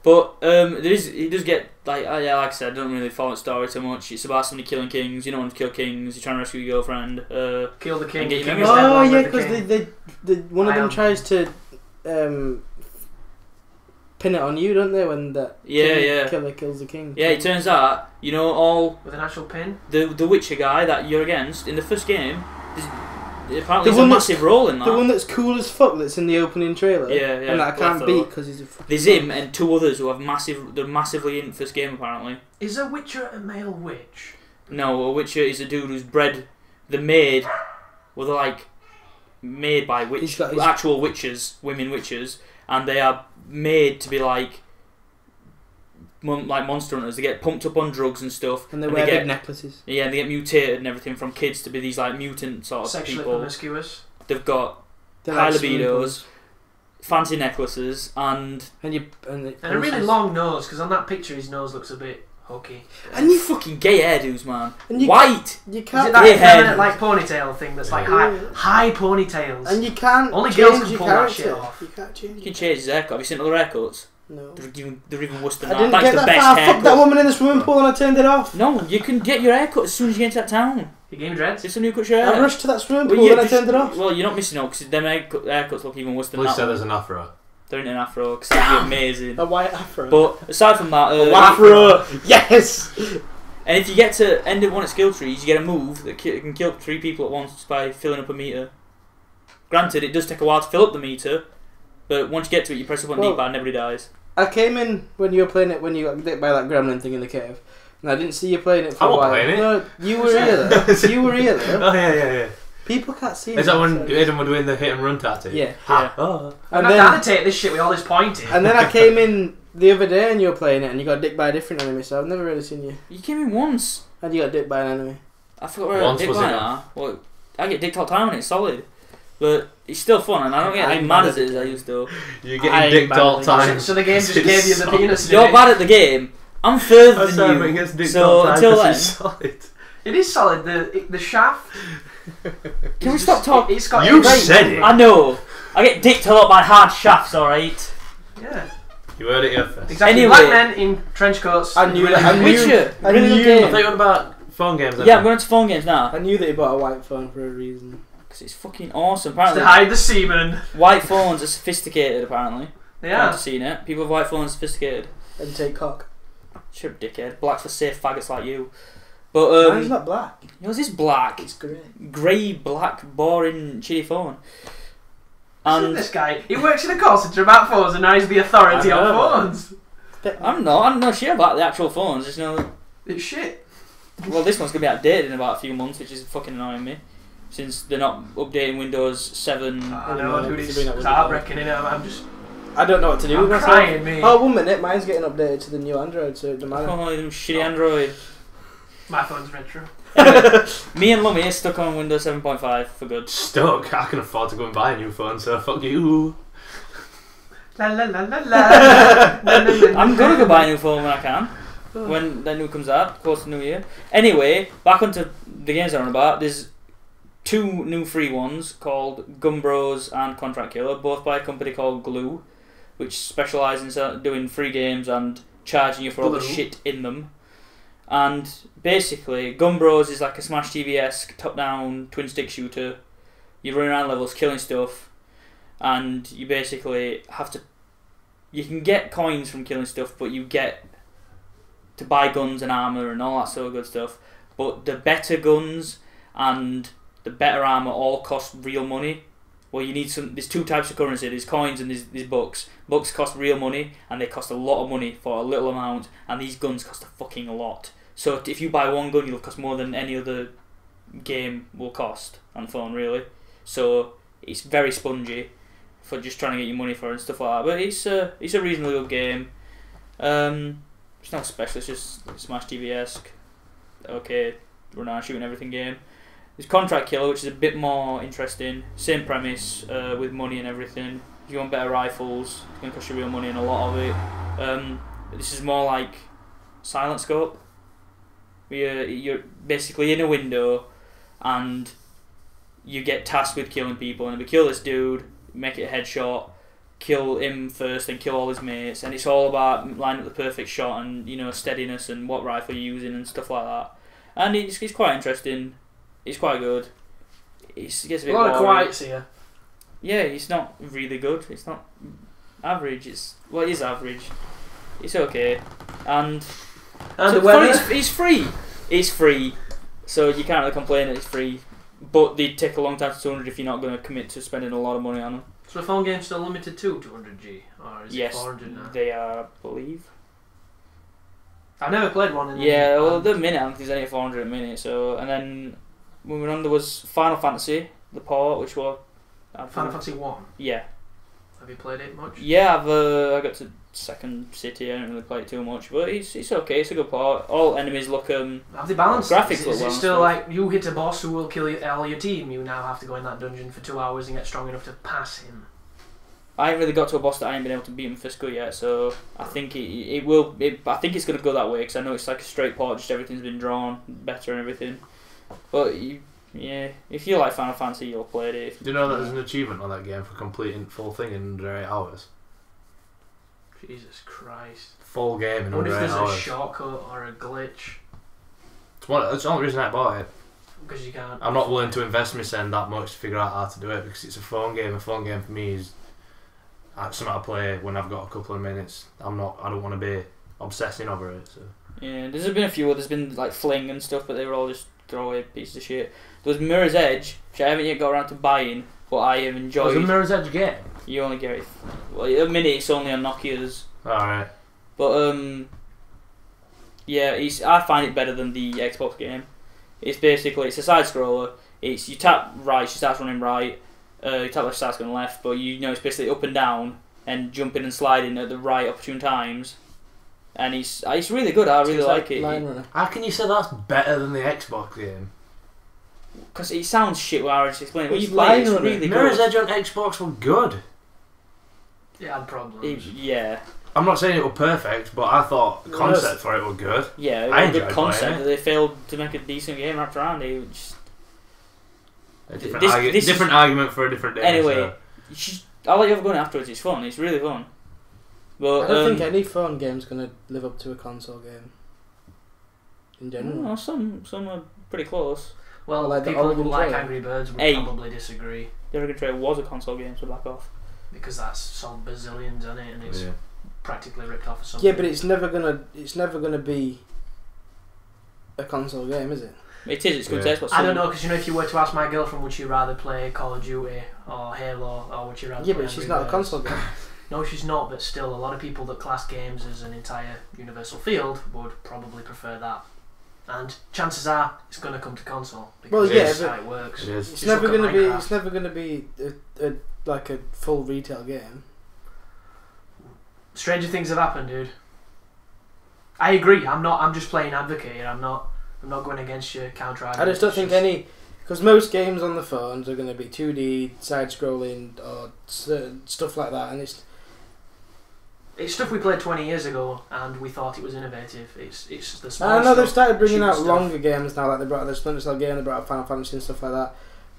but he does get like like I said, I don't really follow the story too much. It's about somebody killing kings. You don't want to kill kings. You're trying to rescue your girlfriend. Kill the king. And get The your king is members- dead Oh, along yeah, with the because king. one of I them am. tries to pin it on you, don't they, when that killer kills the king. Yeah, it turns out all With an actual pin. the Witcher guy that you're against in the first game. Apparently, The there's a one massive role in that. The one that's cool as fuck that's in the opening trailer. Yeah, And that I can't Blackthorn. beat because he's a fucking... There's him and 2 others who have they're massively in first game apparently. Is a witcher a male witch? No, a Witcher is a dude who's bred. The maid, well, they're like made by actual witches, women witches, and they are made to be like monster hunters. They get pumped up on drugs and stuff, And they wear big necklaces. Yeah, and they get mutated and everything from kids to be these like mutant sort of Sexually people. promiscuous. They've got They're high like swimming libidos, pools. fancy necklaces, and And And a really long nose, because on that picture his nose looks a bit hokey. And you fucking gay hairdos, man. And you- White. You Is can't... it that Yeah. effeminate like ponytail thing that's like Yeah. high ponytails? And you can't Only change girls can your pull that character. shit off. You can't change You can change his haircut. Have you seen other haircuts? No. They're even worse than I that. didn't That's get the that best far. haircut. Fuck that woman in the swimming pool and I turned it off. No, you can get your haircut as soon as you get into that town. Your game dreads? It's a new cut your hair. I rushed to that swimming Well, pool yeah, and I just- turned it off. Well, you're not missing out because them haircuts look even worse than Police that said one. there's an afro. They're in an afro because they're amazing. A white afro. But aside from that, afro. Yes. and if you get to end of one of skill trees, you get a move that can kill 3 people at once by filling up a meter. Granted, it does take a while to fill up the meter, but once you get to it, you press up on Well- D-pad and everybody dies. I came in when you were playing it when you got bit by that gremlin thing in the cave, and I didn't see you playing it for I a wasn't while. playing it. No, you were here. Though. You were here. Though. Oh yeah. People can't see it. Is that when Aiden were doing the hit and run tactic? Yeah. Yeah. Oh. I'm And not then, down to take this shit with all this pointing. and then I came in the other day and you were playing it and you got dicked by a different enemy, so I've never really seen you. You came in once. And you got dicked by an enemy. I forgot where Once I dick was by enough. now. Well, I get dicked all the time and it's solid. But it's still fun and I don't get as I'm mad bad as it at as I it. used to. You're I getting ain't dicked all the bad at time. So the game just gave you the penis. You're bad at the game. I'm further than you. So until then, Solid. It is solid. The shaft. can we stop talking? It's got You right. said it. I know. I get dicked a lot by hard shafts, alright? Yeah. You heard it here first. Exactly. Anyway. Black men in trench coats. I knew that. I knew. Witcher. I Really knew. good I thought you were on about phone games. Yeah, I'm going to phone games now. I knew that he bought a white phone for a reason. Because it's fucking awesome. To Apparently, hide the semen. white phones are sophisticated, apparently. They I've are. seen it. People with white phones are sophisticated. And take cock. Sure, dickhead. Blacks for safe faggots like you. But Mine's not black. yours is black. It's grey. Grey, black, boring, shitty phone. And this guy, he works in a call centre about phones, and now he's the authority on phones. I'm not sure about the actual phones. Just know It's shit. well, this one's gonna be outdated in about a few months, which is fucking annoying me, since they're not updating Windows 7. I know, dude, it's heartbreaking, innit? I'm just... I don't know what to do with myself. crying, me. Oh, 1 minute, mine's getting updated to the new Android, so it doesn't matter. Oh, them shitty Android. My phone's retro. Anyway, me and Lummy are stuck on Windows 7.5 for good. Stuck. I can afford to go and buy a new phone, so fuck you. La la la la la. I'm gonna go buy a new phone when I can. When that new comes out, close to New Year. Anyway, back onto the games I'm on about. There's 2 new free ones called Gumbros and Contract Killer, both by a company called Glue, which specialises in doing free games and charging you for all the shit in them. And basically, Gumbros is like a Smash TV-esque top-down twin-stick shooter. You run around levels killing stuff, and you basically have to... You can get coins from killing stuff, but you get to buy guns and armour and all that sort of good stuff. But the better guns and the better armour all cost real money. Well, you need some... There's 2 types of currency. There's coins and there's bucks. Bucks cost real money, and they cost a lot of money for a little amount, and these guns cost a fucking lot. So if you buy one gun, you'll cost more than any other game will cost on phone, really. So it's very spongy for just trying to get your money for it and stuff like that. But it's a reasonably good game. It's not special. It's just Smash TV-esque. Okay, run around shooting everything game. There's Contract Killer, which is a bit more interesting. Same premise with money and everything. If you want better rifles, it's going to cost you real money and a lot of it. This is more like Silent Scope. You're basically in a window and you get tasked with killing people, and if you kill this dude, make it a headshot, kill him first and kill all his mates, and it's all about lining up the perfect shot and, you know, steadiness and what rifle you're using and stuff like that. And it's quite interesting. It's quite good. It gets a bit lot of boring. quiets here. Yeah, it's not really good. It's not average. It is average. It's okay. And And so the weather. it's free. It's free, so you can't really complain that it's free. But they take a long time to 200 if you're not going to commit to spending a lot of money on them. So the phone game's still limited to 200G, or is it 400 now? They are, I believe. I've never played one. In Yeah, well, the minute I think there's only 400 a minute. So, and then moving on, there was Final Fantasy, the port, which was Final Fantasy 1. Yeah. Have you played it much? Yeah, I got to second city. I didn't really play it too much, but it's okay. It's a good port. All enemies look Have they balanced? graphics Is look it well still and like you hit a boss who will kill all your team? You now have to go in that dungeon for 2 hours and get strong enough to pass him. I haven't really got to a boss that I ain't been able to beat him physical yet, so I think it will. I think it's going to go that way because I know it's like a straight port, just everything's been drawn better and everything. But yeah, if you like Final Fantasy, you'll play it. Do you know that there's an achievement on that game for completing full thing in under 8 hours? Jesus Christ. Full game in What under if 8 there's hours. a shortcut or a glitch? It's the only reason I bought it. Because you can't. I'm not willing to invest myself that much to figure out how to do it because it's a phone game. A phone game for me is something I play when I've got a couple of minutes. I don't want to be obsessing over it. So. Yeah, there's been a few. There's been like Fling and stuff, but they were all just throwaway pieces of shit. There was Mirror's Edge, which I haven't yet got around to buying, but I have enjoyed. Was a Mirror's Edge game? You only get it. Well, at the minute it's only on Nokia's. Alright. But yeah, I find it better than the Xbox game. It's basically it's a side scroller. It's you tap right, she starts running right. You tap left, she starts going left. But you know it's basically up and down and jumping and sliding at the right opportune times. And it's really good. I really like it. Line Runner. How can you say that's better than the Xbox game? Because it sounds shit when I just explain it. When It's you play it, it's Line Runner. really Mirror's good. Edge on Xbox were good. It had problems. Yeah. I'm not saying it were perfect, but I thought the concept for it were good. Yeah, it I was a good enjoyed concept. playing it. They failed to make a decent game wrapped around it. Just... A different, This is- argument for a different day. Anyway, so. I'll let you have a go afterwards. It's fun. It's really fun. But I don't think any phone game's going to live up to a console game. In general. no, some are pretty close. Well, Like the people who Oregon like Trail. Angry Birds would Hey. probably disagree. The Oregon Trail was a console game, so back off. Because that's sold bazillions on it and it's Yeah. practically ripped off of something. Yeah, but it's never gonna be a console game, is it? It is. It's good Yeah. taste. I don't know, because you know, if you were to ask my girlfriend, would she rather play Call of Duty or Halo, or would she rather? Yeah, play but she's Angry not a Birds? console game. No, she's not. But still, a lot of people that class games as an entire universal field would probably prefer that. And chances are it's going to come to console. Well, Because yeah, that's but how it works. It is. It's Just never look at going to be. Minecraft. It's never going to be like a full retail game. Stranger things have happened, dude. I agree. I'm just playing advocate here. I'm not going against your counter I argument. just don't think any, because most games on the phones are going to be 2D, side-scrolling, or stuff like that, and it's stuff we played 20 years ago, and we thought it was innovative. It's the small I know stuff, they've started bringing cheap out stuff. longer games now, like they brought out the Splinter Cell game, they brought out Final Fantasy and stuff like that,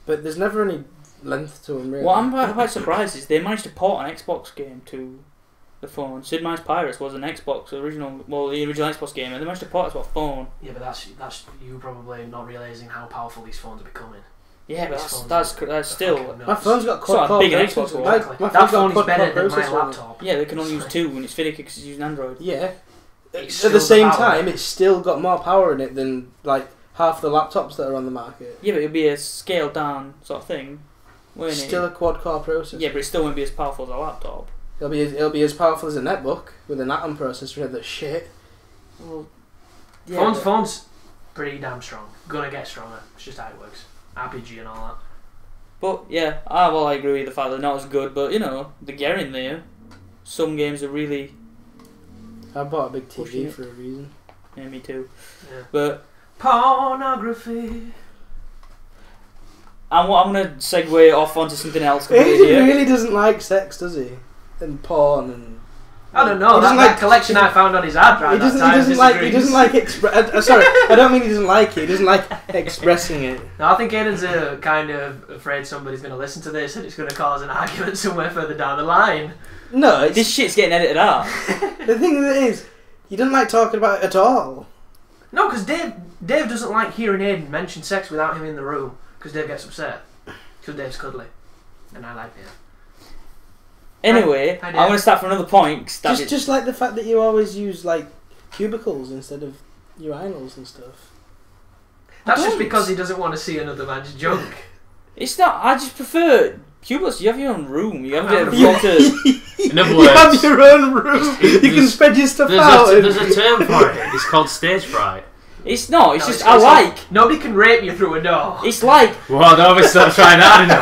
but there's never any length to them, really. What I'm quite surprised is they managed to port an Xbox game to the phone. Sid Meier's Pirates was an Xbox original, the original Xbox game, and they managed to port it to a phone. Yeah, but that's you probably not realising how powerful these phones are becoming. Yeah, but These phones that's are still. fucking My nuts. phone's got It's not quad-core big an processors. Xbox one. My Exactly. phone's That got phone is quad-core better than my processor on it. laptop. Yeah, they can only use two when it's finicky because it's using Android. Yeah. It's At the still same the power. time, it's still got more power in it than like half the laptops that are on the market. Yeah, but it'll be a scaled down sort of thing, won't it? Still a quad-core processor. Yeah, but it still won't be as powerful as a laptop. It'll be as powerful as a netbook with an Atom processor that's shit. Well, yeah, Phones pretty damn strong. Gonna get stronger. It's just how it works. RPG and all that. But yeah, I agree with the fact they're not as good, but you know, they're getting there. Some games are really. I bought a big Pushing TV it. for a reason. Yeah, me too. Yeah. But Pornography. I'm gonna segue off onto something else. He completely here. really doesn't like sex, does he? And porn and. I don't know. He doesn't That like- collection I found on his hard drive. He doesn't. that He time doesn't like. He disagrees. doesn't like. Sorry, I don't mean he doesn't like it. He doesn't like expressing it. No, I think Aiden's kind of afraid somebody's going to listen to this and it's going to cause an argument somewhere further down the line. No, it's, This shit's getting edited out. the thing that is, he doesn't like talking about it at all. No, because Dave doesn't like hearing Aiden mention sex without him in the room, because Dave gets upset. Because Dave's cuddly. And I like Dave. Anyway, Hi, I'm Dave. gonna start from another point. 'Cause that bit- Just like the fact that you always use like cubicles instead of urinals and stuff. That's just don't. because he doesn't want to see another man's junk. It's not. I just prefer cubicles. You have your own room. You have a bit of You- room to. In other You have words, your own room. You can there's- spread your stuff out. there's a term for it. It's called stage fright. It's not. It's No, just it's I like- like. Nobody can rape you through a door. It's like Well, no, we start trying hard enough.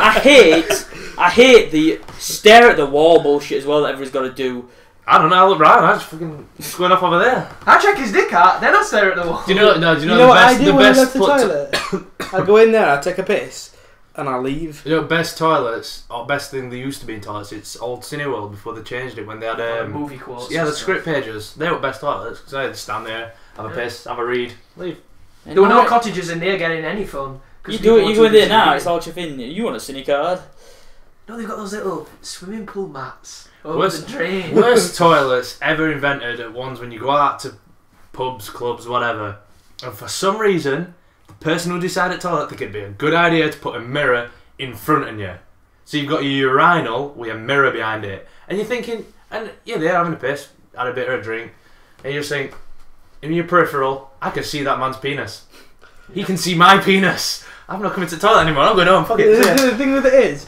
I hate the stare at the wall bullshit as well that everyone's got to do. I don't know. I look right. I just fucking just going off over there. I check his dick out, then I stare at the wall. Do you know? No, do You you know know, what the I best? do The when I go best. to the toilet? I go in there, I take a piss, and I leave. You know, best toilets or best thing they used to be in toilets. It's old Cineworld before they changed it when they had movie quotes. yeah, and the stuff. script pages. They were best toilets because I had to stand there, have a piss, have a read, leave. There were no cottages in there getting any fun. 'cause You people do it. were You too go in there busy now. reading. It's all chip in. You want a cine card? No, they've got those little swimming pool mats over Worst- the drain. Worst toilets ever invented are ones when you go out to pubs, clubs, whatever, and for some reason, the person who decided toilet think it'd be a good idea to put a mirror in front of you. So you've got your urinal with a mirror behind it, and you're thinking, and yeah, they're having a piss, had a bit of a drink, and you're saying, in your peripheral, I can see that man's penis. He can see my penis. I'm not coming to the toilet anymore. I'm going home. Fuck it. The thing with it is,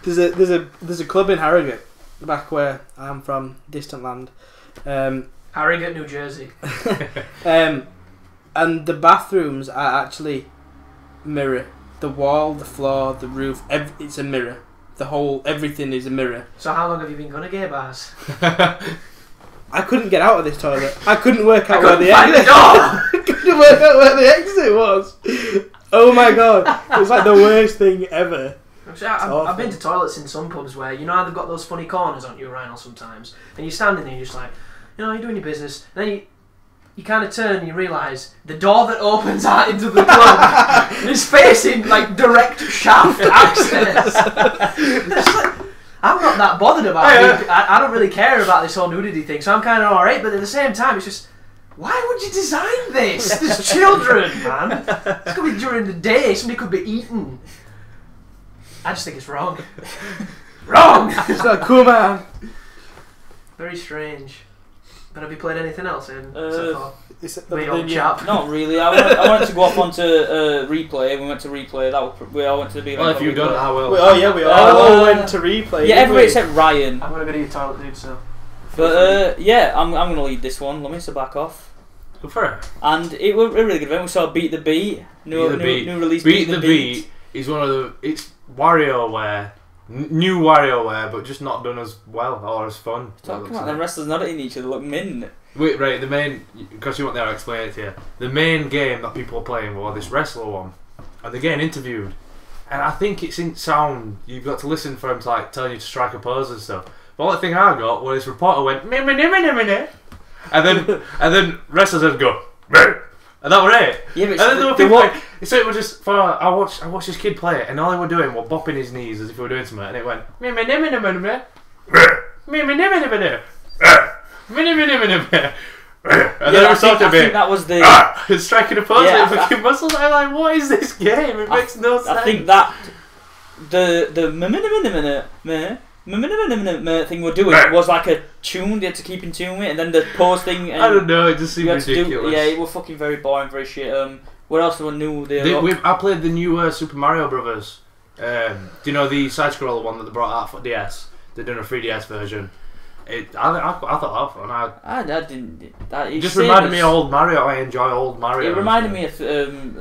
there's a club in Harrogate, back where I'm from, distant land. Harrogate, New Jersey. And the bathrooms are actually mirror. The wall, the floor, the roof, it's a mirror. Everything is a mirror. So how long have you been going to gay bars? I couldn't get out of this toilet. I couldn't work out I where couldn't the find the exit. door. I couldn't work out where the exit was. Oh my god! It was like the worst thing ever. Actually, I've been to toilets in some pubs where, you know how they've got those funny corners on your urinal sometimes, and you're standing there and you're just like, you know, you're doing your business, and then you kind of turn and you realise the door that opens out into the club is facing like direct shaft access. It's like, I'm not that bothered about it. I don't really care about this whole nudity thing, so I'm kind of alright, but at the same time it's just, why would you design this? There's children, man. It's going to be during the day, somebody could be eating. I just think it's wrong. Wrong! It's like, come on. Very strange. But have you played anything else so far? Me old chap. Not really. I wanted to go off onto replay. We went to replay. We all went to the. Well, if you've done it, I will. We all went to replay. Yeah, everybody except Ryan. I'm gonna go to your toilet, dude. So. But yeah, I'm gonna lead this one. Let me back off. Go for it. And it was a really good event. We saw Beat the Beat. New release. Beat the Beat is one of the. It's WarioWare. New WarioWare, but just not done as well or as fun. Talking about them wrestlers not hitting each other look min. Wait, right, the main, because you want there, I'll explain it to you. The main game that people are playing was this wrestler one, and they're getting interviewed, and I think it's in sound. You've got to listen for him to like telling you to strike a pose and stuff. The only thing I got was this reporter went meh, meh, meh, meh, meh, meh, and then wrestlers would go meh, and that was it. Yeah, but and then there were people like, so it was just for I watched this kid play it, and all they were doing was bopping his knees as if he were doing something, and it went meh, meh, meh, meh, meh, meh, meh, meh, meh, meh, meh, meh, and then I think that was the striking a pose with fucking muscles. I'm like, what is this game? It makes no sense. I think that the thing we're doing was like a tune. They had to keep in tune with it, and then the pose thing. And I don't know. It just seemed ridiculous. It was fucking very boring, very shit. What else was new? I played the new Super Mario Brothers. Do you know the side scroller one that they brought out for DS? They're doing a 3DS version. I thought that was fun. I didn't. It just reminded me of old Mario. I enjoy old Mario. It reminded me of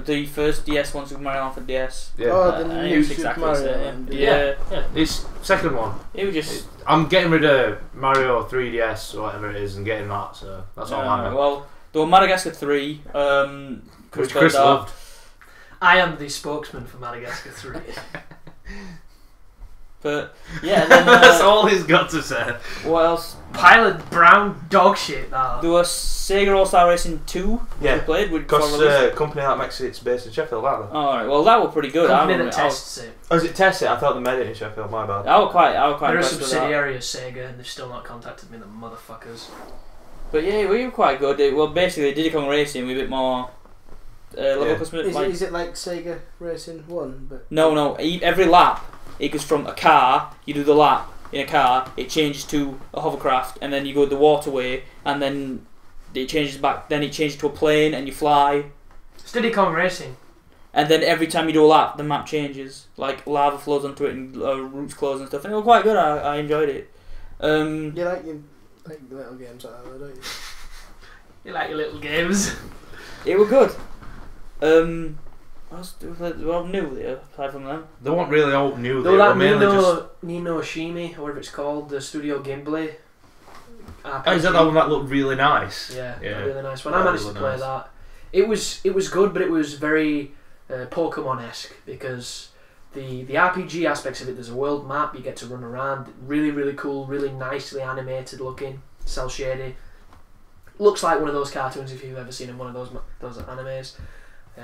the first DS one, Super Mario Land for DS. Yeah. Oh, the new Super Mario. Yeah. It's second one. It was just. I'm getting rid of Mario 3DS or whatever it is and getting that. So that's all I know. Well, there was Madagascar 3. Which Chris loved. I am the spokesman for Madagascar 3. But yeah, then, that's all he's got to say. What else? Pile of brown dog shit. That. There was Sega All Star Racing 2. Yeah, we played with because company that makes it's based in Sheffield, aren't they? Alright, well that was pretty good. Company that tests it. Oh, is it test it? I thought they made it in Sheffield. My bad. I was quite. They're a subsidiary of Sega, and they've still not contacted me, the motherfuckers. But yeah, we were quite good. Well, basically, Diddy Kong Racing, we a bit more level customization. Is it like Sega Racing 1? But No. Every lap, it goes from a car. You do the lap in a car. It changes to a hovercraft, and then you go the waterway, and then it changes back. Then it changes to a plane, and you fly. It's Diddy Kong Racing. And then every time you do a lap, the map changes. Like lava flows onto it, and routes close and stuff. And it was quite good. I enjoyed it. You like the little games like that, though, don't you? You like your little games. It was good. What else new there aside from them? They weren't really all new. They were that Nino Oshimi, or whatever it's called, the Studio Ghibli. Oh, is that the one that looked really nice? Yeah. Really nice one. I managed to play that. It was good, but it was very Pokemon-esque because the RPG aspects of it. There's a world map. You get to run around. Really, really cool. Really nicely animated looking. Cel shady. Looks like one of those cartoons if you've ever seen in one of those animes.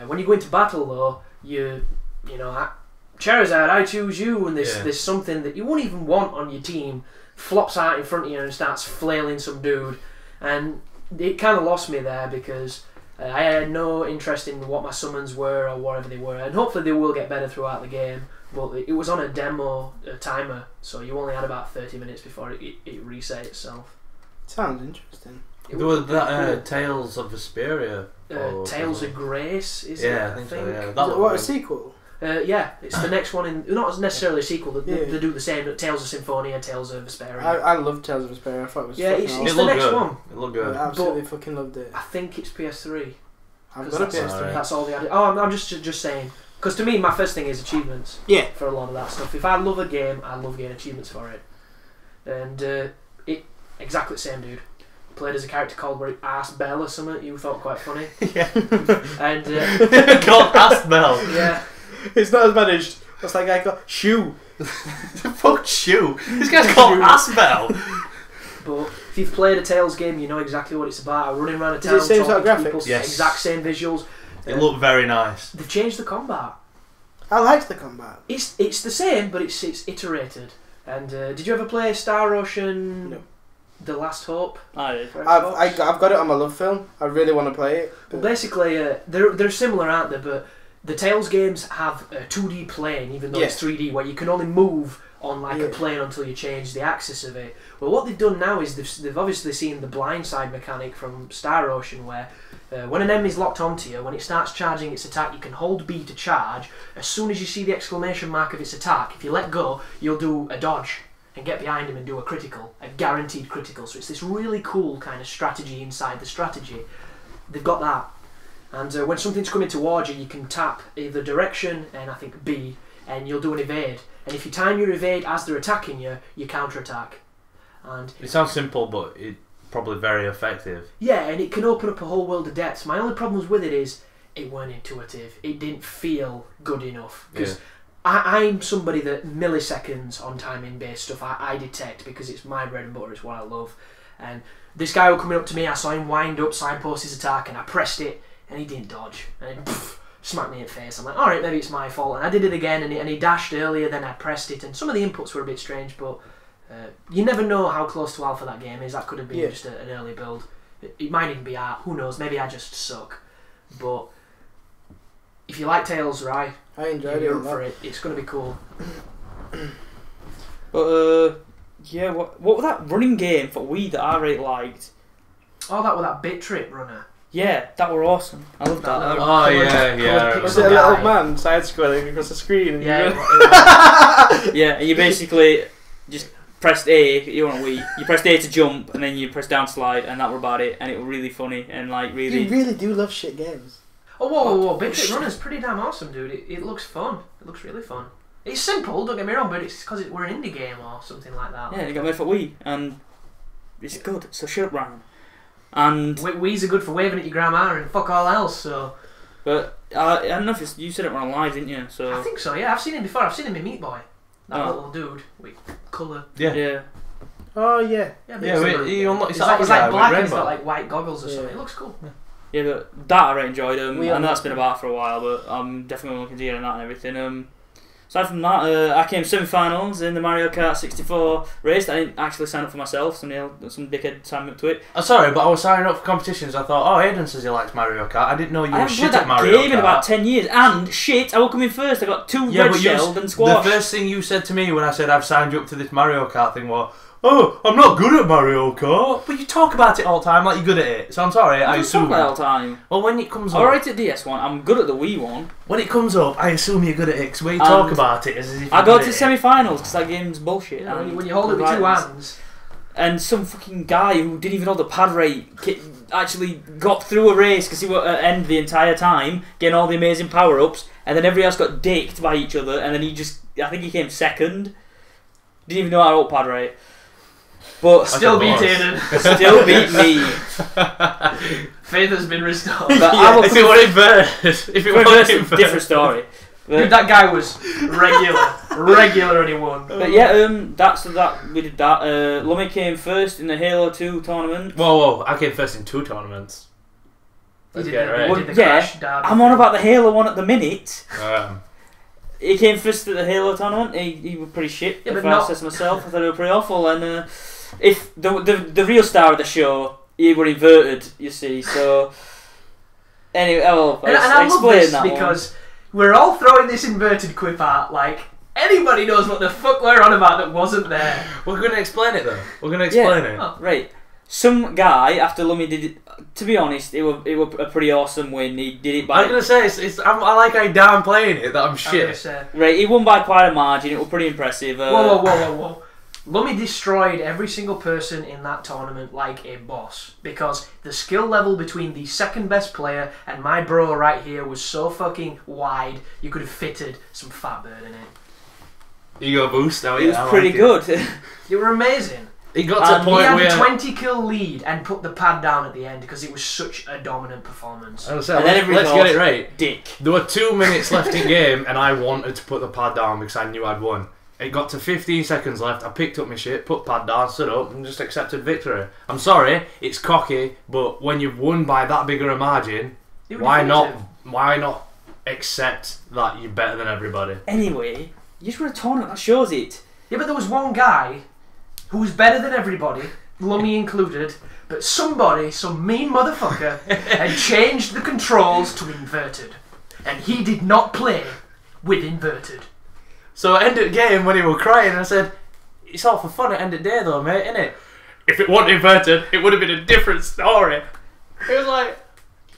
When you go into battle though, you know, Charizard, I choose you, and there's something that you won't even want on your team flops out in front of you and starts flailing some dude, and it kind of lost me there because I had no interest in what my summons were or whatever they were, and hopefully they will get better throughout the game. But it was on a demo timer, so you only had about 30 minutes before it reset itself. Sounds interesting. There was that Tales of Vesperia. Tales of Grace, is it? Yeah, I think so. Yeah. What, a sequel? Yeah, it's the next one in. Not necessarily a sequel. They do the same. Tales of Symphonia, Tales of Vesperia. I love Tales of Vesperia. I thought it was. Yeah, it's the next one. It looked good. I absolutely fucking loved it. I think it's PS3. I've got a PS3. That's all they added. Oh, I'm just saying. Because to me, my first thing is achievements. Yeah. For a lot of that stuff. If I love a game, I love getting achievements for it. And it exactly the same dude. Played as a character called Ass Bell or something. You thought quite funny. Yeah. And called Ass Bell. Yeah. It's not as managed. What's that guy called? Shoe. Fuck Shoe. This guy's called Ass Bell. But if you've played a Tales game, you know exactly what it's about. Running around a town, Is it same sort of talking to graphics? people, Yes. exact same visuals. It looked very nice. They've changed the combat. I liked the combat. It's the same, but it's iterated. And did you ever play Star Ocean? No. The Last Hope? I did. I've got it on my love film. I really want to play it. Well, basically, they're similar, aren't they? But the Tales games have a 2D plane, even though it's 3D, where you can only move on like a plane until you change the axis of it. Well, what they've done now is they've obviously seen the blindside mechanic from Star Ocean, where when an enemy's locked onto you, when it starts charging its attack, you can hold B to charge. As soon as you see the exclamation mark of its attack, if you let go, you'll do a dodge and get behind him and do a critical, a guaranteed critical. So it's this really cool kind of strategy inside the strategy. They've got that. And when something's coming towards you, you can tap either direction and I think B, and you'll do an evade. And if you time your evade as they're attacking you, you counter-attack. And it sounds simple, but it's probably very effective. Yeah, and it can open up a whole world of depths. My only problems with it is it weren't intuitive. It didn't feel good enough. Because I'm somebody that milliseconds on timing based stuff I detect because it's my bread and butter, it's what I love. And this guy was coming up to me, I saw him wind up, signpost his attack, and I pressed it, and he didn't dodge. And it smacked me in the face. I'm like, alright, maybe it's my fault. And I did it again, and he dashed earlier, then I pressed it, and some of the inputs were a bit strange, but you never know how close to alpha that game is. That could have been just an early build. It might even be art, who knows, maybe I just suck. But if you like Tales, right, I enjoyed you're up for it. It's going to be cool. But yeah, what was that running game for Wii that I really liked? Oh, that was that Bit Trip runner. Yeah, that were awesome. I loved that. Oh yeah. Was it a little man side-scrolling across the screen? And Yeah, and you basically just pressed A. You want Wii. You pressed A to jump, and then you pressed down slide, and that were about it. And it was really funny and like really. You really do love shit games. Oh, whoa! Bit Trip runner's pretty damn awesome, dude. It looks fun. It looks really fun. It's simple, don't get me wrong, but it's because we're an indie game or something like that. Yeah, it got made for Wii, and it's good. So shut up, Ryan. And Wii's are good for waving at your grandma and fuck all else. So, but I don't know if you said it on live, didn't you? So I think so. Yeah, I've seen him before. I've seen him in Meat Boy. That little dude with colour. Yeah. Oh yeah. He's like black and he's got like white goggles or something. It looks cool. Yeah, but that I really enjoyed. I know that's been about for a while, but I'm definitely looking to get on that and everything. Aside from that, I came semi-finals in the Mario Kart 64 race. I didn't actually sign up for myself. Some dickhead signed me up to it. Oh, sorry, but I was signing up for competitions. I thought, oh, Aidan says he likes Mario Kart. I didn't know you were shit at Mario Kart. I haven't played that game in about 10 years. And shit, I will come in first. I got 2 red shelled and squashed. The first thing you said to me when I said I've signed you up to this Mario Kart thing was, oh, I'm not good at Mario Kart. But you talk about it all the time like you're good at it. So I'm sorry, I assume. Talk about it all the time. Well, when it comes up. Alright at DS one, I'm good at the Wii one. When it comes up, I assume you're good at it because when you talk about it as if I go to semi-finals because that game's bullshit. Yeah, when you hold it with 2 hands. And some fucking guy who didn't even know the pad rate actually got through a race because he was at end the entire time, getting all the amazing power-ups, and then everybody else got dicked by each other, and then I think he came second. Didn't even know how to hold pad rate. But still beat Aiden. Still beat me. Faith has been restored. But if it were inverted, different story. Dude, that guy was regular, and he won. But yeah, we did that. Lummy came first in the Halo 2 tournament. Whoa! I came first in 2 tournaments. Let's get it right. I'm on about the Halo one at the minute. He came first at the Halo tournament. He was pretty shit. If I says myself, I thought he was pretty awful. And if the real star of the show, he were inverted. You see, so anyway, I love this because we're all throwing this inverted quip out like anybody knows what the fuck we're on about that wasn't there. We're going to explain it though. We're going to explain it. Oh, right. Some guy after Lummy did it. To be honest, it was a pretty awesome win. He did it by. I'm gonna say I like how down playing it that I'm shit. Right, he won by quite a margin. It was pretty impressive. Whoa! Lummy destroyed every single person in that tournament like a boss because the skill level between the second best player and my bro right here was so fucking wide you could have fitted some fat bird in it. Ego boost. It was pretty good. You were amazing. It got to a point where he had a 20 kill lead and put the pad down at the end because it was such a dominant performance. Let's get it right. Dick. There were 2 minutes left in game and I wanted to put the pad down because I knew I'd won. It got to 15 seconds left. I picked up my shit, put pad down, stood up, and just accepted victory. I'm sorry, it's cocky, but when you've won by that bigger a margin, why not accept that you're better than everybody? Anyway, you just won a tournament. That shows it. Yeah, but there was one guy who was better than everybody, Lummy included, but some mean motherfucker, had changed the controls to inverted. And he did not play with inverted. So I ended the game when he was crying, and I said, "It's all for fun at end of the day, though, mate, innit? If it wasn't inverted, it would have been a different story." He was like,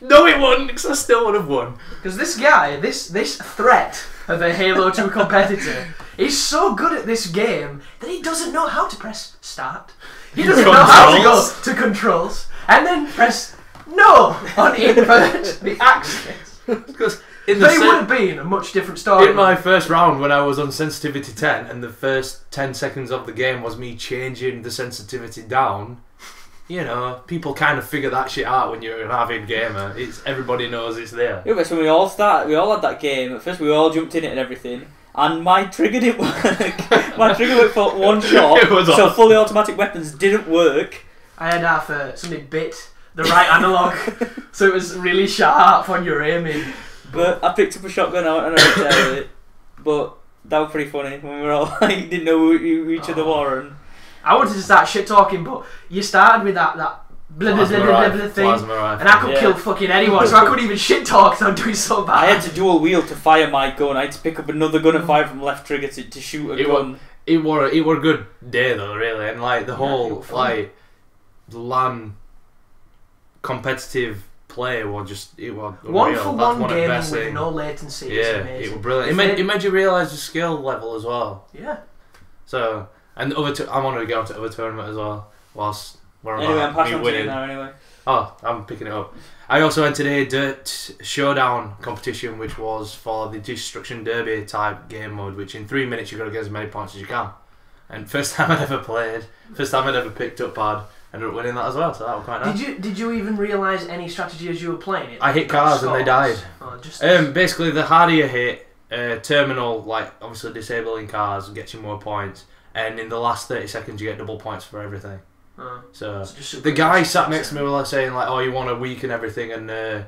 "No, it wouldn't, because I still would have won." Because this guy, this threat of a Halo 2 competitor, is so good at this game that he doesn't know how to press start. He doesn't know how to go to controls and then press no on invert the axis. Because They would have been a much different story. in my first round, when I was on sensitivity 10, and the first 10 seconds of the game was me changing the sensitivity down, you know, people kind of figure that shit out when you're an avid gamer. Everybody knows it's there. Yeah, but so we all had that game. At first, we all jumped in it and everything. And my trigger didn't work. My trigger worked for one shot, It was so awesome. fully automatic weapons didn't work. I had somebody bit the right analog, so it was really sharp when you're aiming. But I picked up a shotgun out and I returned it. But that was pretty funny when we were all like, didn't know who each other were. And I wanted to start shit talking, but you started with that blah blah blah blah blah thing, and I could kill fucking anyone, so I couldn't even shit talk because I'm doing so bad. I had to dual wield to fire my gun. I had to pick up another gun and fire from left trigger to shoot a gun. It were a good day though, really, and like the it whole was fun. like LAN competitive play was just one unreal. for That's one one of the gaming best with things. no latency. Yeah, Is it amazing. was brilliant. It made you realise the skill level as well. Yeah. So, and the other I wanted to get onto other tournament as well. Whilst we're Anyway, I'm about passing me on to you winning. now anyway. Oh, I'm picking it up. I also entered a Dirt Showdown competition, which was for the Destruction Derby type game mode, which in 3 minutes you've got to get as many points as you can. And first time I'd ever played, first time I'd ever picked up pad, ended up winning that as well, so that was quite nice. Did you even realise any strategy as you were playing it? I hit cars and they died. Oh, just Basically, the harder you hit, terminal, like obviously disabling cars gets you more points, and in the last 30 seconds you get double points for everything. So it's just super the guy aggressive, sat next to me was saying like, "Oh, you want to weaken everything and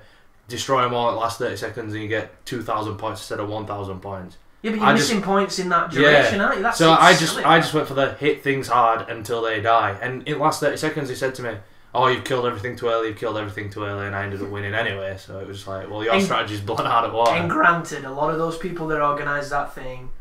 destroy them all at the last 30 seconds, and you get 2,000 points instead of 1,000 points." Yeah, but you're missing points in that duration, aren't you? That's so I silly. just went for the hit things hard until they die, and in the last 30 seconds he said to me, "Oh, you've killed everything too early. You've killed everything too early," and I ended up winning anyway. So it was like, well, your strategy's blown out of water. And granted, a lot of those people that organised that thing,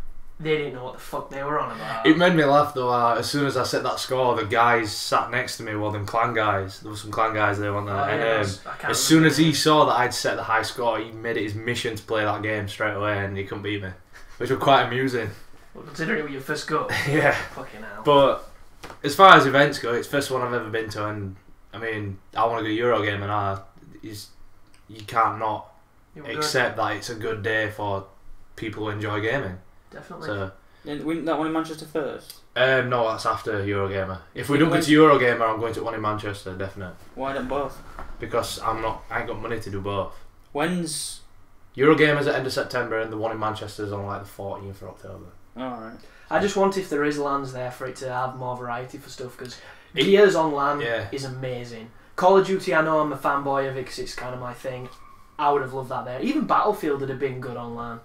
they didn't know what the fuck they were on about. It made me laugh though. As soon as I set that score, the guys sat next to me. Well, them clan guys. There were some clan guys there, weren't there? Oh, yeah, and as soon as he saw that I'd set the high score, he made it his mission to play that game straight away, and he couldn't beat me, which was quite amusing. Well, considering it was your first go. Yeah. Fucking hell. But as far as events go, it's the first one I've ever been to, and I mean, I want to go Eurogame, and you can't not accept that it's a good day for people who enjoy gaming. Definitely. So. And that one in Manchester first? No, that's after Eurogamer. If we don't go to Eurogamer, I'm going to one in Manchester, definite. Why not both? Because I ain't got money to do both. When's Eurogamer's at end of September, and the one in Manchester's on like the 14th of October. alright. I just want, if there is LANs there, for it to have more variety for stuff, because Gears on LAN is amazing. Call of Duty, I know I'm a fanboy of it because it's kind of my thing. I would have loved that there. Even Battlefield would have been good on LAN.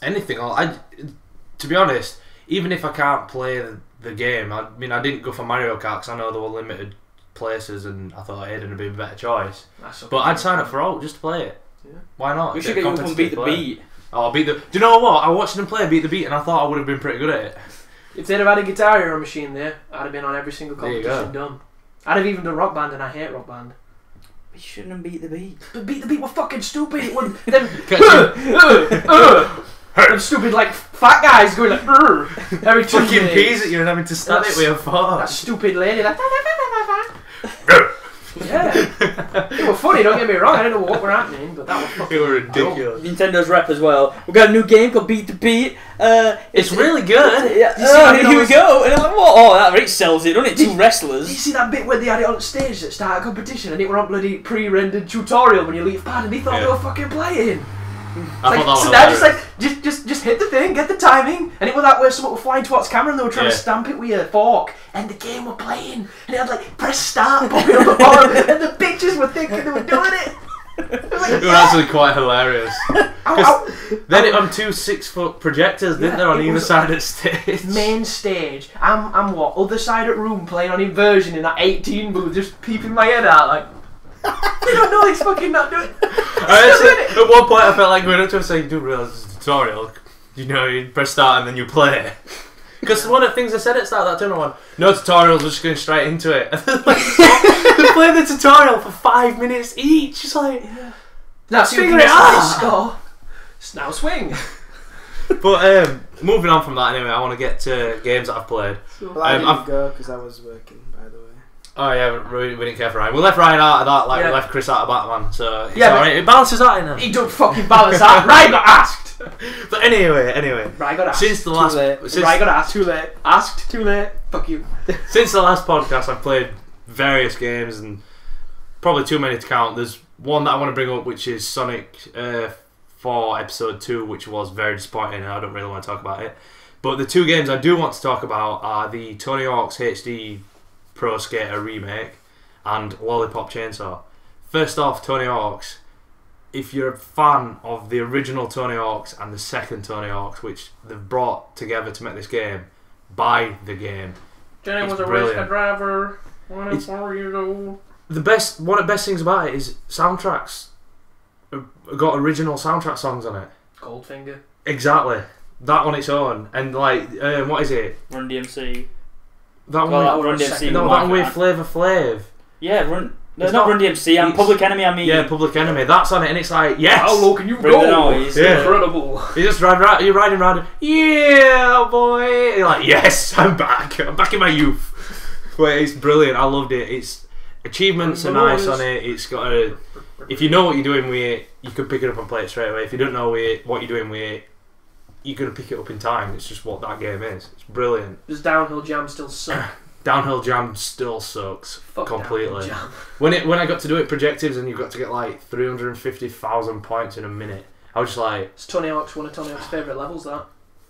Anything. To be honest, even if I can't play the game, I mean, I didn't go for Mario Kart because I know there were limited places, and I thought Aiden would be a better choice. But I'd sign up for all just to play it. Yeah. Why not? We should get you up and beat the beat. Oh, do you know what? I watched them play Beat the Beat, and I thought I would have been pretty good at it. If they'd have had a Guitar Hero machine there, I'd have been on every single There you competition done. I'd have even done Rock Band, and I hate Rock Band. We shouldn't have beat the beat. But Beat the Beat were fucking stupid. It wasn't them, them stupid like fat guys going like every two Fucking minutes. peas at you and having to stand it with your phone. That stupid lady like yeah. They were funny, don't get me wrong, I don't know what were happening, but that was fucking They were ridiculous. Nintendo's rep as well. We've got a new game called Beat the Beat. It's really good. Yeah. You see how it Here we always- go. And I'm like, what? Oh, that really sells it, doesn't it? Two Did you wrestlers. see that bit where they had it on stage at start of competition and it were on bloody pre-rendered tutorial when you leave pad and they thought they were fucking playing? I Like, thought so that now was just like just hit the thing, get the timing, and it was that where someone were flying towards camera and they were trying to Yeah. stamp it with a fork, and the game were playing, and it had like press start popping on the bottom, and the bitches were thinking they were doing it. It was like, It was actually quite hilarious. Ow, They did it on two 6-foot projectors, didn't they, on it either was side of the stage? main stage. I'm what, other side of the room playing on Inversion in that 18 booth, just peeping my head out like, they don't know he's fucking not doing it. At one point I felt like going up to him saying, "Do realise it's a tutorial. you know, you press start and then you play. Because one of the things I said at the start of that tournament, no tutorials, we're just going straight into it. They play the tutorial for 5 minutes each. It's like, now figure it out. Score. Now swing. But moving on from that, anyway, I want to get to games that I've played. Well, I didn't go because I was working, by the way. Oh yeah, we didn't care for Ryan. We left Ryan out of that, like we left Chris out of Batman. So it's yeah, alright. It balances that in. He don't fucking balance that. Ryan got asked. But anyway, Ryan got asked. Since the last, Ryan got asked. Too late. Asked. Too late. Fuck you. Since the last podcast, I've played various games and probably too many to count. There's one that I want to bring up, which is Sonic 4 Episode 2, which was very disappointing, and I don't really want to talk about it. But the two games I do want to talk about are the Tony Hawk's HD Pro Skater remake and Lollipop Chainsaw. First off, Tony Hawk's. If you're a fan of the original Tony Hawk's and the second Tony Hawk's, which they've brought together to make this game, buy the game. Jenny was a race car driver. 24 years old. One of the best things about it is soundtracks. Got original soundtrack songs on it. Goldfinger. Exactly. That on its own. And like, what is it? Run DMC. That one with Flavor Flav. Yeah, not Run DMC, and Public Enemy, I mean. Yeah, Public Enemy. That's on it, and it's like, yes! How low can you Bring go? the noise. Yeah. Incredible. You just you're riding around, yeah, boy! You're like, yes, I'm back. I'm back in my youth. But it's brilliant. I loved it. It's achievements are nice on it. It's got a... If you know what you're doing with it, you can pick it up and play it straight away. If you don't know what you're doing with it, you're going to pick it up in time. It's just what that game is. It's brilliant. Does Downhill Jam still suck? Downhill Jam still sucks. Fuck completely. Jam. When I got to do it projectives and you got to get like 350,000 points in a minute, I was just like... It's Tony Hawk's one of Tony Hawk's favourite levels, that.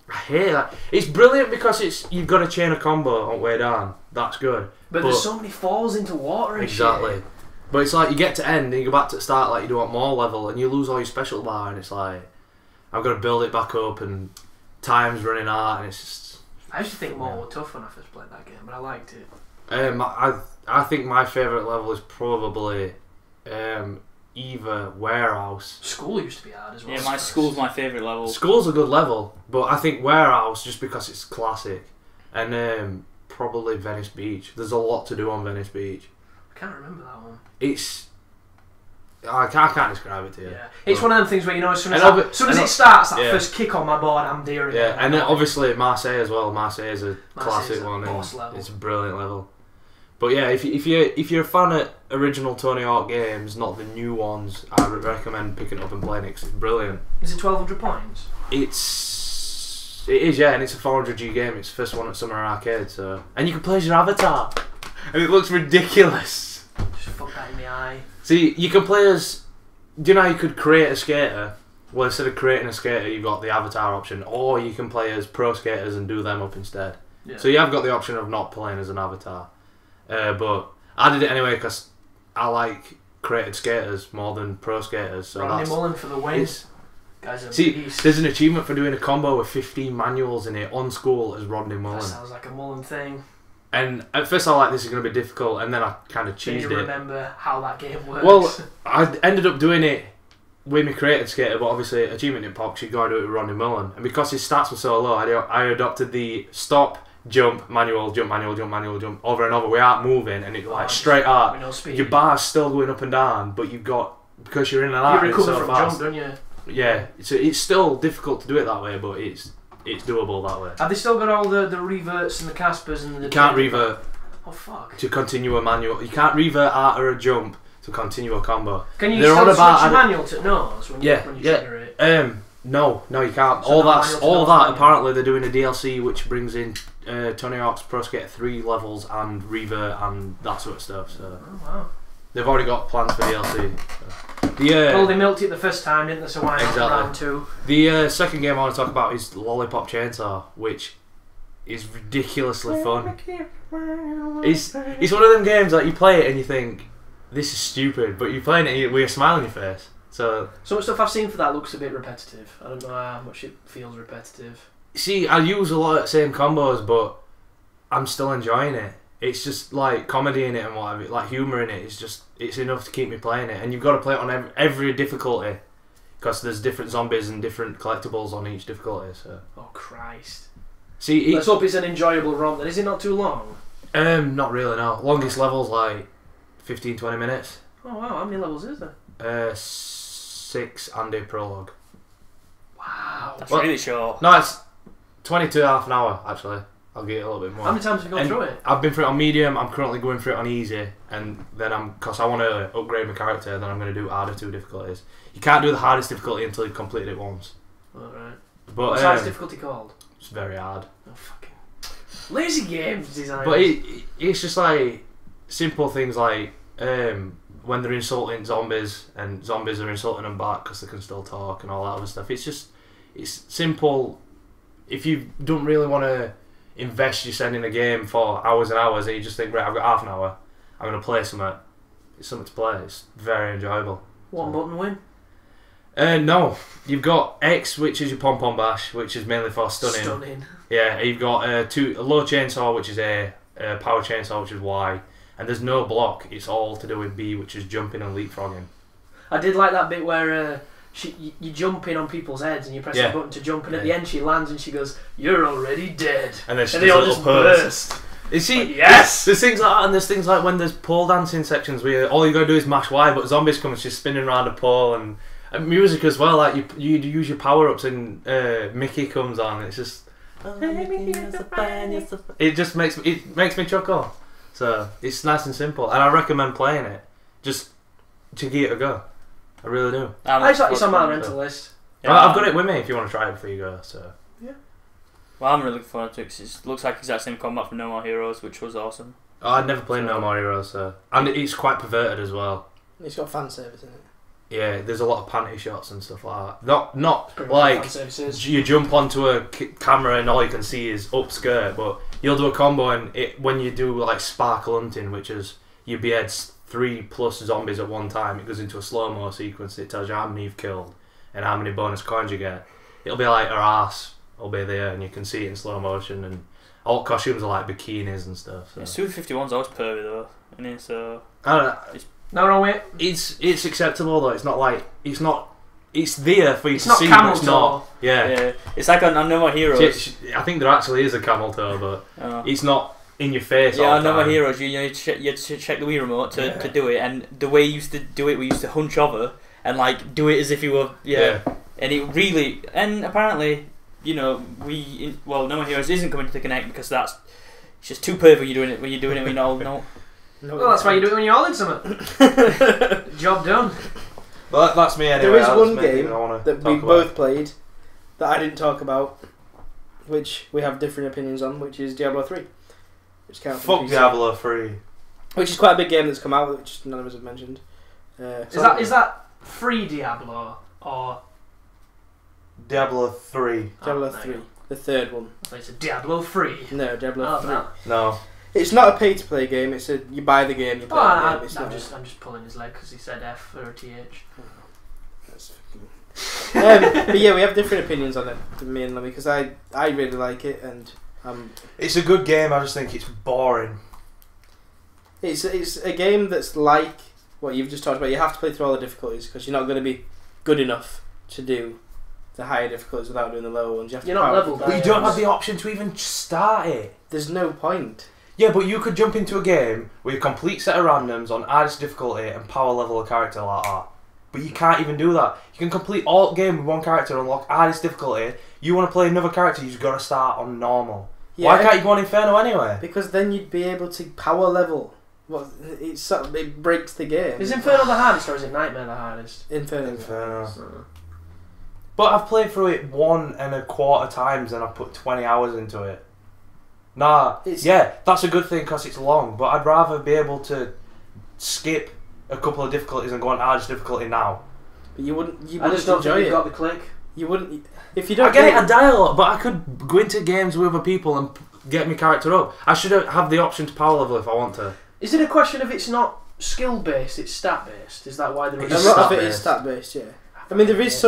I hate that. It's brilliant because you've got to chain a combo on the way down. That's good. But there's so many falls into water and exactly. shit. But it's like you get to end and you go back to the start like you do at more level and you lose all your special bar and it's like I've got to build it back up and time's running out and it's just... I used to think more were tough when I first played that game, but I liked it. I think my favourite level is probably either Warehouse. School used to be hard as well. Yeah, my school's my favourite level. School's a good level, but I think Warehouse just because it's classic, and probably Venice Beach. There's a lot to do on Venice Beach. I can't remember that one. I can't describe it to you. Yeah. It's one of them things where, you know, as soon as it starts, that yeah. first kick on my board, I'm dearing it. Yeah, and then obviously Marseille as well. Marseille is a classic is a one. boss level. It's a brilliant level. But yeah, if you're a fan of original Tony Hawk games, not the new ones, I would recommend picking it up and playing it 'cause it's brilliant. Is it 1,200 points? It is, yeah, and it's a 400G game. It's the first one at Summer Arcade, so and you can play as your avatar, and it looks ridiculous. Just fuck that in the eye. See, you can play as. Do you know how you could create a skater? Well, instead of creating a skater, you've got the avatar option, or you can play as pro skaters and do them up instead. Yeah. So you have got the option of not playing as an avatar. But I did it anyway because I like created skaters more than pro skaters. So Rodney Mullen for the win. Guys, see, there's an achievement for doing a combo with 15 manuals in it on school as Rodney Mullen. That sounds like a Mullen thing. And at first I was like, this is going to be difficult, and then I kind of cheesed it. You remember how that game works. Well, I ended up doing it with my created skater, but obviously achievement didn't pop, so you go and do it with Rodney Mullen. And because his stats were so low, I adopted the stop, jump, manual, jump, manual, jump, manual, jump, over and over without moving, and it like straight up. No speed. Your bar's still going up and down, but you've got, because you're in and out, you recover so from fast. jump, don't you? Yeah, so it's still difficult to do it that way, but it's doable that way. Have they still got all the reverts and the Caspers and the... You can't revert. Oh fuck. To continue a manual. You can't revert after a jump to continue a combo. Can you still switch your manual to nose when you trigger it? No, you can't. So all that apparently they're doing a DLC which brings in Tony Hawk's Pro Skater 3 levels and revert and that sort of stuff. So wow. They've already got plans for DLC. So. Well, they milked it the first time, didn't they? So why not round two? The second game I want to talk about is Lollipop Chainsaw, which is ridiculously fun. It's one of them games that you play it and you think this is stupid, but you're playing it with a smile on your face. So some stuff I've seen for that looks a bit repetitive. I don't know how much it feels repetitive. See, I use a lot of the same combos, but I'm still enjoying it. It's just like comedy in it and whatever, like humour in it. It's enough to keep me playing it, and you've got to play it on every difficulty. because there's different zombies and different collectibles on each difficulty. So. Oh Christ! See, let's hope it's an enjoyable romp. Then is it not too long? Not really. No, longest level's like 15-20 minutes. Oh wow! How many levels is there? 6 and a prologue. Wow, that's really short. No, it's 22 half an hour actually. I'll give it a little bit more. How many times have you gone through it? I've been through it on medium. I'm currently going through it on easy, and then because I want to upgrade my character, then I'm going to do harder 2 difficulties. You can't do the hardest difficulty until you've completed it once. Alright. But What's hardest difficulty called? It's very hard. Oh fucking lazy games design. But it's just like simple things like when they're insulting zombies and zombies are insulting them back because they can still talk and all that other stuff. It's simple. If you don't really want to invest yourself in a game for hours and hours and you just think, right, I've got half an hour, I'm going to play something. It's something to play. It's very enjoyable. One button win? No, you've got X, which is your pom pom bash, which is mainly for stunning. Stunning. Yeah, you've got a low chainsaw, which is A, power chainsaw, which is Y, and there's no block. It's all to do with B, which is jumping and leapfrogging. I did like that bit where you jump in on people's heads and you press the button to jump, and at the end she lands and she goes, "You're already dead," and then they all just burst. You see, like, yes! There's things like that, and there's things like when there's pole dancing sections where all you gotta do is mash Y, but zombies come and she's spinning around a pole, and music as well. Like you use your power ups, and Mickey comes on. And it's just it just makes me chuckle. So it's nice and simple, and I recommend playing it just to give it a go. I really do. It's on my rental list. Yeah, I've got it with me if you want to try it before you go. So yeah. Well, I'm really looking forward to it because it looks like exact same combat from No More Heroes, which was awesome. Oh, I'd never played No More Heroes, and it's quite perverted as well. It's got fan service in it. Yeah, there's a lot of panty shots and stuff like that. Not like you jump onto a camera and all you can see is up skirt, but you'll do a combo and when you do like sparkle hunting, which is you behead 3+ zombies at one time, it goes into a slow-mo sequence. It tells you how many you've killed and how many bonus coins you get. It'll be like her ass will be there and you can see it in slow motion, and all costumes are like bikinis and stuff. So. Yeah, Suit 51's always pervy though, isn't it? So I don't know. No, wait. It's acceptable though. It's not like it's there for you to see. Camel it's not. Yeah. It's like on No More Heroes. I think there actually is a camel toe, but it's not in your face. Yeah, all on the No More time. Heroes, you had to check the Wii remote to do it, and the way you used to do it, we used to hunch over and like do it as if you were and it really, and apparently, you know, No More Heroes isn't coming to the Connect because it's just too pervy when you're doing it when you all know. Well, that's why you do it when you're all in something. Job done. Well, that's me anyway. There is one game that we about. both played that I didn't talk about, which we have different opinions on, which is Diablo 3. Which counts Fuck Diablo 3. Which is quite a big game that's come out, which none of us have mentioned. Is that free Diablo or Diablo 3? Diablo 3, the third one. It's a Diablo 3. No, Diablo 3. No. It's not a pay-to-play game. It's you buy the game, you play the game. I'm just pulling his leg because he said F or TH. That's fucking... but yeah, we have different opinions on it, me and Lemmy, because I really like it, and it's a good game. I just think it's boring. It's a game that's like what you've just talked about. You have to play through all the difficulties because you're not going to be good enough to do the higher difficulties without doing the lower ones. You're not leveled. But you don't have the option to even start it. There's no point. Yeah, but you could jump into a game with a complete set of randoms on hardest difficulty and power level a character like that. But you can't even do that. You can complete all game with one character and unlock hardest difficulty. You want to play another character, you've got to start on normal. Yeah, why can't you go on Inferno anyway? Because then you'd be able to power level. Well, it breaks the game. Is Inferno the hardest or is it Nightmare the hardest? Inferno. But I've played through it 1.25 times and I've put 20 hours into it. That's a good thing because it's long, but I'd rather be able to skip a couple of difficulties and go on hardest difficulty now. But you wouldn't I just don't enjoy think it. you've got the click. You wouldn't if you don't. I get it, I die a lot, but I could go into games with other people and get my character up. I should have the option to power level if I want to. Is it a question of it's not skill based, it's stat based? Is that why there is? A lot of it is stat based, yeah. I mean, there is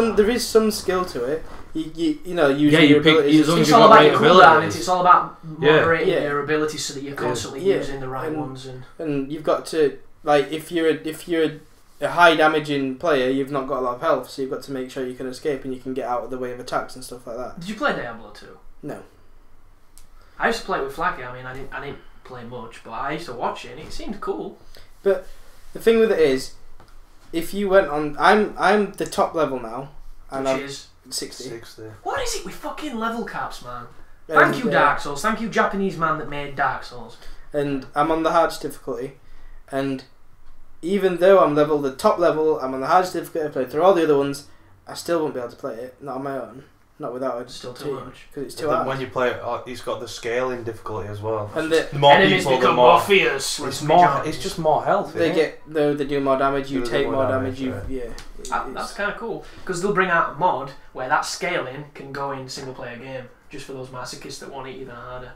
some skill to it. You know, using your abilities. It's all about your cooldown. It's all about moderating your abilities so that you're constantly using the right ones. And you've got to, like, if you're a high damaging player, you've not got a lot of health, so you've got to make sure you can escape and you can get out of the way of attacks and stuff like that. Did you play Diablo 2? No. I used to play it with Flacky. I mean, I didn't play much, but I used to watch it and it seemed cool. But the thing with it is, if you went on, I'm the top level now, and Which I'm is 60. what is it with fucking level caps, man? Thank you, Dark Souls. Thank you, Japanese man that made Dark Souls. And I'm on the hardest difficulty, and even though I'm the top level, I'm on the hardest difficulty. I played through all the other ones. I still won't be able to play it, not on my own, not without a Still too team, much. because it's too hard. When you play it, it's got the scaling difficulty as well. And the more enemies people, become the more fierce. it's more. It's just more health. they innit? they do more damage. You They do take more more damage. damage, That's kind of cool because they'll bring out a mod where that scaling can go in single player game just for those masochists that want it even harder.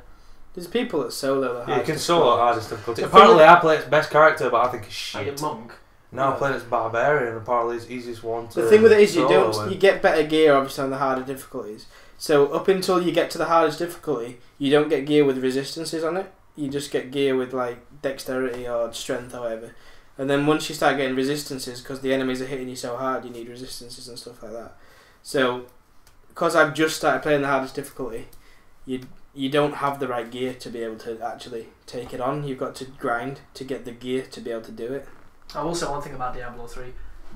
There's people that solo the You hardest can solo difficulty. hardest difficulty. The Apparently, thing- I play its best character, but I think it's Like shit. a monk. No, I played its barbarian. Apparently, it's easiest one to. The thing with it is solo with. you get better gear obviously on the harder difficulties. So up until you get to the hardest difficulty, you don't get gear with resistances on it. You just get gear with like dexterity or strength or whatever. And then once you start getting resistances, because the enemies are hitting you so hard, you need resistances and stuff like that. So, because I've just started playing the hardest difficulty, you don't have the right gear to be able to actually take it on. You've got to grind to get the gear to be able to do it. I will say one thing about Diablo 3.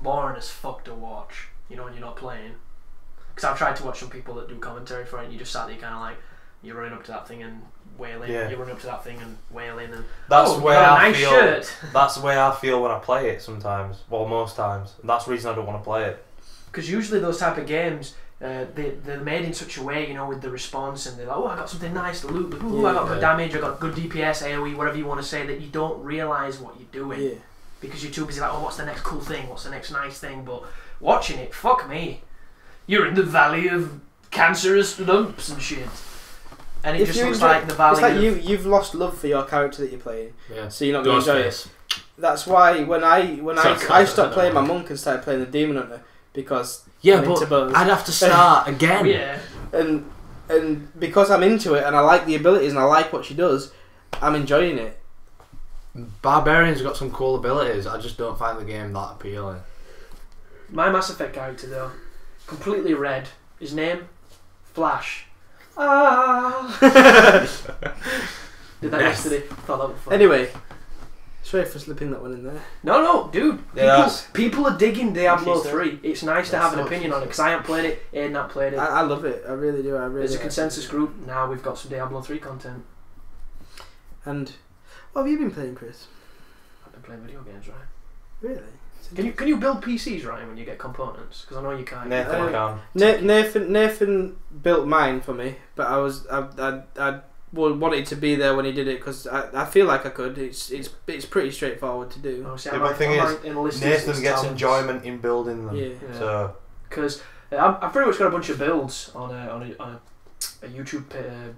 Boring as fuck to watch, you know, when you're not playing. Because I've tried to watch some people that do commentary for it and you just sat there kind of like, you're running up to that thing and wailing, Yeah. you're running up to that thing and wailing and That's oh, where you got a I nice feel. shirt. That's the way I feel when I play it sometimes. Well, most times. And that's the reason I don't want to play it. Because usually those type of games, they're made in such a way, you know, with the response and they're like, oh, I got something nice to loot, ooh, I got good damage, I got good DPS, AoE, whatever you want to say, that you don't realise what you're doing. Yeah. Because you're too busy like, oh, what's the next cool thing, what's the next nice thing, but watching it, fuck me. You're in the valley of cancerous lumps and shit. And it If just you looks enjoy- like the valley It's like of... you've lost love for your character that you're playing, Yeah. so you're not going to enjoy it. That's why when I stopped playing my monk and started playing the Demon Hunter, because I'm into bows. I'd have to start again. Yeah. and because I'm into it and I like the abilities and I like what she does, I'm enjoying it. Barbarian's got some cool abilities. I just don't find the game that appealing. My Mass Effect character, though, completely red. His name? Flash. Ah. Did that yesterday. Thought that was fun. Anyway, sorry for slipping that one in there. No, dude. Yeah, People are digging Diablo Appreciate 3. It's nice to have an opinion on it because I haven't played it. Aiden not played it. I love it. I really do. There's a consensus group. Now we've got some Diablo 3 content. And what have you been playing, Chris? I've been playing video games, right? Really? Can you build PCs, Ryan, when you get components? Because I know you can't. Nathan can. Nathan built mine for me, but I wanted to be there when he did it because I feel like I could. It's pretty straightforward to do. Oh, see, Yeah, I'm but the thing I'm is, enlisted Nathan as gets talents. enjoyment in building them. Yeah. So Because I've pretty much got a bunch of builds on a YouTube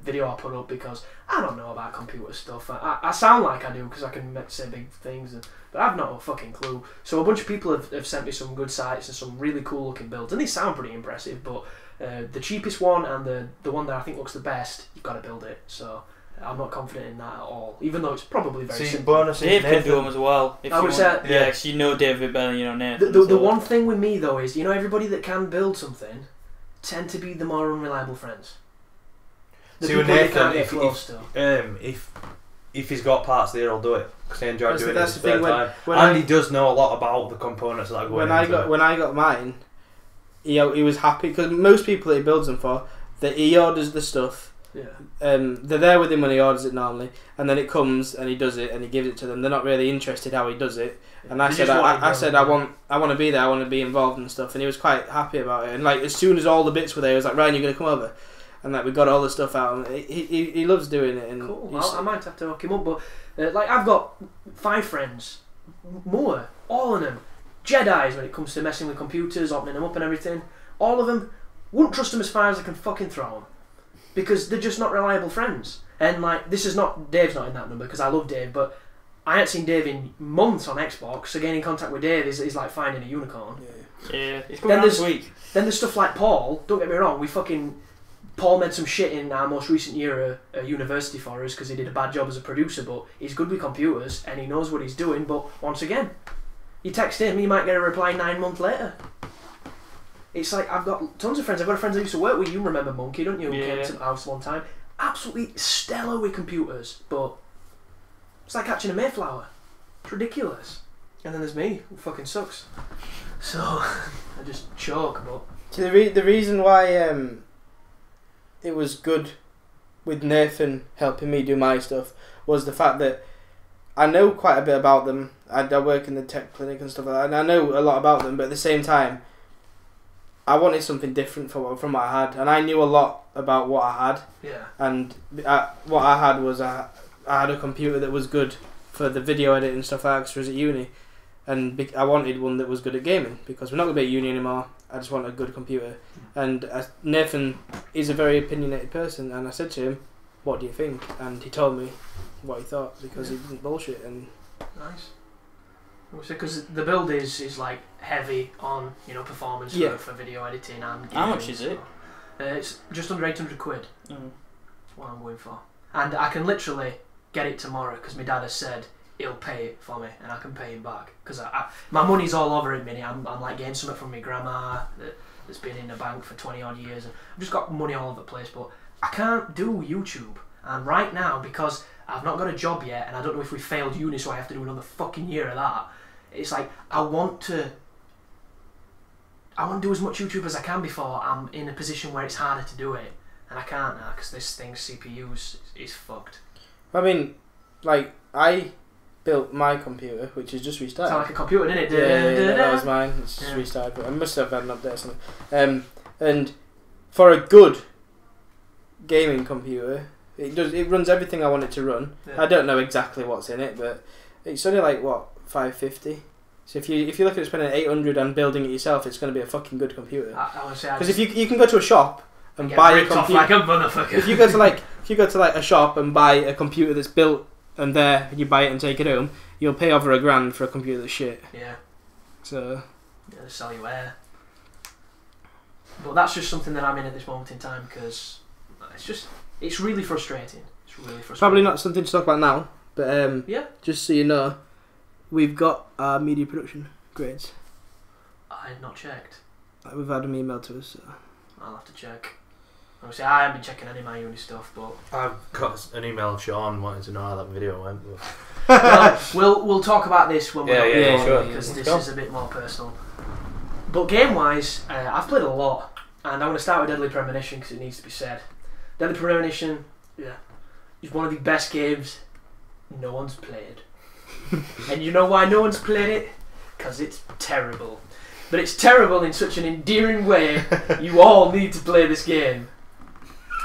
video I put up because I don't know about computer stuff. I sound like I do because I can say big things, but I've not a fucking clue. So a bunch of people have sent me some good sites and some really cool looking builds, and they sound pretty impressive. But the cheapest one and the one that I think looks the best, you've got to build it. So I'm not confident in that at all, even though it's probably very simple. bonus Dave can do them as well. If I you would want. say- Yeah, 'cause you know David better than you know Nathan. The so- one thing with me though is, you know, everybody that can build something tend to be the more unreliable friends. The See, with people you Nathan, can't get if close to. if he's got parts there, he'll do it because he enjoys doing it in That's his the spare thing, time. when And I- he does know a lot about the components that go when into it. I got mine, he was happy because most people that he builds them for, that he orders the stuff. Yeah. They're there with him when he orders it normally, and then it comes and he does it and he gives it to them. They're not really interested how he does it. And I They said, just want it I done. said, I want to be there. I want to be involved and stuff. And he was quite happy about it. And like as soon as all the bits were there, he was like, Ryan, you're gonna come over. And like we got all the stuff out. And he loves doing it. And Cool. he's- I might have to hook him up, but like I've got 5 friends, more, all of them, Jedis when it comes to messing with computers, opening them up and everything. All of them, wouldn't trust them as far as I can fucking throw them, because they're just not reliable friends. And like this is not Dave's not in that number because I love Dave, but I ain't seen Dave in months on Xbox. So getting in contact with Dave is like finding a unicorn. Yeah, it's Then coming out there's- this week. Then there's stuff like Paul. Don't get me wrong. Paul made some shit in our most recent year at university for us because he did a bad job as a producer. But he's good with computers and he knows what he's doing. But once again, You text him, you might get a reply 9 months later. It's like, I've got tons of friends. I've got friends I used to work with. You remember Monkey, don't you? Who came to my house one time. Absolutely stellar with computers, but it's like catching a Mayflower. It's ridiculous. And then there's me, who fucking sucks. So, I just choke, but... See, the reason why it was good with Nathan helping me do my stuff was the fact that I know quite a bit about them. I work in the tech clinic and stuff like that, and I know a lot about them, but at the same time, I wanted something different from what I had, and I knew a lot about what I had. Yeah. And what I had was I had a computer that was good for the video editing and stuff like that, because I was at uni, and I wanted one that was good at gaming, because we're not going to be at uni anymore. I just want a good computer. And Nathan is a very opinionated person, and I said to him, "What do you think?" And he told me what he thought, because he didn't bullshit. And nice. Because the build is like heavy on performance for video editing and gaming. How much is it? It's just under 800 quid. Mm. That's what I'm going for, and I can literally get it tomorrow because my dad has said he'll pay it for me and I can pay him back, because my money's all over it, Minnie. I'm like getting something from my grandma that's been in the bank for 20 odd years, and I've just got money all over the place, but I can't do YouTube. And right now, because I've not got a job yet, and I don't know if we failed uni, so I have to do another fucking year of that. It's like I want to do as much YouTube as I can before I'm in a position where it's harder to do it, and I can't now because this thing's CPU's is fucked. I mean, like, I built my computer, which is just restarted. Sound like a computer, didn't it? Yeah, that was mine. It's just restarted, but I must have had an update or something. And for a good gaming computer, it runs everything I want it to run. Yeah. I don't know exactly what's in it, but it's only like what, $550. So if you look at spending $800 and building it yourself, it's going to be a fucking good computer. Because if you can go to a shop and buy a computer, like a motherfucker. if you go to like a shop and buy a computer that's built and there, and you buy it and take it home, you'll pay over $1,000 for a computer that's shit. Yeah. So. Yeah, they sell you air. But that's just something that I'm in at this moment in time, because it's really frustrating. It's really frustrating. Probably not something to talk about now, but just so you know, we've got our media production grades. I had not checked. We've had them emailed to us. So. I'll have to check. Obviously, I haven't been checking any of my uni stuff, but I've got an email of Sean wanting to know how that video went. Well, we'll talk about this when we're sure. Because this is a bit more personal. But game-wise, I've played a lot, and I want to start with Deadly Premonition because it needs to be said. Deadly Premonition, is one of the best games no one's played. And you know why no one's played it? Because it's terrible. But it's terrible in such an endearing way. You all need to play this game.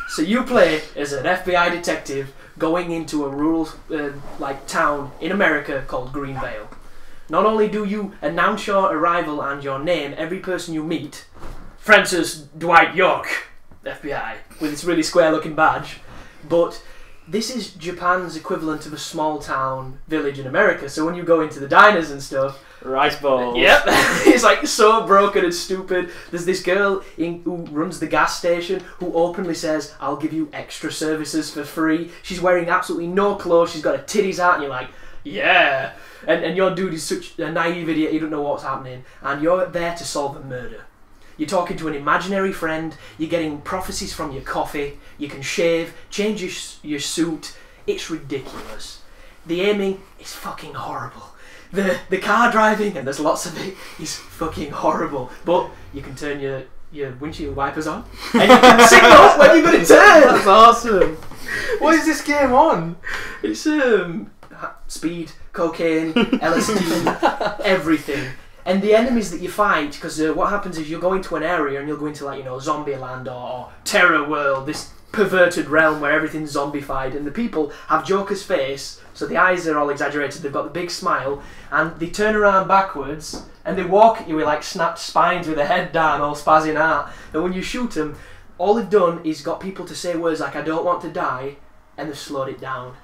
So you play as an FBI detective going into a rural town in America called Greenvale. Not only do you announce your arrival and your name, every person you meet, Francis Dwight York, FBI, with its really square looking badge, but this is Japan's equivalent of a small town village in America. So when you go into the diners and stuff, rice balls. Yep, it's like so broken and stupid. There's this girl who runs the gas station who openly says, "I'll give you extra services for free." She's wearing absolutely no clothes. She's got her titties out, and you're like, yeah. And your dude is such a naive idiot. You don't know what's happening, and you're there to solve a murder. You're talking to an imaginary friend. You're getting prophecies from your coffee. You can shave, change your suit. It's ridiculous. The aiming is fucking horrible. The car driving, and there's lots of it, is fucking horrible. But you can turn your windshield wipers on, and you can signal when you're going to turn. That's awesome. What is this game on? It's speed, cocaine, LSD, everything. And the enemies that you fight, because what happens is you'll go into an area and you'll go into zombie land or terror world, this perverted realm where everything's zombified, and the people have Joker's face, so the eyes are all exaggerated, they've got the big smile, and they turn around backwards and they walk at you with like snapped spines with their head down, all spazzing out. And when you shoot them, all they've done is got people to say words like "I don't want to die," and they've slowed it down.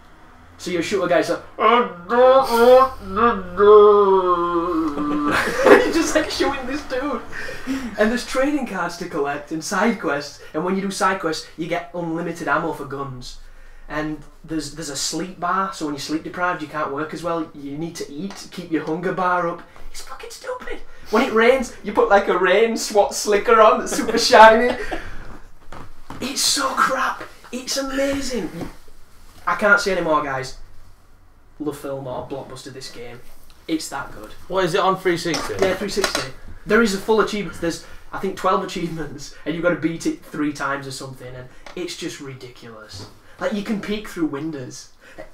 So you shoot a guy, so "I don't want to die." And you're just like shooting this dude. And there's trading cards to collect and side quests. And when you do side quests, you get unlimited ammo for guns. and there's a sleep bar, so when you're sleep deprived you can't work as well. You need to eat, keep your hunger bar up. It's fucking stupid. When it rains, you put like a rain swat slicker on that's super shiny. It's so crap. It's amazing. I can't say anymore, guys. Love film or blockbuster this game. It's that good. What is it on 360? Yeah, 360. There is a full achievement. There's, I think, 12 achievements, and you've got to beat it 3 times or something, and it's just ridiculous. Like, you can peek through windows.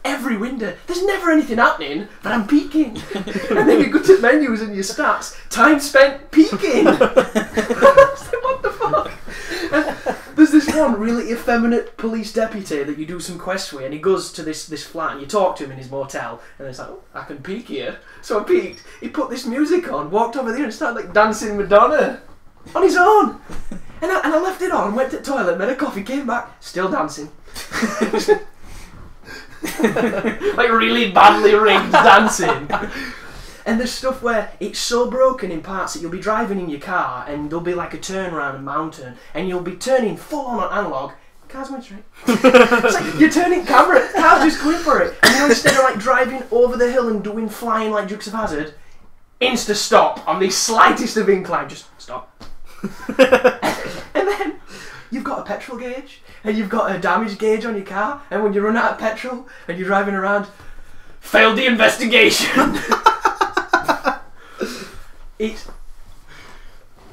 Every window. There's never anything happening, but I'm peeking. And then you go to menus and your stats. Time spent peeking. Like, what the fuck? And there's this one really effeminate police deputy that you do some quests with, and he goes to this flat, and you talk to him in his motel, and it's like, oh, I can peek here. So I peeked. He put this music on, walked over there, and started like dancing Madonna on his own. And I left it on, went to the toilet, made a coffee, came back, still dancing. Like really badly rigged dancing. And there's stuff where it's so broken in parts that you'll be driving in your car and there'll be like a turn around a mountain and you'll be turning full on analog. Car's going straight. It's like you're turning camera, car's just going for it. And you know, instead of like driving over the hill and doing flying like Dukes of Hazzard, insta stop on the slightest of incline, just stop. And then you've got a petrol gauge and you've got a damage gauge on your car, and when you run out of petrol and you're driving around, failed the investigation.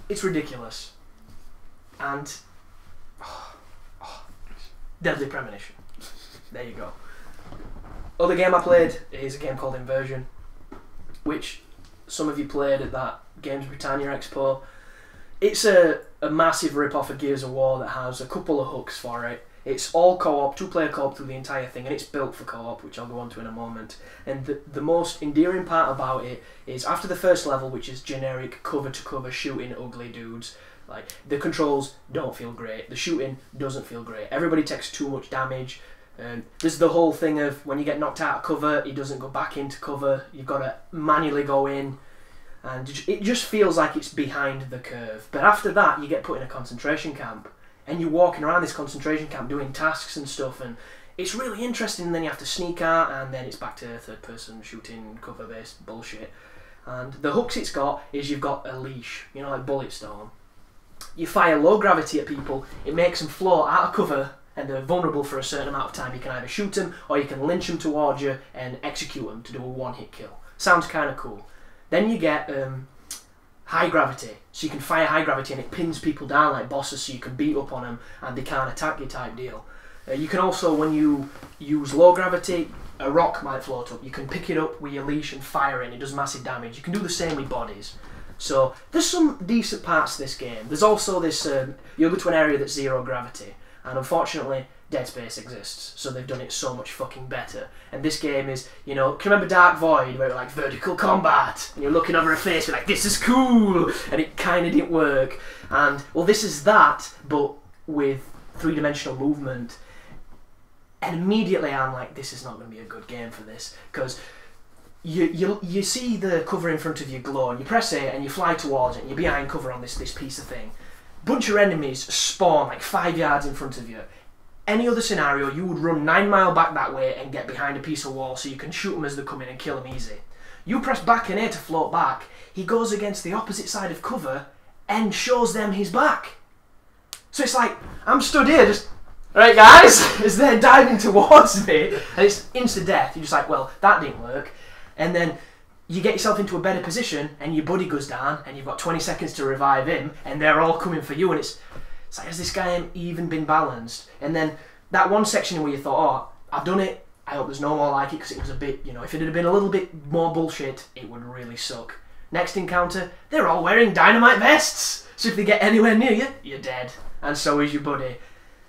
It's ridiculous. And Deadly Premonition. There you go. Other game I played is a game called Inversion, which some of you played at that Games Britannia Expo. It's a massive rip-off of Gears of War that has a couple of hooks for it. It's all co-op, 2-player co-op through the entire thing, and it's built for co-op, which I'll go on to in a moment. And the most endearing part about it is after the first level, which is generic cover-to-cover shooting ugly dudes, like, the controls don't feel great, the shooting doesn't feel great, everybody takes too much damage. There's the whole thing of when you get knocked out of cover, it doesn't go back into cover, you've got to manually go in, and it just feels like it's behind the curve. But after that, you get put in a concentration camp, and you're walking around this concentration camp doing tasks and stuff, and it's really interesting. And then you have to sneak out, and then it's back to third-person shooting, cover-based bullshit. And the hooks it's got is you've got a leash, you know, like Bullet Storm. You fire low gravity at people, it makes them float out of cover, and they're vulnerable for a certain amount of time. You can either shoot them, or you can lynch them towards you and execute them to do a one-hit kill. Sounds kind of cool. Then you get high gravity, so you can fire high gravity and it pins people down like bosses, so you can beat up on them and they can't attack you type deal. You can also, when you use low gravity, a rock might float up. You can pick it up with your leash and fire it, and it does massive damage. You can do the same with bodies. So there's some decent parts to this game. There's also this, you'll go to an area that's zero gravity, and unfortunately Dead Space exists, so they've done it so much fucking better. And this game is, you know, can you remember Dark Void, where it was like vertical combat, and you're looking over a face, you're like, this is cool, and it kind of didn't work. And, well, this is that, but with three-dimensional movement. And immediately I'm like, this is not going to be a good game for this, because you see the cover in front of you glow, and you press it, and you fly towards it, and you're behind cover on this piece of thing. Bunch of enemies spawn like 5 yards in front of you. Any other scenario, you would run 9 miles back that way and get behind a piece of wall so you can shoot them as they come in and kill them easy. You press back and A to float back, he goes against the opposite side of cover and shows them his back. So it's like, I'm stood here just, alright guys, as they're diving towards me, and it's instant death. You're just like, well, that didn't work. And then you get yourself into a better position and your buddy goes down and you've got 20 seconds to revive him and they're all coming for you, and it's like, has this game even been balanced? And then that one section where you thought, oh, I've done it, I hope there's no more like it, because it was a bit, you know, if it had been a little bit more bullshit, it would really suck. Next encounter, they're all wearing dynamite vests, so if they get anywhere near you, you're dead. And so is your buddy.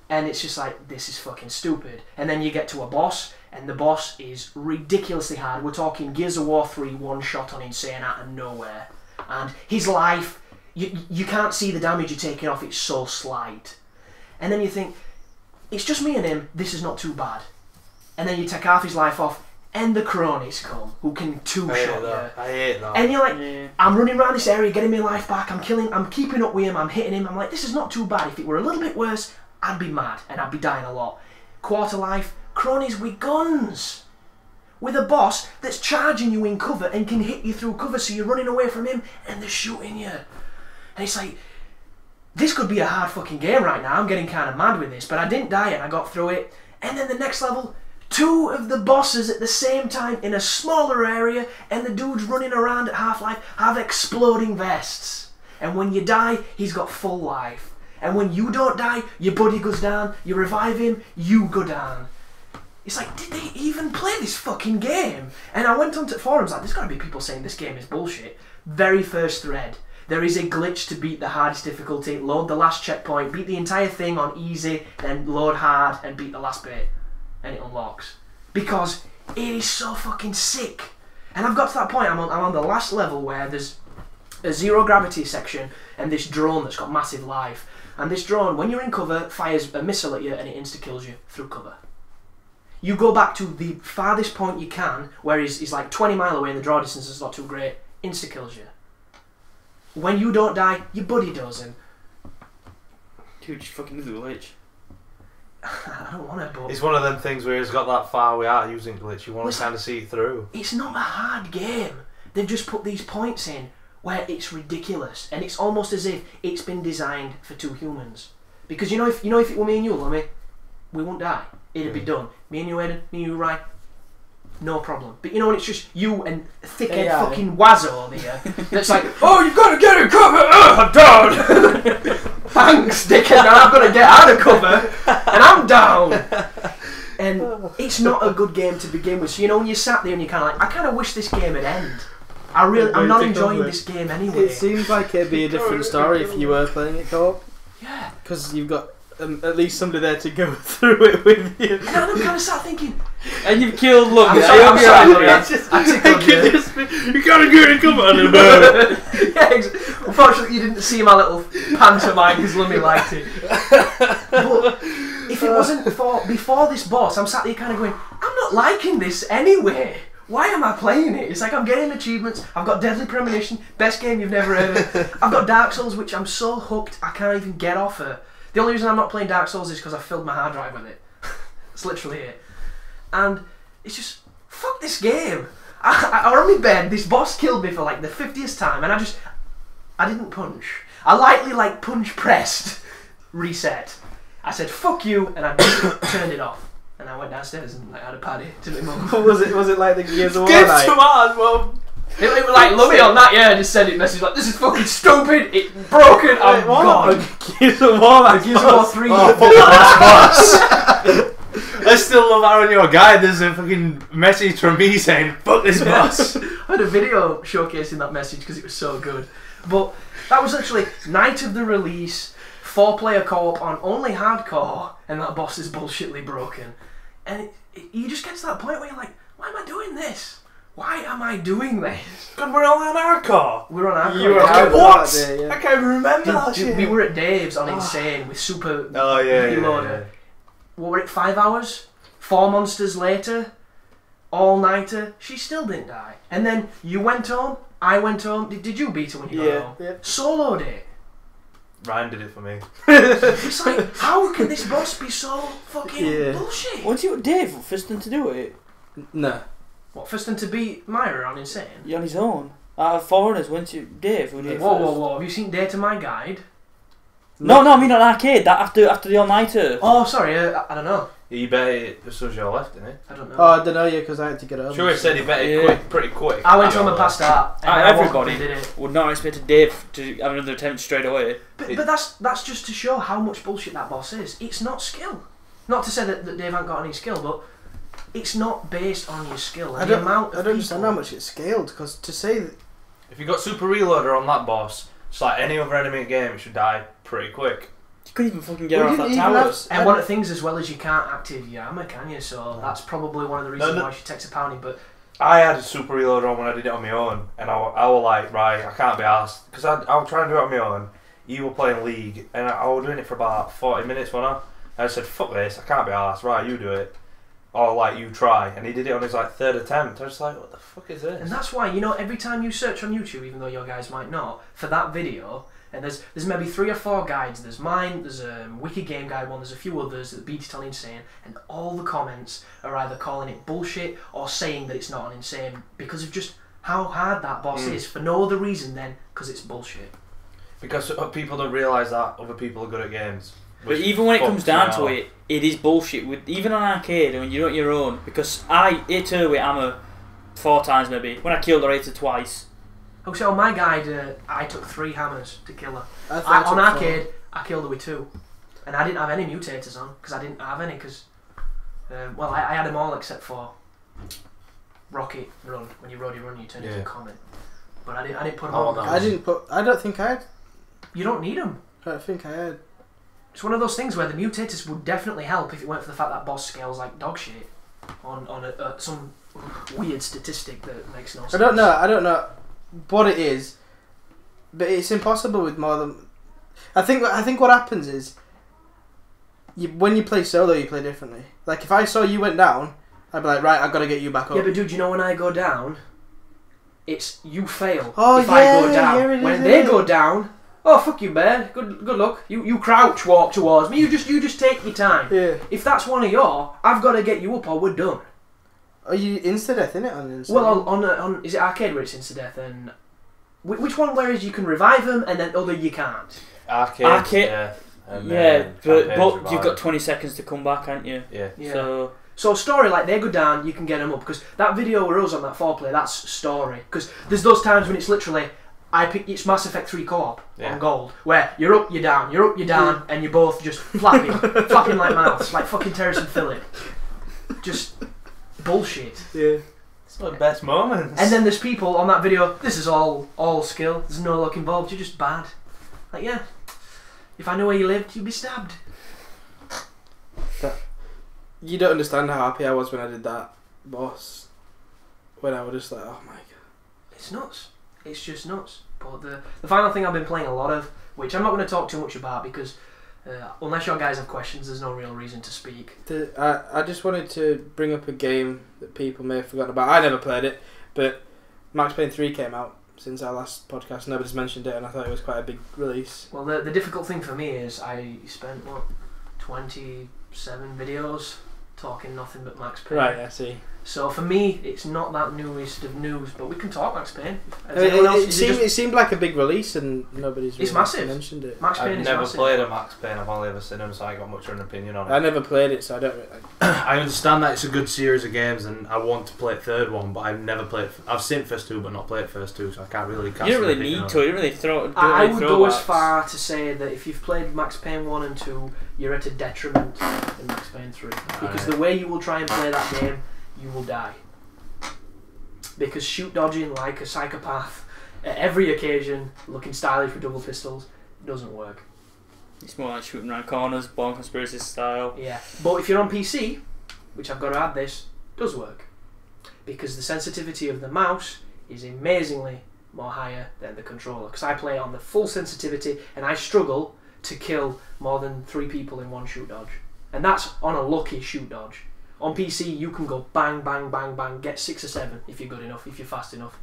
And it's just like, this is fucking stupid. And then you get to a boss, and the boss is ridiculously hard. We're talking Gears of War 3 one shot on Insane out of nowhere. And his life, you can't see the damage you're taking off, it's so slight. And then you think, it's just me and him, this is not too bad. And then you take half his life off, and the cronies come, who can two-shot you. I hate that. And you're like, I'm running around this area, getting my life back, I'm keeping up with him, I'm hitting him, I'm like, this is not too bad. If it were a little bit worse, I'd be mad, and I'd be dying a lot. Quarter life, cronies with guns. With a boss that's charging you in cover and can hit you through cover, so you're running away from him and they're shooting you. And it's like, this could be a hard fucking game right now. I'm getting kind of mad with this, but I didn't die and I got through it. And then the next level, 2 of the bosses at the same time in a smaller area, and the dudes running around at Half-Life have exploding vests. And when you die, he's got full life. And when you don't die, your buddy goes down, you revive him, you go down. It's like, did they even play this fucking game? And I went onto forums like, there's got to be people saying this game is bullshit. Very first thread. There is a glitch to beat the hardest difficulty, load the last checkpoint, beat the entire thing on easy, then load hard and beat the last bit. And it unlocks. Because it is so fucking sick. And I've got to that point, I'm on the last level where there's a zero gravity section and this drone that's got massive life. And this drone, when you're in cover, fires a missile at you and it insta-kills you through cover. You go back to the farthest point you can, where he's like 20 mile away and the draw distance is not too great, insta-kills you. When you don't die, your buddy does him. Dude, just fucking do the glitch. I don't want to, but... It's one of them things where he's got that far without using glitch. You want to kind of see it through. It's not a hard game. They've just put these points in where it's ridiculous, and it's almost as if it's been designed for 2 humans. Because if it were me and you, Lummy, we wouldn't die. It'd be done. Me and you, Eden, me and you, Ryan, no problem. But when it's just you and thickhead fucking Wazzo over here, that's like, oh, you've got to get in cover! I'm down! Thanks, dickhead, now I've got to get out of cover, and I'm down! And it's not a good game to begin with. So when you sat there and you're kind of like, I kind of wish this game had ended. I'm not enjoying this game anyway. It seems like it'd be a different story if you were playing it co-op. Yeah. Because you've got at least somebody there to go through it with you. And I'm kind of sat thinking... And you've killed Logan. I'm sorry. You gotta get in cover on the Yeah, unfortunately you didn't see my little pantomime because Lummy liked it. But if it wasn't before this boss, I'm sat there kind of going, I'm not liking this anyway. Why am I playing it? It's like I'm getting achievements, I've got Deadly Premonition, best game you've never heard of. I've got Dark Souls, which I'm so hooked I can't even get off it. The only reason I'm not playing Dark Souls is because I filled my hard drive with it. That's literally it. And it's just, fuck this game. I were on my bed, this boss killed me for like the 50th time, and I didn't punch. I lightly punch pressed, reset. I said fuck you, and I turned it off. And I went downstairs and had a paddy to my mum. Was it like the Gears of War Get night? to ours, mum. It was like, Lummy on that, yeah, I just sent it message like, this is fucking stupid, it's broken, I'm gone. Gears of War, Gears of War 3. Oh, fuck this boss. I still love how on your guide there's a fucking message from me saying, fuck this boss. I had a video showcasing that message because it was so good. But that was actually night of the release, 4-player co-op on only hardcore, and that boss is bullshitly broken. And you just get to that point where you're like, why am I doing this? Why am I doing this? God, we're only on hardcore. We're on hardcore. You were Yeah. on What? that day, yeah. I can't even remember that shit. We were at Dave's on Insane with Super yeah. Reloader. What were it, 5 hours? 4 monsters later, all-nighter, she still didn't die. And then you went home, I went home. Did you beat her when you got home? Yeah. Soloed it. Ryan did it for me. It's like, how can this boss be so fucking bullshit? Once you got Dave fisting to do it, No. What, first to beat Myra on Insane? you're on his own. Out of foreigners, once you Dave, who did it first? Whoa. Have you seen Data My Guide? No, I mean on arcade. That after the all-nighter. Oh, sorry, I don't know. He bet it as soon as you left, didn't I don't know. Oh, I don't know yet because I had to get home. Sure, he said he bet it pretty quick. I went home and passed out. And I woke up Everybody and did it. would not expect Dave to have another attempt straight away. But that's just to show how much bullshit that boss is. It's not skill. Not to say that Dave ain't got any skill, but it's not based on your skill. And I the amount of don't understand people- how much it's scaled because to say that If you got Super Reloader on that boss, just like any other enemy game, it should die pretty quick. You couldn't even fucking get We her off didn't that even tower. have- And one of the things as well is you can't active your ammo, can you? So that's probably one of the reasons No. why she takes a pounding. But I had a Super Reloader on when I did it on my own, and I was like, right, I can't be arsed. Because I was trying to do it on my own. You were playing League, and I was doing it for about 40 minutes, wasn't I? And I said, fuck this, I can't be arsed. Right, you do it. or like you try, and he did it on his like 3rd attempt. I was like, what the fuck is this? And that's why, you know, every time you search on YouTube, even though your guys might not, for that video, and there's maybe 3 or 4 guides. There's mine, there's a Wiki Game Guide one, there's a few others that beat it on Insane, and all the comments are either calling it bullshit or saying that it's not on Insane because of just how hard that boss is, for no other reason than because it's bullshit. Because people don't realise that other people are good at games. But even when it comes down to it, it is bullshit. Even on arcade, when you're on your own, because I hit her with hammer 4 times maybe. When I killed her, I hit her twice. Oh, so on my guide, I took 3 hammers to kill her. On arcade, I killed her with 2. And I didn't have any mutators on, because I didn't have any, because... well, I had them all except for Rocket Run. When you Roddy Run, you turn into a comet. But I didn't put them on. I don't think I had. You don't need them. I don't think I had. It's one of those things where the mutators would definitely help if it weren't for the fact that boss scales like dog shit on some weird statistic that makes no sense. I don't know what it is, but it's impossible with more than. I think what happens is, when you play solo, you play differently. Like if I saw you went down, I'd be like, right, I've got to get you back up. Yeah, but dude, you know when I go down, it's you fail. Oh, if I go down, when they go down. Oh, fuck you, bear. Good luck. You crouch walk towards me. You just take your time. Yeah. If that's one of your, I've got to get you up or we're done. Are you insta-death, innit? On insta-death? Well, on is it arcade where it's insta-death? And which one where is you can revive them and then other you can't? Arcade. Yeah, but you've got 20 seconds to come back, haven't you? Yeah. So story, like they go down, you can get them up, because that video where us on that 4-play, that's story. Because there's those times when it's literally. It's Mass Effect 3 co-op on Gold, where you're up, you're down, and you're both just flapping like mouths, like fucking Terrace and Phillip. Just bullshit. Yeah. It's the best moments. And then there's people on that video, this is all skill, there's no luck involved, you're just bad. Like, yeah, if I knew where you lived, you'd be stabbed. You don't understand how happy I was when I did that boss. When I was just like, oh my god. It's nuts. It's just nuts. But the final thing I've been playing a lot of, which I'm not going to talk too much about because unless your guys have questions, there's no real reason to speak. I just wanted to bring up a game that people may have forgotten about. I never played it, but Max Payne 3 came out since our last podcast. Nobody's mentioned it, and I thought it was quite a big release. Well, the difficult thing for me is I spent, 27 videos talking nothing but Max Payne. Right, I see. So for me, it's not that newest of news, but we can talk Max Payne. It seemed like a big release, and nobody's really mentioned it. Max Payne I've never played a Max Payne. I've only ever seen him, so I got much of an opinion on it. I never played it, so I don't. I understand that it's a good series of games, and I want to play the 3rd one, but I've never played. I've seen first 2, but not played first 2, so I can't really. You don't really need to. You really throw. I would go as far to say that if you've played Max Payne 1 and 2, you're at a detriment in Max Payne 3 because the way you will try and play that game, you will die. Because shoot dodging like a psychopath at every occasion, looking stylish with double pistols, doesn't work. It's more like shooting around corners, Born Conspiracy style. Yeah, but if you're on PC, which I've got to add this, does work. Because the sensitivity of the mouse is amazingly more higher than the controller. Because I play on the full sensitivity and I struggle to kill more than 3 people in one shoot dodge. And that's on a lucky shoot dodge. On PC, you can go bang, bang, bang, bang, get 6 or 7 if you're good enough, if you're fast enough.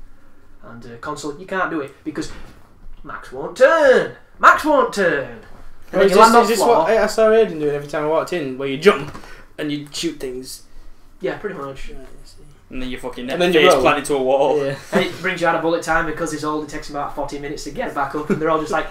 And console, you can't do it because Max won't turn. Max won't turn. And Is this what I saw Aiden doing every time I walked in, where you jump and you shoot things? Yeah, pretty much. Right, and then you fucking face plant into a wall. Yeah. And it brings you out of bullet time because it's all, it takes about 40 minutes to get back up, and they're all just like,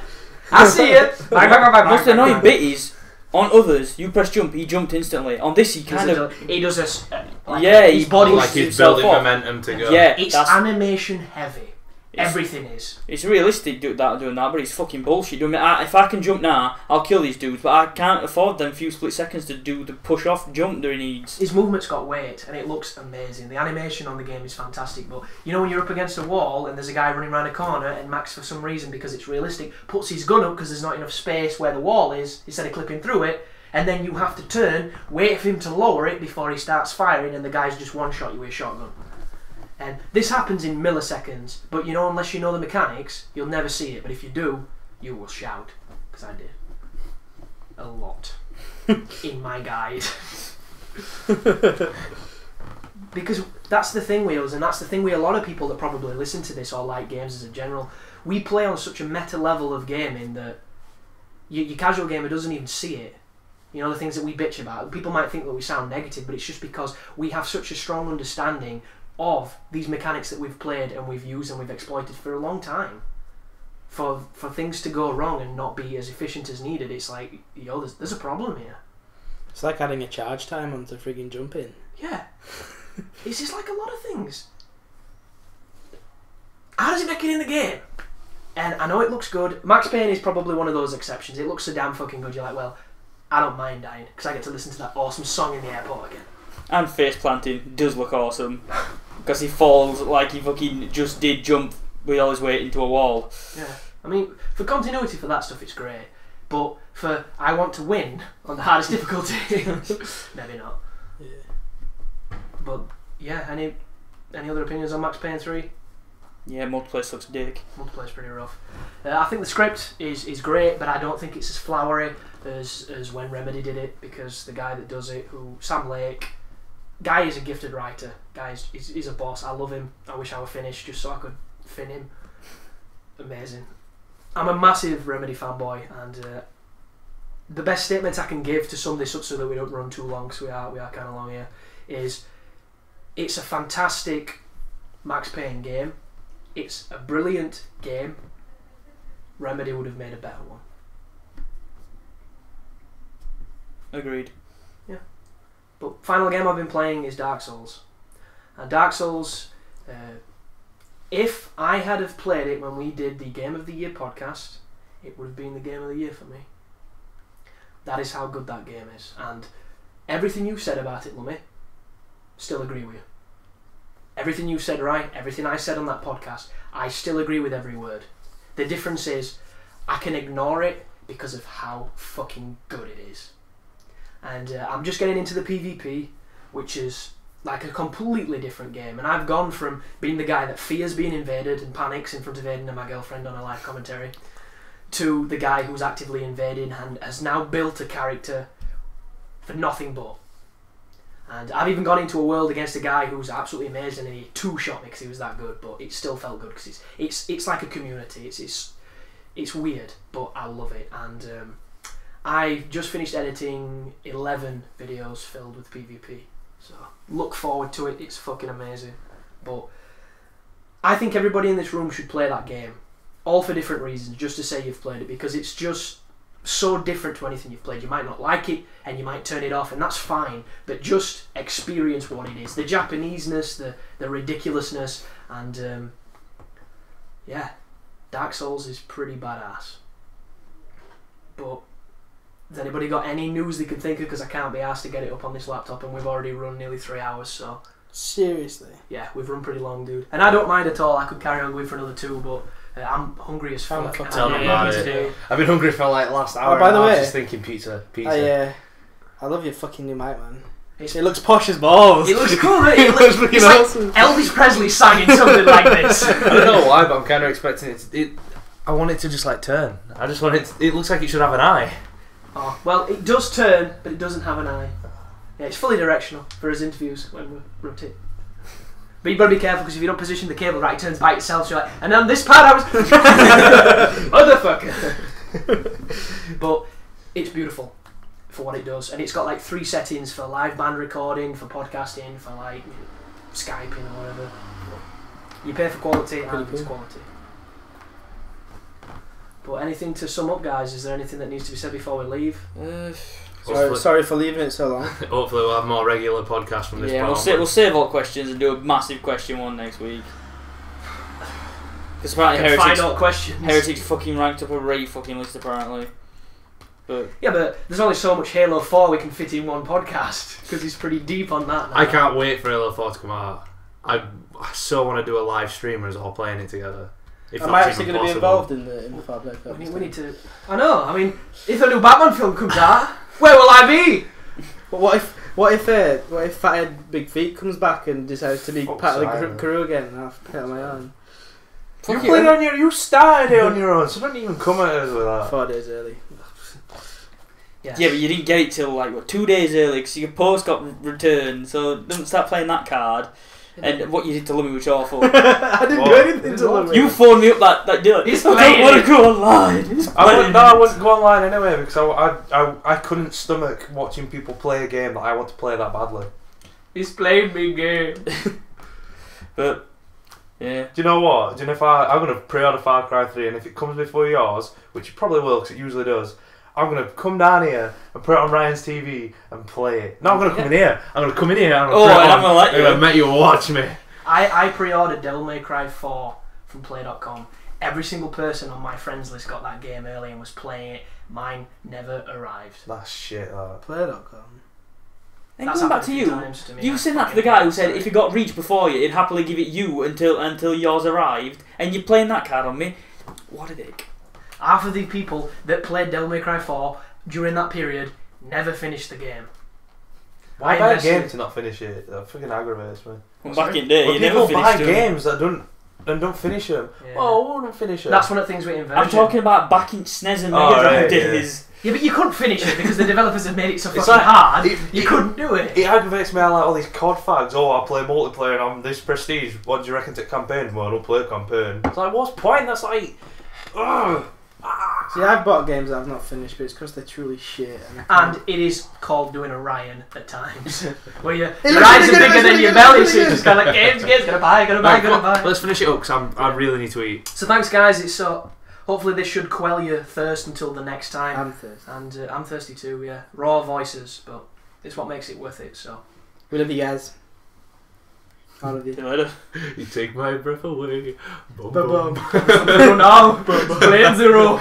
I see it. Bang, bang, bang, bang, most bang, annoying bang, bit is, on others, you press jump, he jumped instantly. On this, he does this. His body like he's building momentum to go. Yeah, it's animation heavy. Everything is. It's realistic doing that, but it's fucking bullshit. If I can jump now, I'll kill these dudes, but I can't afford them few split seconds to do the push off jump that he needs. His movement's got weight and it looks amazing. The animation on the game is fantastic, but you know when you're up against a wall and there's a guy running around a corner and Max, for some reason, because it's realistic, puts his gun up because there's not enough space where the wall is instead of clipping through it, and then you have to turn, wait for him to lower it before he starts firing, and the guy's just one-shot you with a shotgun. And this happens in milliseconds, but you know, unless you know the mechanics, you'll never see it. But if you do, you will shout, because I did a lot in my guide. Because that's the thing with us, and that's the thing with a lot of people that probably listen to this or like games as a general. We play on such a meta level of gaming that your casual gamer doesn't even see it. You know, the things that we bitch about. People might think that we sound negative, but it's just because we have such a strong understanding of these mechanics that we've played and we've used and we've exploited for a long time. For things to go wrong and not be as efficient as needed, it's like, yo, there's a problem here. It's like adding a charge time onto frigging jumping. Yeah. It's just like a lot of things. How does it make it in the game? And I know it looks good. Max Payne is probably one of those exceptions. It looks so damn fucking good. You're like, well, I don't mind dying because I get to listen to that awesome song in the airport again. And face planting does look awesome because he falls like he fucking just did jump with all his weight into a wall. Yeah, I mean, for continuity for that stuff, it's great. But for I want to win on the hardest difficulty, maybe not. Yeah. But yeah, any other opinions on Max Payne 3? Yeah, multiplayer looks dick. Multiplayer's pretty rough. I think the script is great, but I don't think it's as flowery as when Remedy did it, because the guy that does it, Sam Lake, guy is a gifted writer. He's a boss. I love him. I wish I were finished just so I could fin him. Amazing. I'm a massive Remedy fanboy, and the best statement I can give to sum this up so that we don't run too long, because we are kind of long here, is it's a fantastic Max Payne game. It's a brilliant game. Remedy would have made a better one. Agreed. Yeah. But final game I've been playing is Dark Souls. And Dark Souls, if I had have played it when we did the Game of the Year podcast, it would have been the Game of the Year for me. That is how good that game is. And everything you said about it, Lummy, still agree with you. Everything you said right, everything I said on that podcast, I still agree with every word. The difference is, I can ignore it because of how fucking good it is. And I'm just getting into the PvP, which is like a completely different game. And I've gone from being the guy that fears being invaded and panics in front of Aiden and my girlfriend on a live commentary, to the guy who's actively invading and has now built a character for nothing but. And I've even gone into a world against a guy who's absolutely amazing, and he two-shot me because he was that good, but it still felt good because it's like a community. It's weird, but I love it. And I just finished editing 11 videos filled with PvP, so look forward to it. It's fucking amazing. But I think everybody in this room should play that game, all for different reasons, just to say you've played it, because it's just so different to anything you've played. You might not like it and you might turn it off, and that's fine, but just experience what it is. The Japaneseness, the ridiculousness, and yeah, Dark Souls is pretty badass. But has anybody got any news they can think of? Because I can't be asked to get it up on this laptop, and we've already run nearly 3 hours, so Seriously? yeah, we've run pretty long, dude. And I don't mind at all. I could carry on going for another 2, but I'm hungry as fuck. Tell me about it. I've been hungry for like last hour. By the way, I was just thinking pizza. I love your fucking new mic, man. It looks posh as balls. It looks cool, right? It looks fucking awesome. Like Elvis Presley sang in something like this. I don't know why, but I'm kind of expecting it. I want it to just like turn. I just want it. It looks like it should have an eye. Oh, well, it does turn, but it doesn't have an eye. Yeah, it's fully directional for his interviews when we rotate. But you've got to be careful, because if you don't position the cable right, it turns by itself. So you're like, and on this part I was motherfucker. But it's beautiful for what it does, and it's got like 3 settings for live band recording, for podcasting, for like Skyping or whatever. You pay for quality, and it's quality. But anything to sum up, guys? Is there anything that needs to be said before we leave? Sorry for leaving it so long. Hopefully we'll have more regular podcasts from this point. We'll save all questions and do a massive question one next week. Because apparently Heretic's fucking ranked up a rate fucking list apparently. But yeah, but there's only so much Halo 4 we can fit in one podcast, because he's pretty deep on that now. I can't wait for Halo 4 to come out. I so want to do a live stream of us all playing it together. Am I actually going to be involved in the Far Black Ops? We need to. I know. I mean, if a new Batman film comes out, where will I be? But what if Fathead Big Feet comes back and decides to be part of the crew again? And I have to play it on my own. You started it on your own, so don't even come at us with that. 4 days early. Yes. Yeah, but you didn't get it till like what, 2 days early because your post got returned. So don't start playing that card. And what you did to Lummy was awful. I didn't do anything to Lummy. You phoned me up that day. Like, He's I don't want to go online. I wouldn't go online anyway because I couldn't stomach watching people play a game that I want to play that badly. He's playing me game. But yeah. Do you know what? Do you know if I'm going to pre-order Far Cry 3 and if it comes before yours, which it probably will because it usually does, I'm going to come down here and put it on Ryan's TV and play it. No, I'm going to come in here. I'm going to come in here and I'm going to let you. I'm going to make you watch me. I pre-ordered Devil May Cry 4 from Play.com. Every single person on my friends list got that game early and was playing it. Mine never arrived. That's shit, that. Play.com. Then That's going back happened to a few you, times to me. you said that to the guy who said if he got reached before you, he'd happily give it you until yours arrived, and you're playing that card on me. What a dick. Half of the people that played Devil May Cry 4 during that period never finished the game. Why buy a game to not finish it? That fucking aggravates me. Well, back in the day, When you people never finished buy them. games that don't finish them. Yeah. Oh, I don't finish them. That's one of the things with inversion. I'm talking about back in SNES and Mega Oh, Drive right, days. Yeah, but you couldn't finish it because the developers had made it so It's fucking like- hard. it- You couldn't do it. It aggravates me. I like all these COD fags. Oh, I play multiplayer and I'm this prestige. What do you reckon to campaign? Well, I don't play a campaign. It's like, what's the point? That's like, ugh. See, I've bought games that I've not finished, but it's because they're truly shit. And it is called doing a Ryan at times, where your looks eyes really are good, bigger it than looks your really belly, good, so you're just kind of like, games, gonna buy. Let's finish it up because I really need to eat. So thanks, guys. It's hopefully this should quell your thirst until the next time. I'm thirsty. And I'm thirsty too. Yeah, raw voices, but it's what makes it worth it. So We love you guys. All of you. See you later. You take my breath away. Boom, Ba-bum. now, Blade Zero.